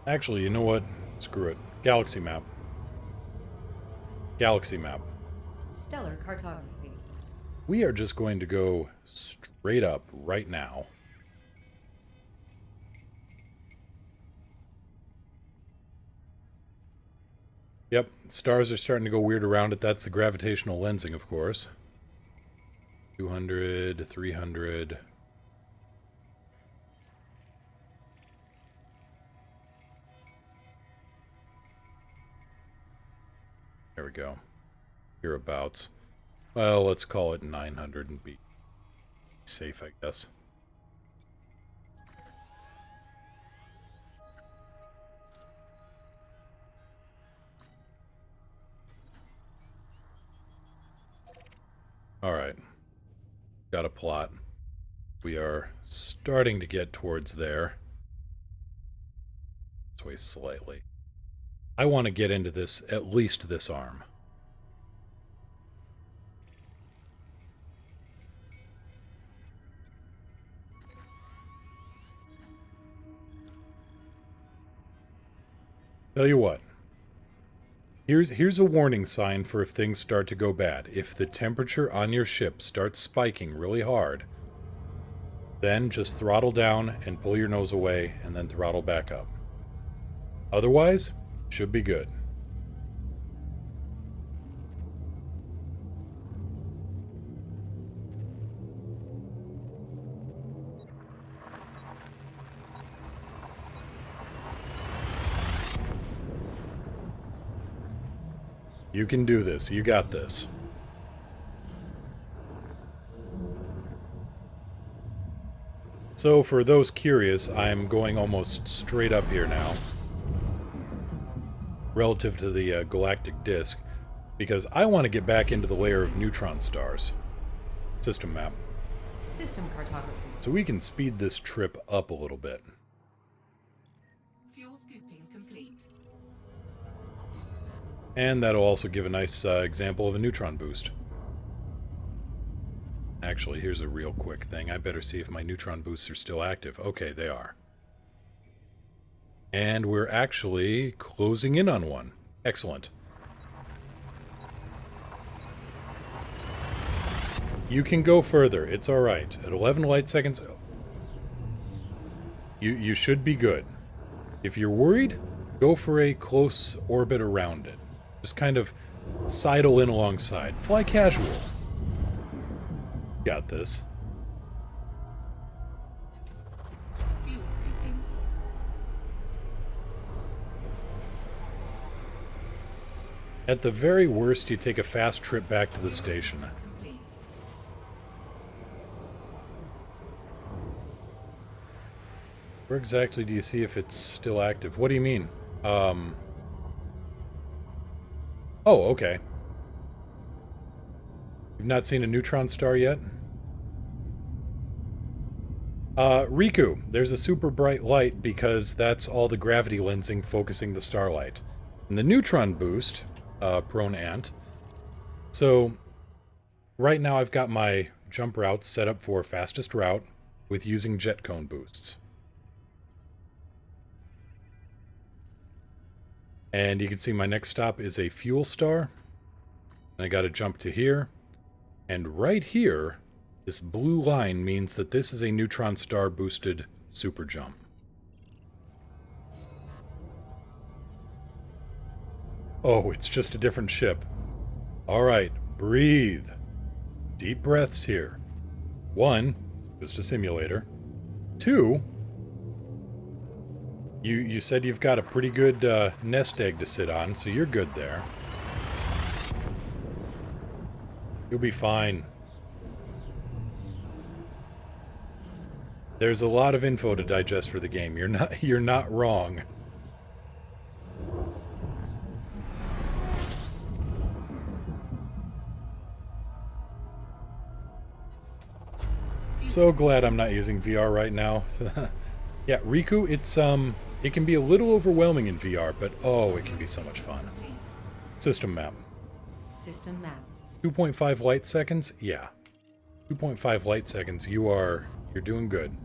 Actually, you know what? Screw it. Galaxy map. Galaxy map. Stellar cartography. We are just going to go straight up right now. Yep, stars are starting to go weird around it. That's the gravitational lensing, of course. 200, 300. There we go. Hereabouts. Well, let's call it 900 and be safe, I guess. Alright. Got a plot. We are starting to get towards there. This way slightly. I want to get into this, at least this arm. Tell you what. Here's a warning sign for if things start to go bad. If the temperature on your ship starts spiking really hard, then just throttle down and pull your nose away and then throttle back up. Otherwise, should be good. You can do this. You got this. So, for those curious, I'm going almost straight up here now, relative to the galactic disk, because I want to get back into the layer of neutron stars. System map. System cartography. So we can speed this trip up a little bit. Fuel scooping complete. And that'll also give a nice example of a neutron boost. Actually, here's a real quick thing. I better see if my neutron boosts are still active. Okay, they are. And we're actually closing in on one. Excellent. You can go further. It's alright. At 11 light seconds, you should be good. If you're worried, go for a close orbit around it. Just kind of sidle in alongside. Fly casual. Got this. Fuel scooping. At the very worst, you take a fast trip back to the station. Complete. Where exactly do you see if it's still active? What do you mean? Oh, okay. You've not seen a neutron star yet? Riku, there's a super bright light because that's all the gravity lensing focusing the starlight. And the neutron boost, prone ant. So, right now I've got my jump routes set up for fastest route with using jet cone boosts. And you can see my next stop is a fuel star. And I gotta jump to here. And right here, this blue line means that this is a neutron star boosted super jump. Oh, it's just a different ship. Alright, breathe. Deep breaths here. 1, it's just a simulator. 2, you said you've got a pretty good nest egg to sit on, so you're good there. You'll be fine. There's a lot of info to digest for the game. You're not wrong. So glad I'm not using VR right now. Yeah, Riku, it can be a little overwhelming in VR, but oh, it can be so much fun. System map. System map. 2.5 light seconds? Yeah. 2.5 light seconds, you're doing good.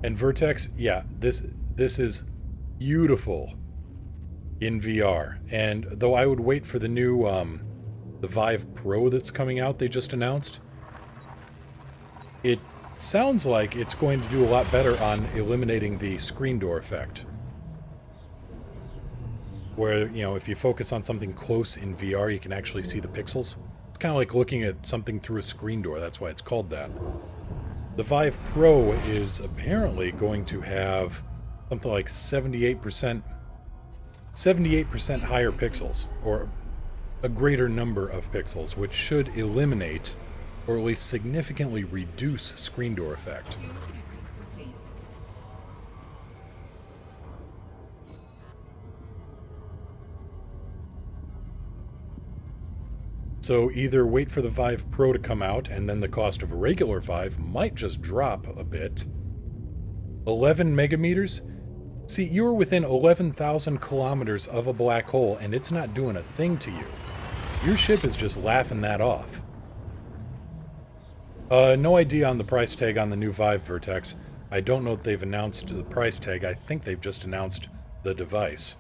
And Vertex, yeah, this is beautiful in VR. And though I would wait for the new the Vive Pro that's coming out, they just announced, it sounds like it's going to do a lot better on eliminating the screen door effect. Where, you know, if you focus on something close in VR, you can actually see the pixels. It's kind of like looking at something through a screen door. That's why it's called that. The Vive Pro is apparently going to have something like 78% higher pixels, or a greater number of pixels, which should eliminate, or at least significantly reduce, screen door effect. Fuel scooping complete. So either wait for the Vive Pro to come out, and then the cost of a regular Vive might just drop a bit. 11 megameters? See, you're within 11,000 kilometers of a black hole, and it's not doing a thing to you. Your ship is just laughing that off. No idea on the price tag on the new Vive Vertex. I don't know if they've announced the price tag. I think they've just announced the device.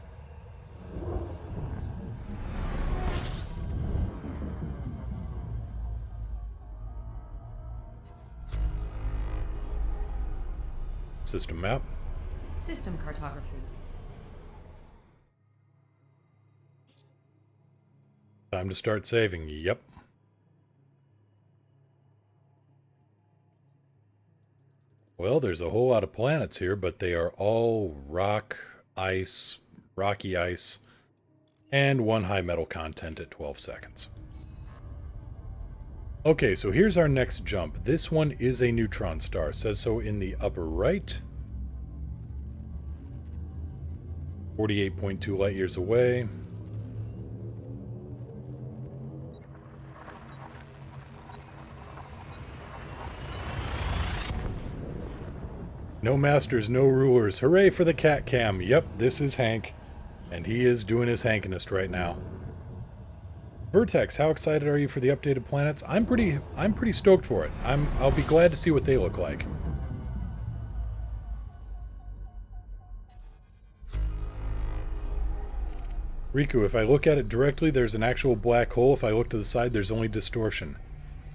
System map. System cartography. Time to start saving. Yep. Well, there's a whole lot of planets here, but they are all rock, ice, rocky ice, and one high metal content at 12 seconds. Okay, so here's our next jump. This one is a neutron star. Says so in the upper right. 48.2 light years away. No masters, no rulers. Hooray for the cat cam. Yep, this is Hank. And he is doing his Hankinest right now. Vertex, how excited are you for the updated planets? I'm pretty stoked for it. I'll be glad to see what they look like. Riku, if I look at it directly, there's an actual black hole. If I look to the side, there's only distortion.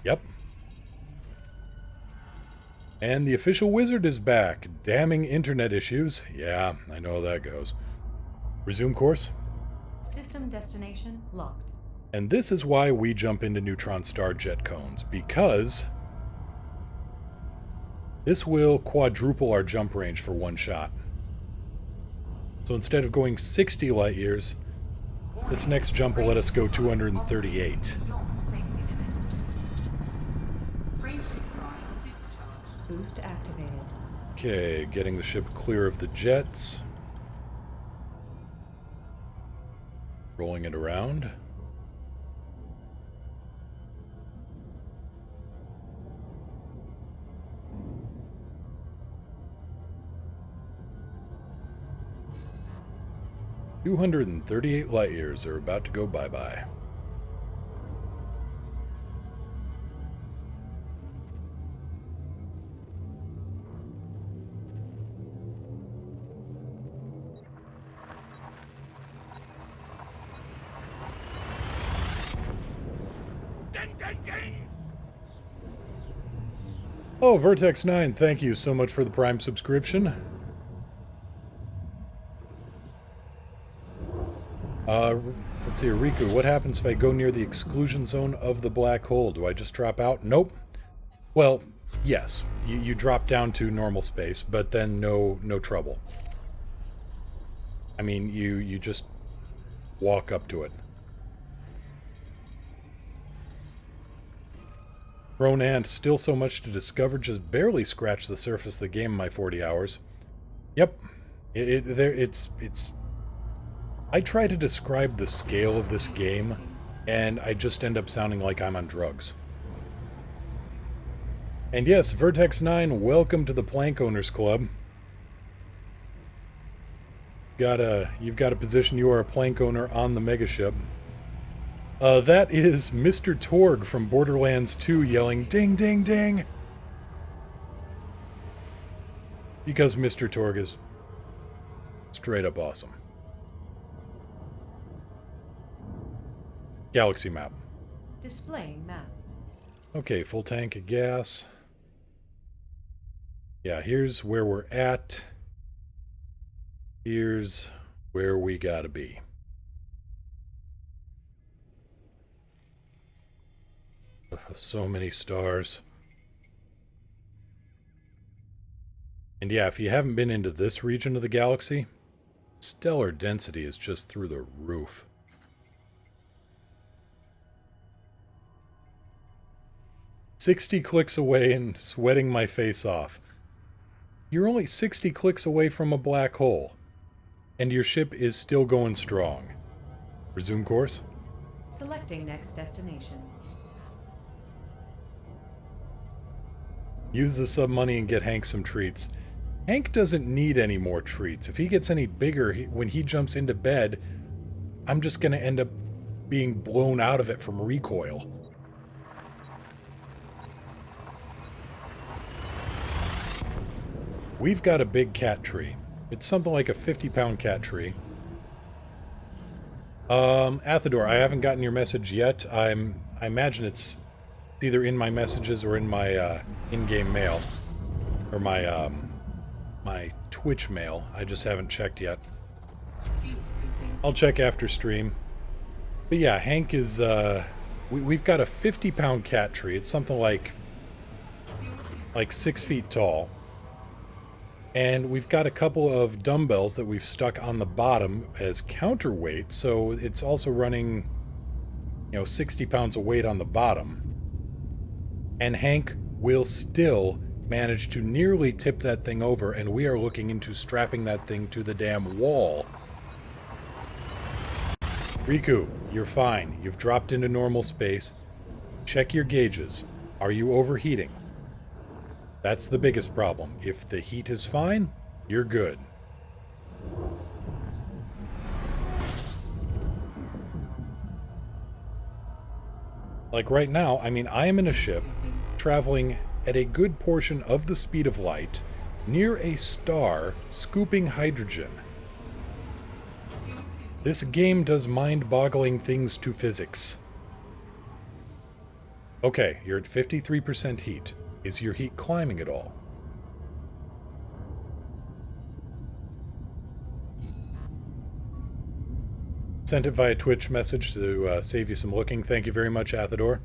Yep. And the official wizard is back. Damning internet issues. Yeah, I know how that goes. Resume course. System destination locked. And this is why we jump into neutron star jet cones, because this will quadruple our jump range for one shot. So instead of going 60 light years, this next jump will let us go 238. Beyond safety limits. Frameshift drive supercharged. Boost activated. Okay, getting the ship clear of the jets. Rolling it around. "238 light years are about to go bye-bye." Oh, Vertex 9, thank you so much for the Prime subscription. Let's see, Riku, what happens if I go near the exclusion zone of the black hole? Do I just drop out? Nope. Well, yes, you drop down to normal space, but then no trouble. I mean, you just walk up to it. Prone Ant, still so much to discover, just barely scratched the surface of the game in my 40 hours. Yep. It's I try to describe the scale of this game, and I just end up sounding like I'm on drugs. And yes, Vertex 9, welcome to the Plank Owners Club. You've got a position, you are a plank owner on the megaship. That is Mr. Torg from Borderlands 2 yelling, "Ding, ding, ding!" Because Mr. Torg is straight up awesome. Galaxy map. Displaying map. Okay, full tank of gas. Yeah, here's where we're at. Here's where we gotta be. So many stars. And yeah, if you haven't been into this region of the galaxy, stellar density is just through the roof. "60 clicks away and sweating my face off." You're only 60 clicks away from a black hole, and your ship is still going strong. Resume course. Selecting next destination. Use the sub money and get Hank some treats. Hank doesn't need any more treats. If he gets any bigger, when he jumps into bed, I'm just going to end up being blown out of it from recoil. We've got a big cat tree. It's something like a 50-pound cat tree. Athador, I haven't gotten your message yet. I imagine it's either in my messages or in my in-game mail, or my my Twitch mail. I just haven't checked yet. I'll check after stream. But yeah, Hank is we've got a 50-pound cat tree. It's something like 6 feet tall. And we've got a couple of dumbbells that we've stuck on the bottom as counterweight, so it's also running, 60 pounds of weight on the bottom. And Hank will still manage to nearly tip that thing over, and we are looking into strapping that thing to the damn wall. Riku, you're fine. You've dropped into normal space. Check your gauges. Are you overheating? That's the biggest problem. If the heat is fine, you're good. Like right now, I mean, I am in a ship traveling at a good portion of the speed of light near a star scooping hydrogen. This game does mind-boggling things to physics. Okay, you're at 53% heat. Is your heat climbing at all? Sent it via Twitch message to save you some looking. Thank you very much, Athador.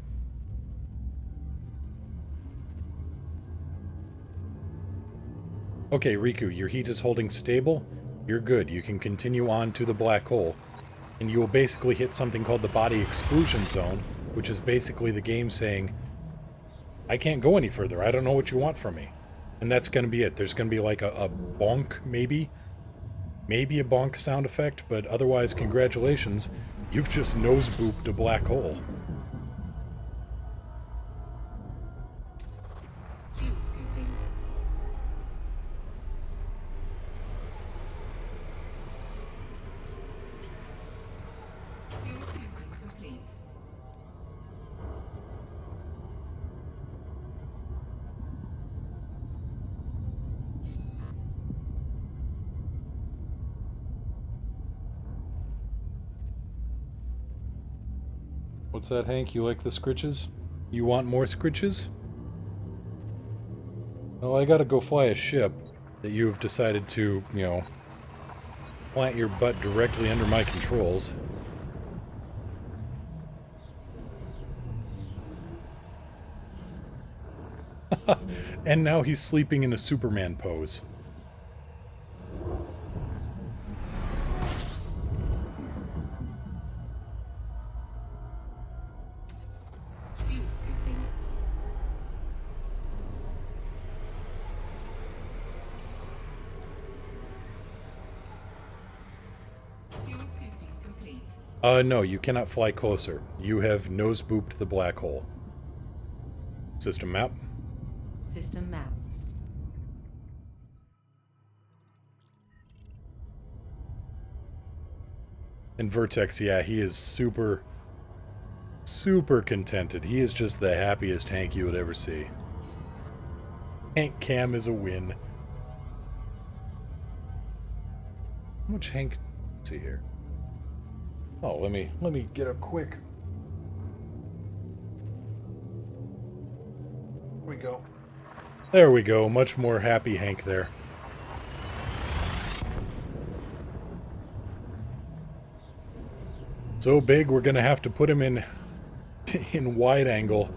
Okay, Riku, your heat is holding stable. You're good. You can continue on to the black hole. And you will basically hit something called the body exclusion zone, which is basically the game saying, I can't go any further. I don't know what you want from me. And that's going to be it. There's going to be like a bonk, maybe. Maybe a bonk sound effect, but otherwise, congratulations. You've just nose-booped a black hole. Fuel scooping. Fuel scooping complete. What's that, Hank? You like the scritches? You want more scritches? Well, I gotta go fly a ship that you've decided to, plant your butt directly under my controls. And now he's sleeping in a Superman pose. Fuel scooping. Fuel scooping complete. No, you cannot fly closer. You have nose-booped the black hole. System map. System map. And Vertex, yeah, he is super contented. He is just the happiest Hank you would ever see. Hank Cam is a win. How much Hank see here? Oh, let me get up quick. Here we go. There we go. Much more happy Hank there. So big, we're gonna have to put him in wide angle.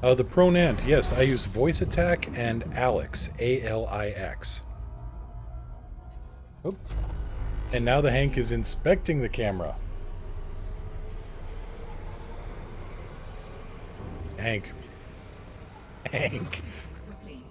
The Pronant, yes, I use voice attack and Alex, A-L-I-X. Oop. And now the Hank is inspecting the camera. Hank. Hank. Complete.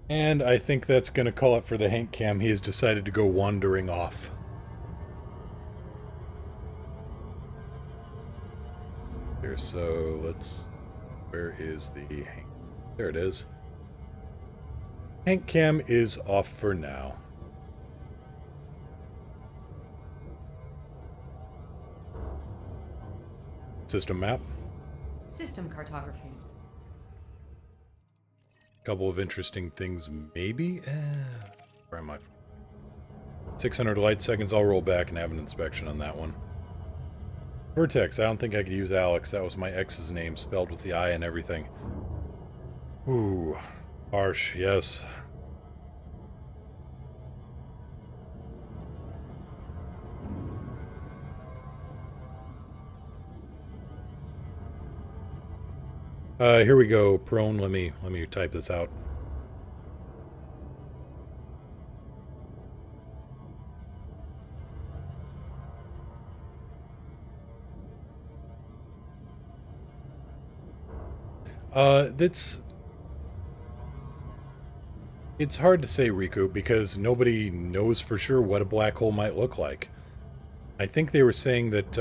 And I think that's going to call it for the Hank Cam. He has decided to go wandering off. Here, so let's Where is the... There it is. Hank Cam is off for now. System map. System cartography. Couple of interesting things, maybe? Where am I? 600 light seconds. I'll roll back and have an inspection on that one. Vertex. I don't think I could use Alex. That was my ex's name, spelled with the I and everything. Ooh. Harsh, yes. Here we go. Prone. Let me type this out. It's hard to say, Riku, because nobody knows for sure what a black hole might look like. I think they were saying that,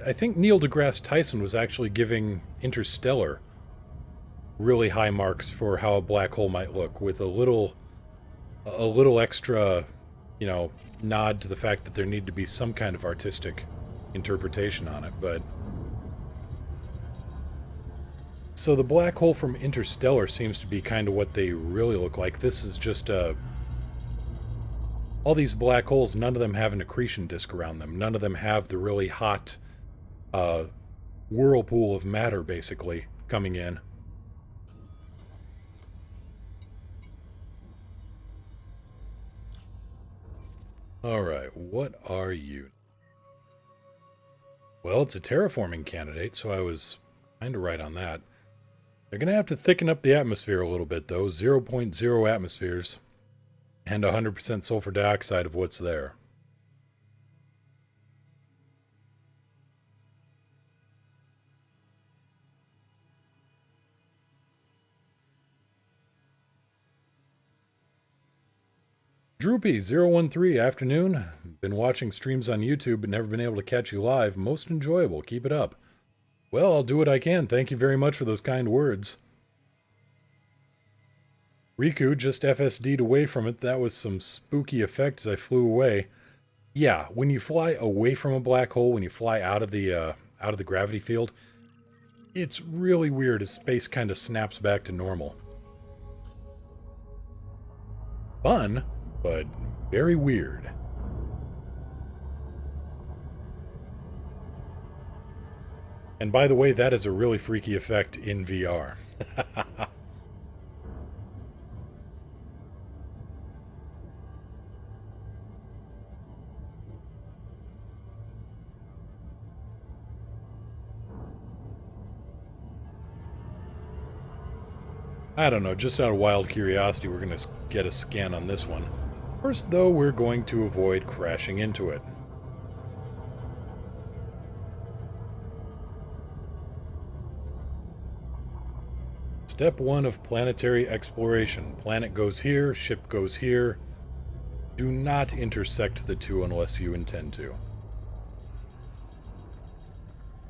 I think Neil deGrasse Tyson was actually giving Interstellar really high marks for how a black hole might look, with a little extra, nod to the fact that there need to be some kind of artistic interpretation on it, but... So the black hole from Interstellar seems to be kind of what they really look like. This is just all these black holes, none of them have an accretion disk around them. None of them have the really hot whirlpool of matter, basically, coming in. Alright, what are you? Well, it's a terraforming candidate, so I was kind of right on that. They're going to have to thicken up the atmosphere a little bit, though. 0.0 atmospheres and 100% sulfur dioxide of what's there. Droopy013, afternoon. Been watching streams on YouTube but never been able to catch you live. Most enjoyable. Keep it up. Well, I'll do what I can. Thank you very much for those kind words. Riku just FSD'd away from it. That was some spooky effect as I flew away. Yeah, when you fly away from a black hole, when you fly out of the gravity field, it's really weird as space kind of snaps back to normal. Fun, but very weird. And by the way, that is a really freaky effect in VR. I don't know, just out of wild curiosity, we're going to get a scan on this one. First, though, we're going to avoid crashing into it. Step 1 of planetary exploration. Planet goes here, ship goes here. Do not intersect the two unless you intend to.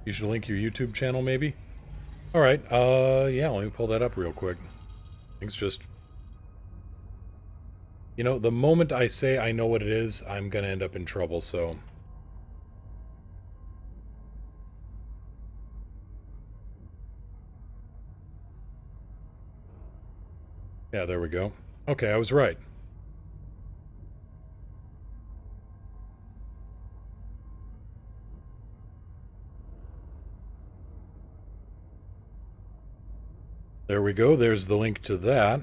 You should link your YouTube channel, maybe? Alright, yeah, let me pull that up real quick. Things just... You know, the moment I say I know what it is, I'm gonna end up in trouble, so... Yeah, there we go. Okay, I was right. There we go. There's the link to that.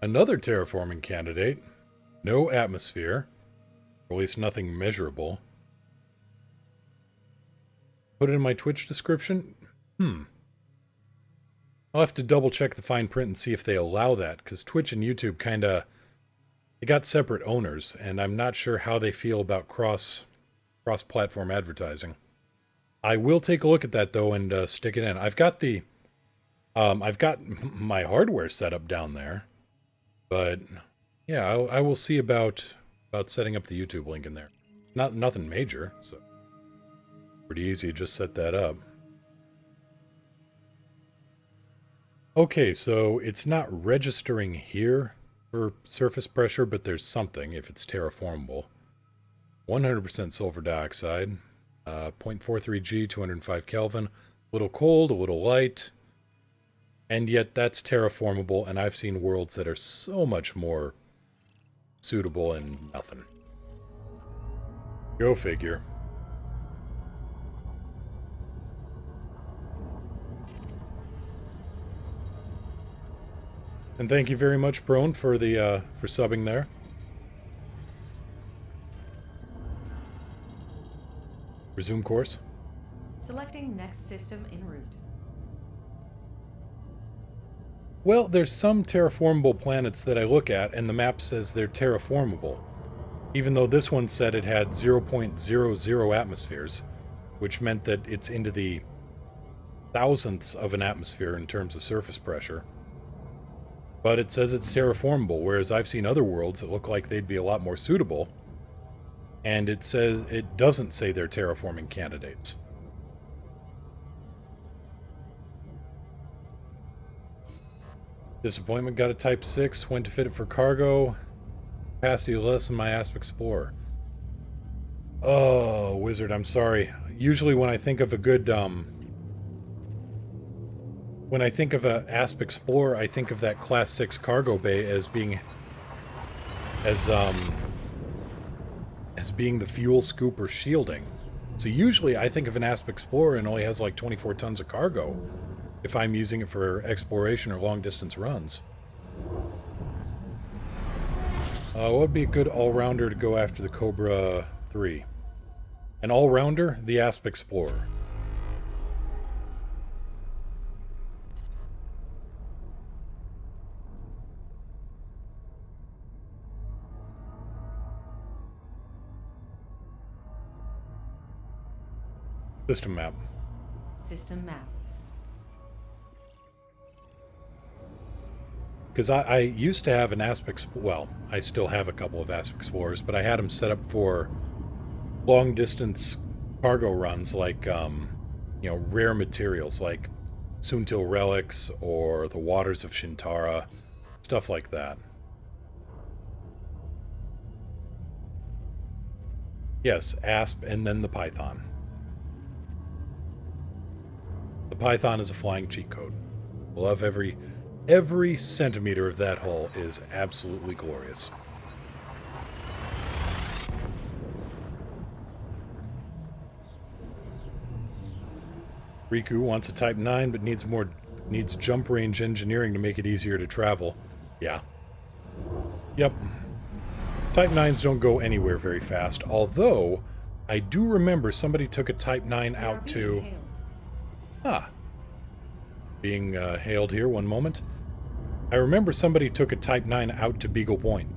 Another terraforming candidate. No atmosphere. Or at least nothing measurable. Put it in my Twitch description? I'll have to double check the fine print and see if they allow that, because Twitch and YouTube kinda... They got separate owners, and I'm not sure how they feel about cross-platform advertising. I will take a look at that, though, and stick it in. I've got the... I've got my hardware set up down there, but, Yeah, I will see about setting up the YouTube link in there. Nothing major, so pretty easy to just set that up. Okay, so it's not registering here for surface pressure, but there's something if it's terraformable. 100% sulfur dioxide, 0.43 G, 205 Kelvin. A little cold, a little light. And yet that's terraformable, and I've seen worlds that are so much more suitable and nothing. Go figure. And thank you very much, Prone, for the for subbing there. Resume course. Selecting next system en route. Well, there's some terraformable planets that I look at, and the map says they're terraformable. Even though this one said it had 0.00 atmospheres, which meant that it's into the thousandths of an atmosphere in terms of surface pressure. But it says it's terraformable, whereas I've seen other worlds that look like they'd be a lot more suitable, and it doesn't say they're terraforming candidates. Disappointment, got a Type 6, went to fit it for cargo. Capacity less than my Asp Explorer. Oh, Wizard, I'm sorry. Usually when I think of a good, when I think of a Asp Explorer, I think of that Class 6 cargo bay as being the fuel scoop or shielding. So usually I think of an Asp Explorer and only has like 24 tons of cargo if I'm using it for exploration or long distance runs. What would be a good all-rounder to go after the Cobra 3? An all-rounder? The Asp Explorer. System map. System map. Because I used to have an Asp Explorer, well, I still have a couple of Asp Explorers, but I had them set up for long-distance cargo runs like, rare materials like Suntil relics or the waters of Shintara, stuff like that. Yes, Asp and then the Python. The Python is a flying cheat code. Love every centimeter of that hull is absolutely glorious. Riku wants a Type 9 but needs jump range engineering to make it easier to travel. Yeah. Yep. Type 9s don't go anywhere very fast, although I do remember somebody took a Type 9 out to... Being hailed here, one moment. I remember somebody took a Type 9 out to Beagle Point.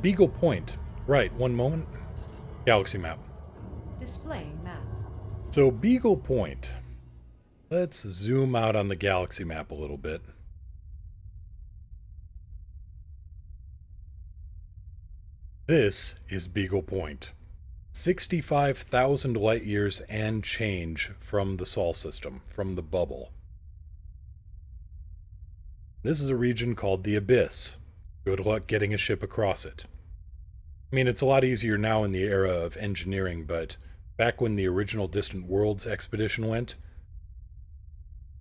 Beagle Point. Right, one moment. Galaxy map. Displaying map. So, Beagle Point. Let's zoom out on the galaxy map a little bit. This is Beagle Point. 65,000 light years and change from the Sol system, from the bubble. This is a region called the Abyss. Good luck getting a ship across it. I mean, it's a lot easier now in the era of engineering, but back when the original Distant Worlds expedition went,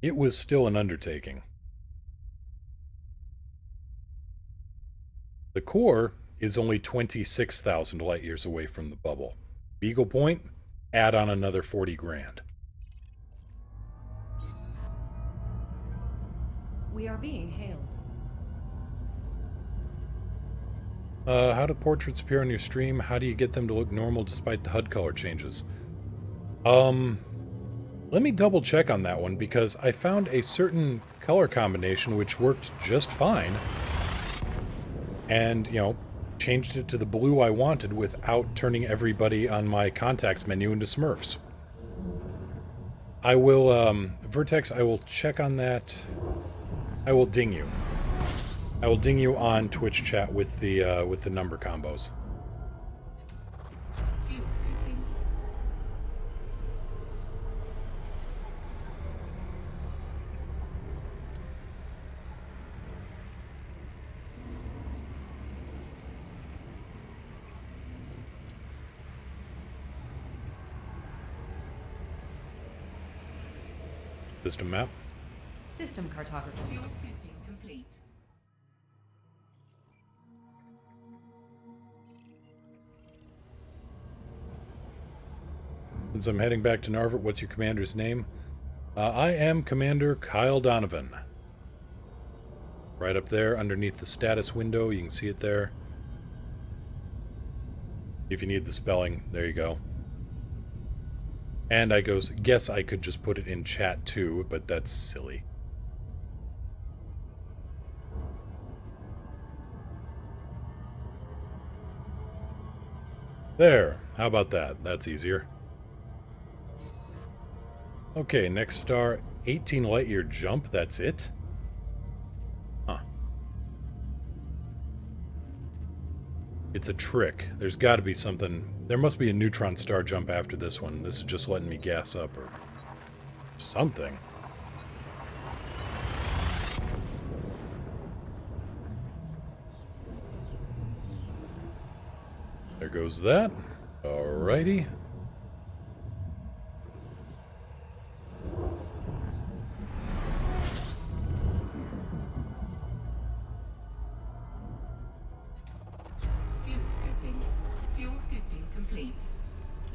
it was still an undertaking. The core is only 26,000 light years away from the bubble. Beagle Point, add on another 40 grand. We are being hailed. How do portraits appear on your stream? How do you get them to look normal despite the HUD color changes? Let me double check on that one, because I found a certain color combination which worked just fine. And, you know, changed it to the blue I wanted without turning everybody on my contacts menu into Smurfs. I will, Vertex, I will check on that. I will ding you. I will ding you on Twitch chat with the number combos. Fuel scooping. System map. System cartography. Fuel scooping complete. Since I'm heading back to Narvik, what's your commander's name? I am Commander Kyle Donovan. Right up there, underneath the status window, you can see it there. If you need the spelling, there you go. And I guess I could just put it in chat too, but that's silly. There, how about that? That's easier. Okay, next star, 18 light-year jump, that's it? Huh. It's a trick. There's got to be something. There must be a neutron star jump after this one. This is just letting me gas up or something. There goes that. Alrighty. Fuel scooping. Fuel scooping complete.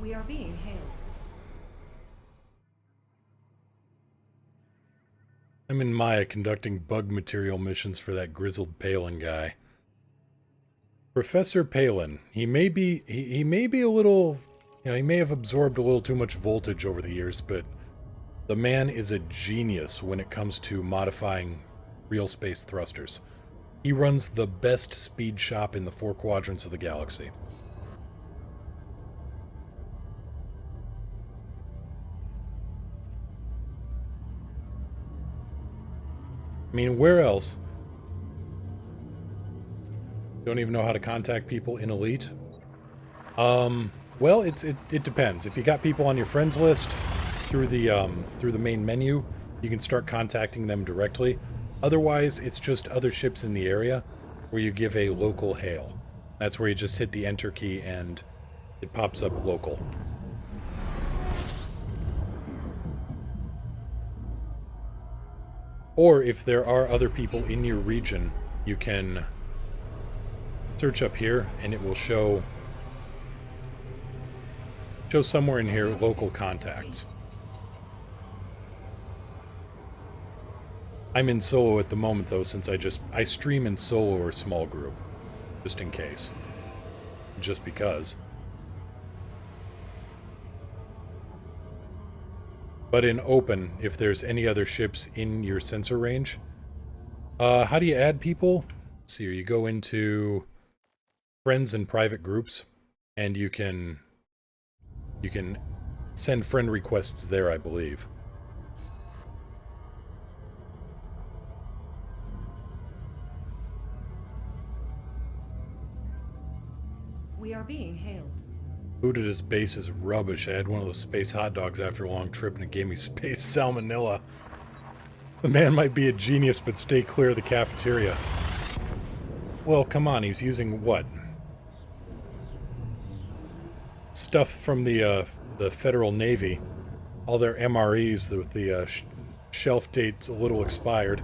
We are being hailed. I'm in Maya conducting bug material missions for that grizzled Palin guy. Professor Palin. He may be a little, you know, he may have absorbed a little too much voltage over the years, but the man is a genius when it comes to modifying real space thrusters. He runs the best speed shop in the 4 quadrants of the galaxy. I mean, where else? Don't even know how to contact people in Elite? Well, it depends. If you got people on your friends list through the main menu, you can start contacting them directly. Otherwise, it's just other ships in the area where you give a local hail. That's where you just hit the enter key and it pops up local. Or if there are other people in your region, you can search up here and it will show somewhere in here local contacts. I'm in solo at the moment though, since I stream in solo or small group, just in case. Just because. But in open, if there's any other ships in your sensor range, how do you add people? Let's see here, you go into friends and private groups, and you can send friend requests there, I believe. We are being hailed. Food at his base is rubbish. I had one of those space hot dogs after a long trip and it gave me space salmonella. The man might be a genius, but stay clear of the cafeteria. Well, come on, he's using what? Stuff from the Federal Navy. All their MREs with the shelf dates a little expired.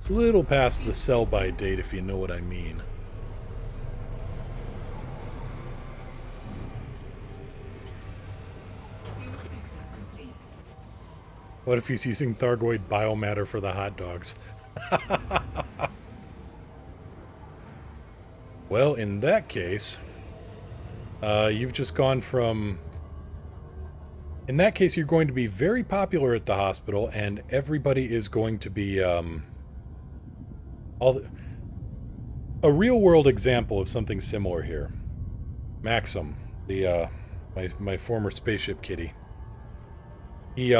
A little past the sell-by date, if you know what I mean. Fuel scooping complete. What if he's using Thargoid biomatter for the hot dogs? Well, in that case, you've just gone from... In that case, you're going to be very popular at the hospital, and everybody is going to be, a real-world example of something similar here. Maxim, the, my former spaceship kitty. He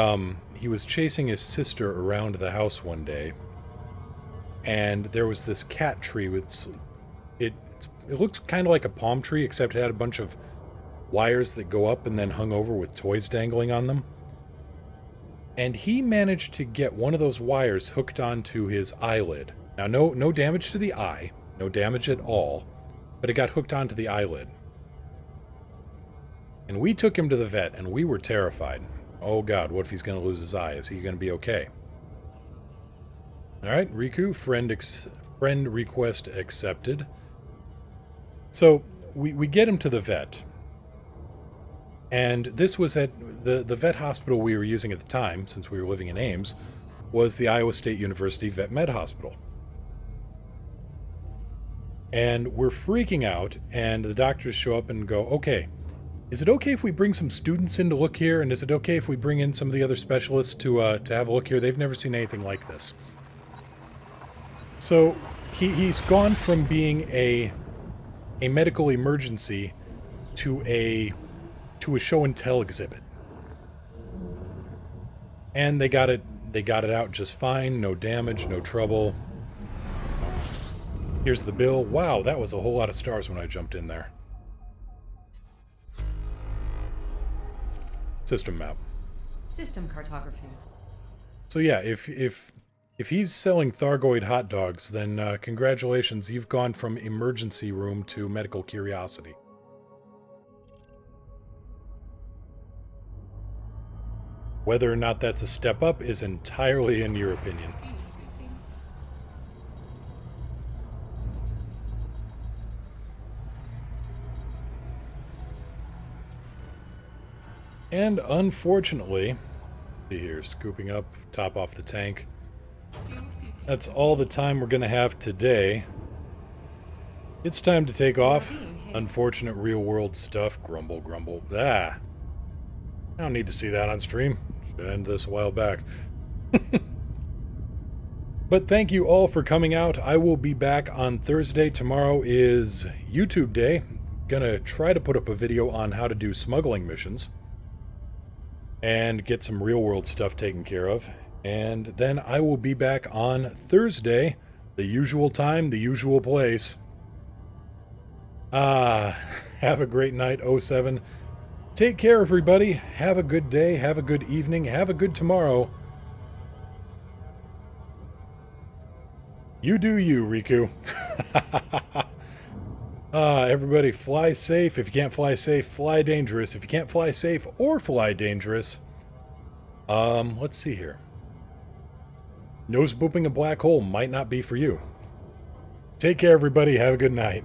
was chasing his sister around the house one day, and there was this cat tree with... It looked kind of like a palm tree, except it had a bunch of wires that go up and then hung over with toys dangling on them. And he managed to get one of those wires hooked onto his eyelid. Now, no damage to the eye, no damage at all, but it got hooked onto the eyelid. And we took him to the vet, and we were terrified. Oh god, what if he's going to lose his eye? Is he going to be okay? Alright, Riku, friend request accepted. So, we get him to the vet. And this was at the vet hospital we were using at the time, since we were living in Ames, was the Iowa State University Vet Med Hospital. And we're freaking out, and the doctors show up and go, okay, is it okay if we bring some students in to look here? And is it okay if we bring in some of the other specialists to have a look here? They've never seen anything like this. So he's gone from being a medical emergency to a show and tell exhibit. And they got it out just fine, no damage, no trouble. Here's the bill. Wow, that was a whole lot of stars when I jumped in there. System map. System cartography. So yeah, if he's selling Thargoid hot dogs, then congratulations, you've gone from emergency room to medical curiosity. Whether or not that's a step up is entirely in your opinion. And unfortunately, see here, scooping up, top off the tank. That's all the time we're going to have today. It's time to take off. Unfortunate real-world stuff. Grumble, grumble. Ah. I don't need to see that on stream. Should end this a while back. But thank you all for coming out. I will be back on Thursday. Tomorrow is YouTube day. Gonna try to put up a video on how to do smuggling missions. And get some real-world stuff taken care of. And then I will be back on Thursday. The usual time, the usual place. Have a great night, 07. Take care, everybody. Have a good day. Have a good evening. Have a good tomorrow. You do you, Riku. Everybody fly safe. If you can't fly safe, fly dangerous. If you can't fly safe or fly dangerous, let's see here. Nose booping a black hole might not be for you. Take care, everybody. Have a good night.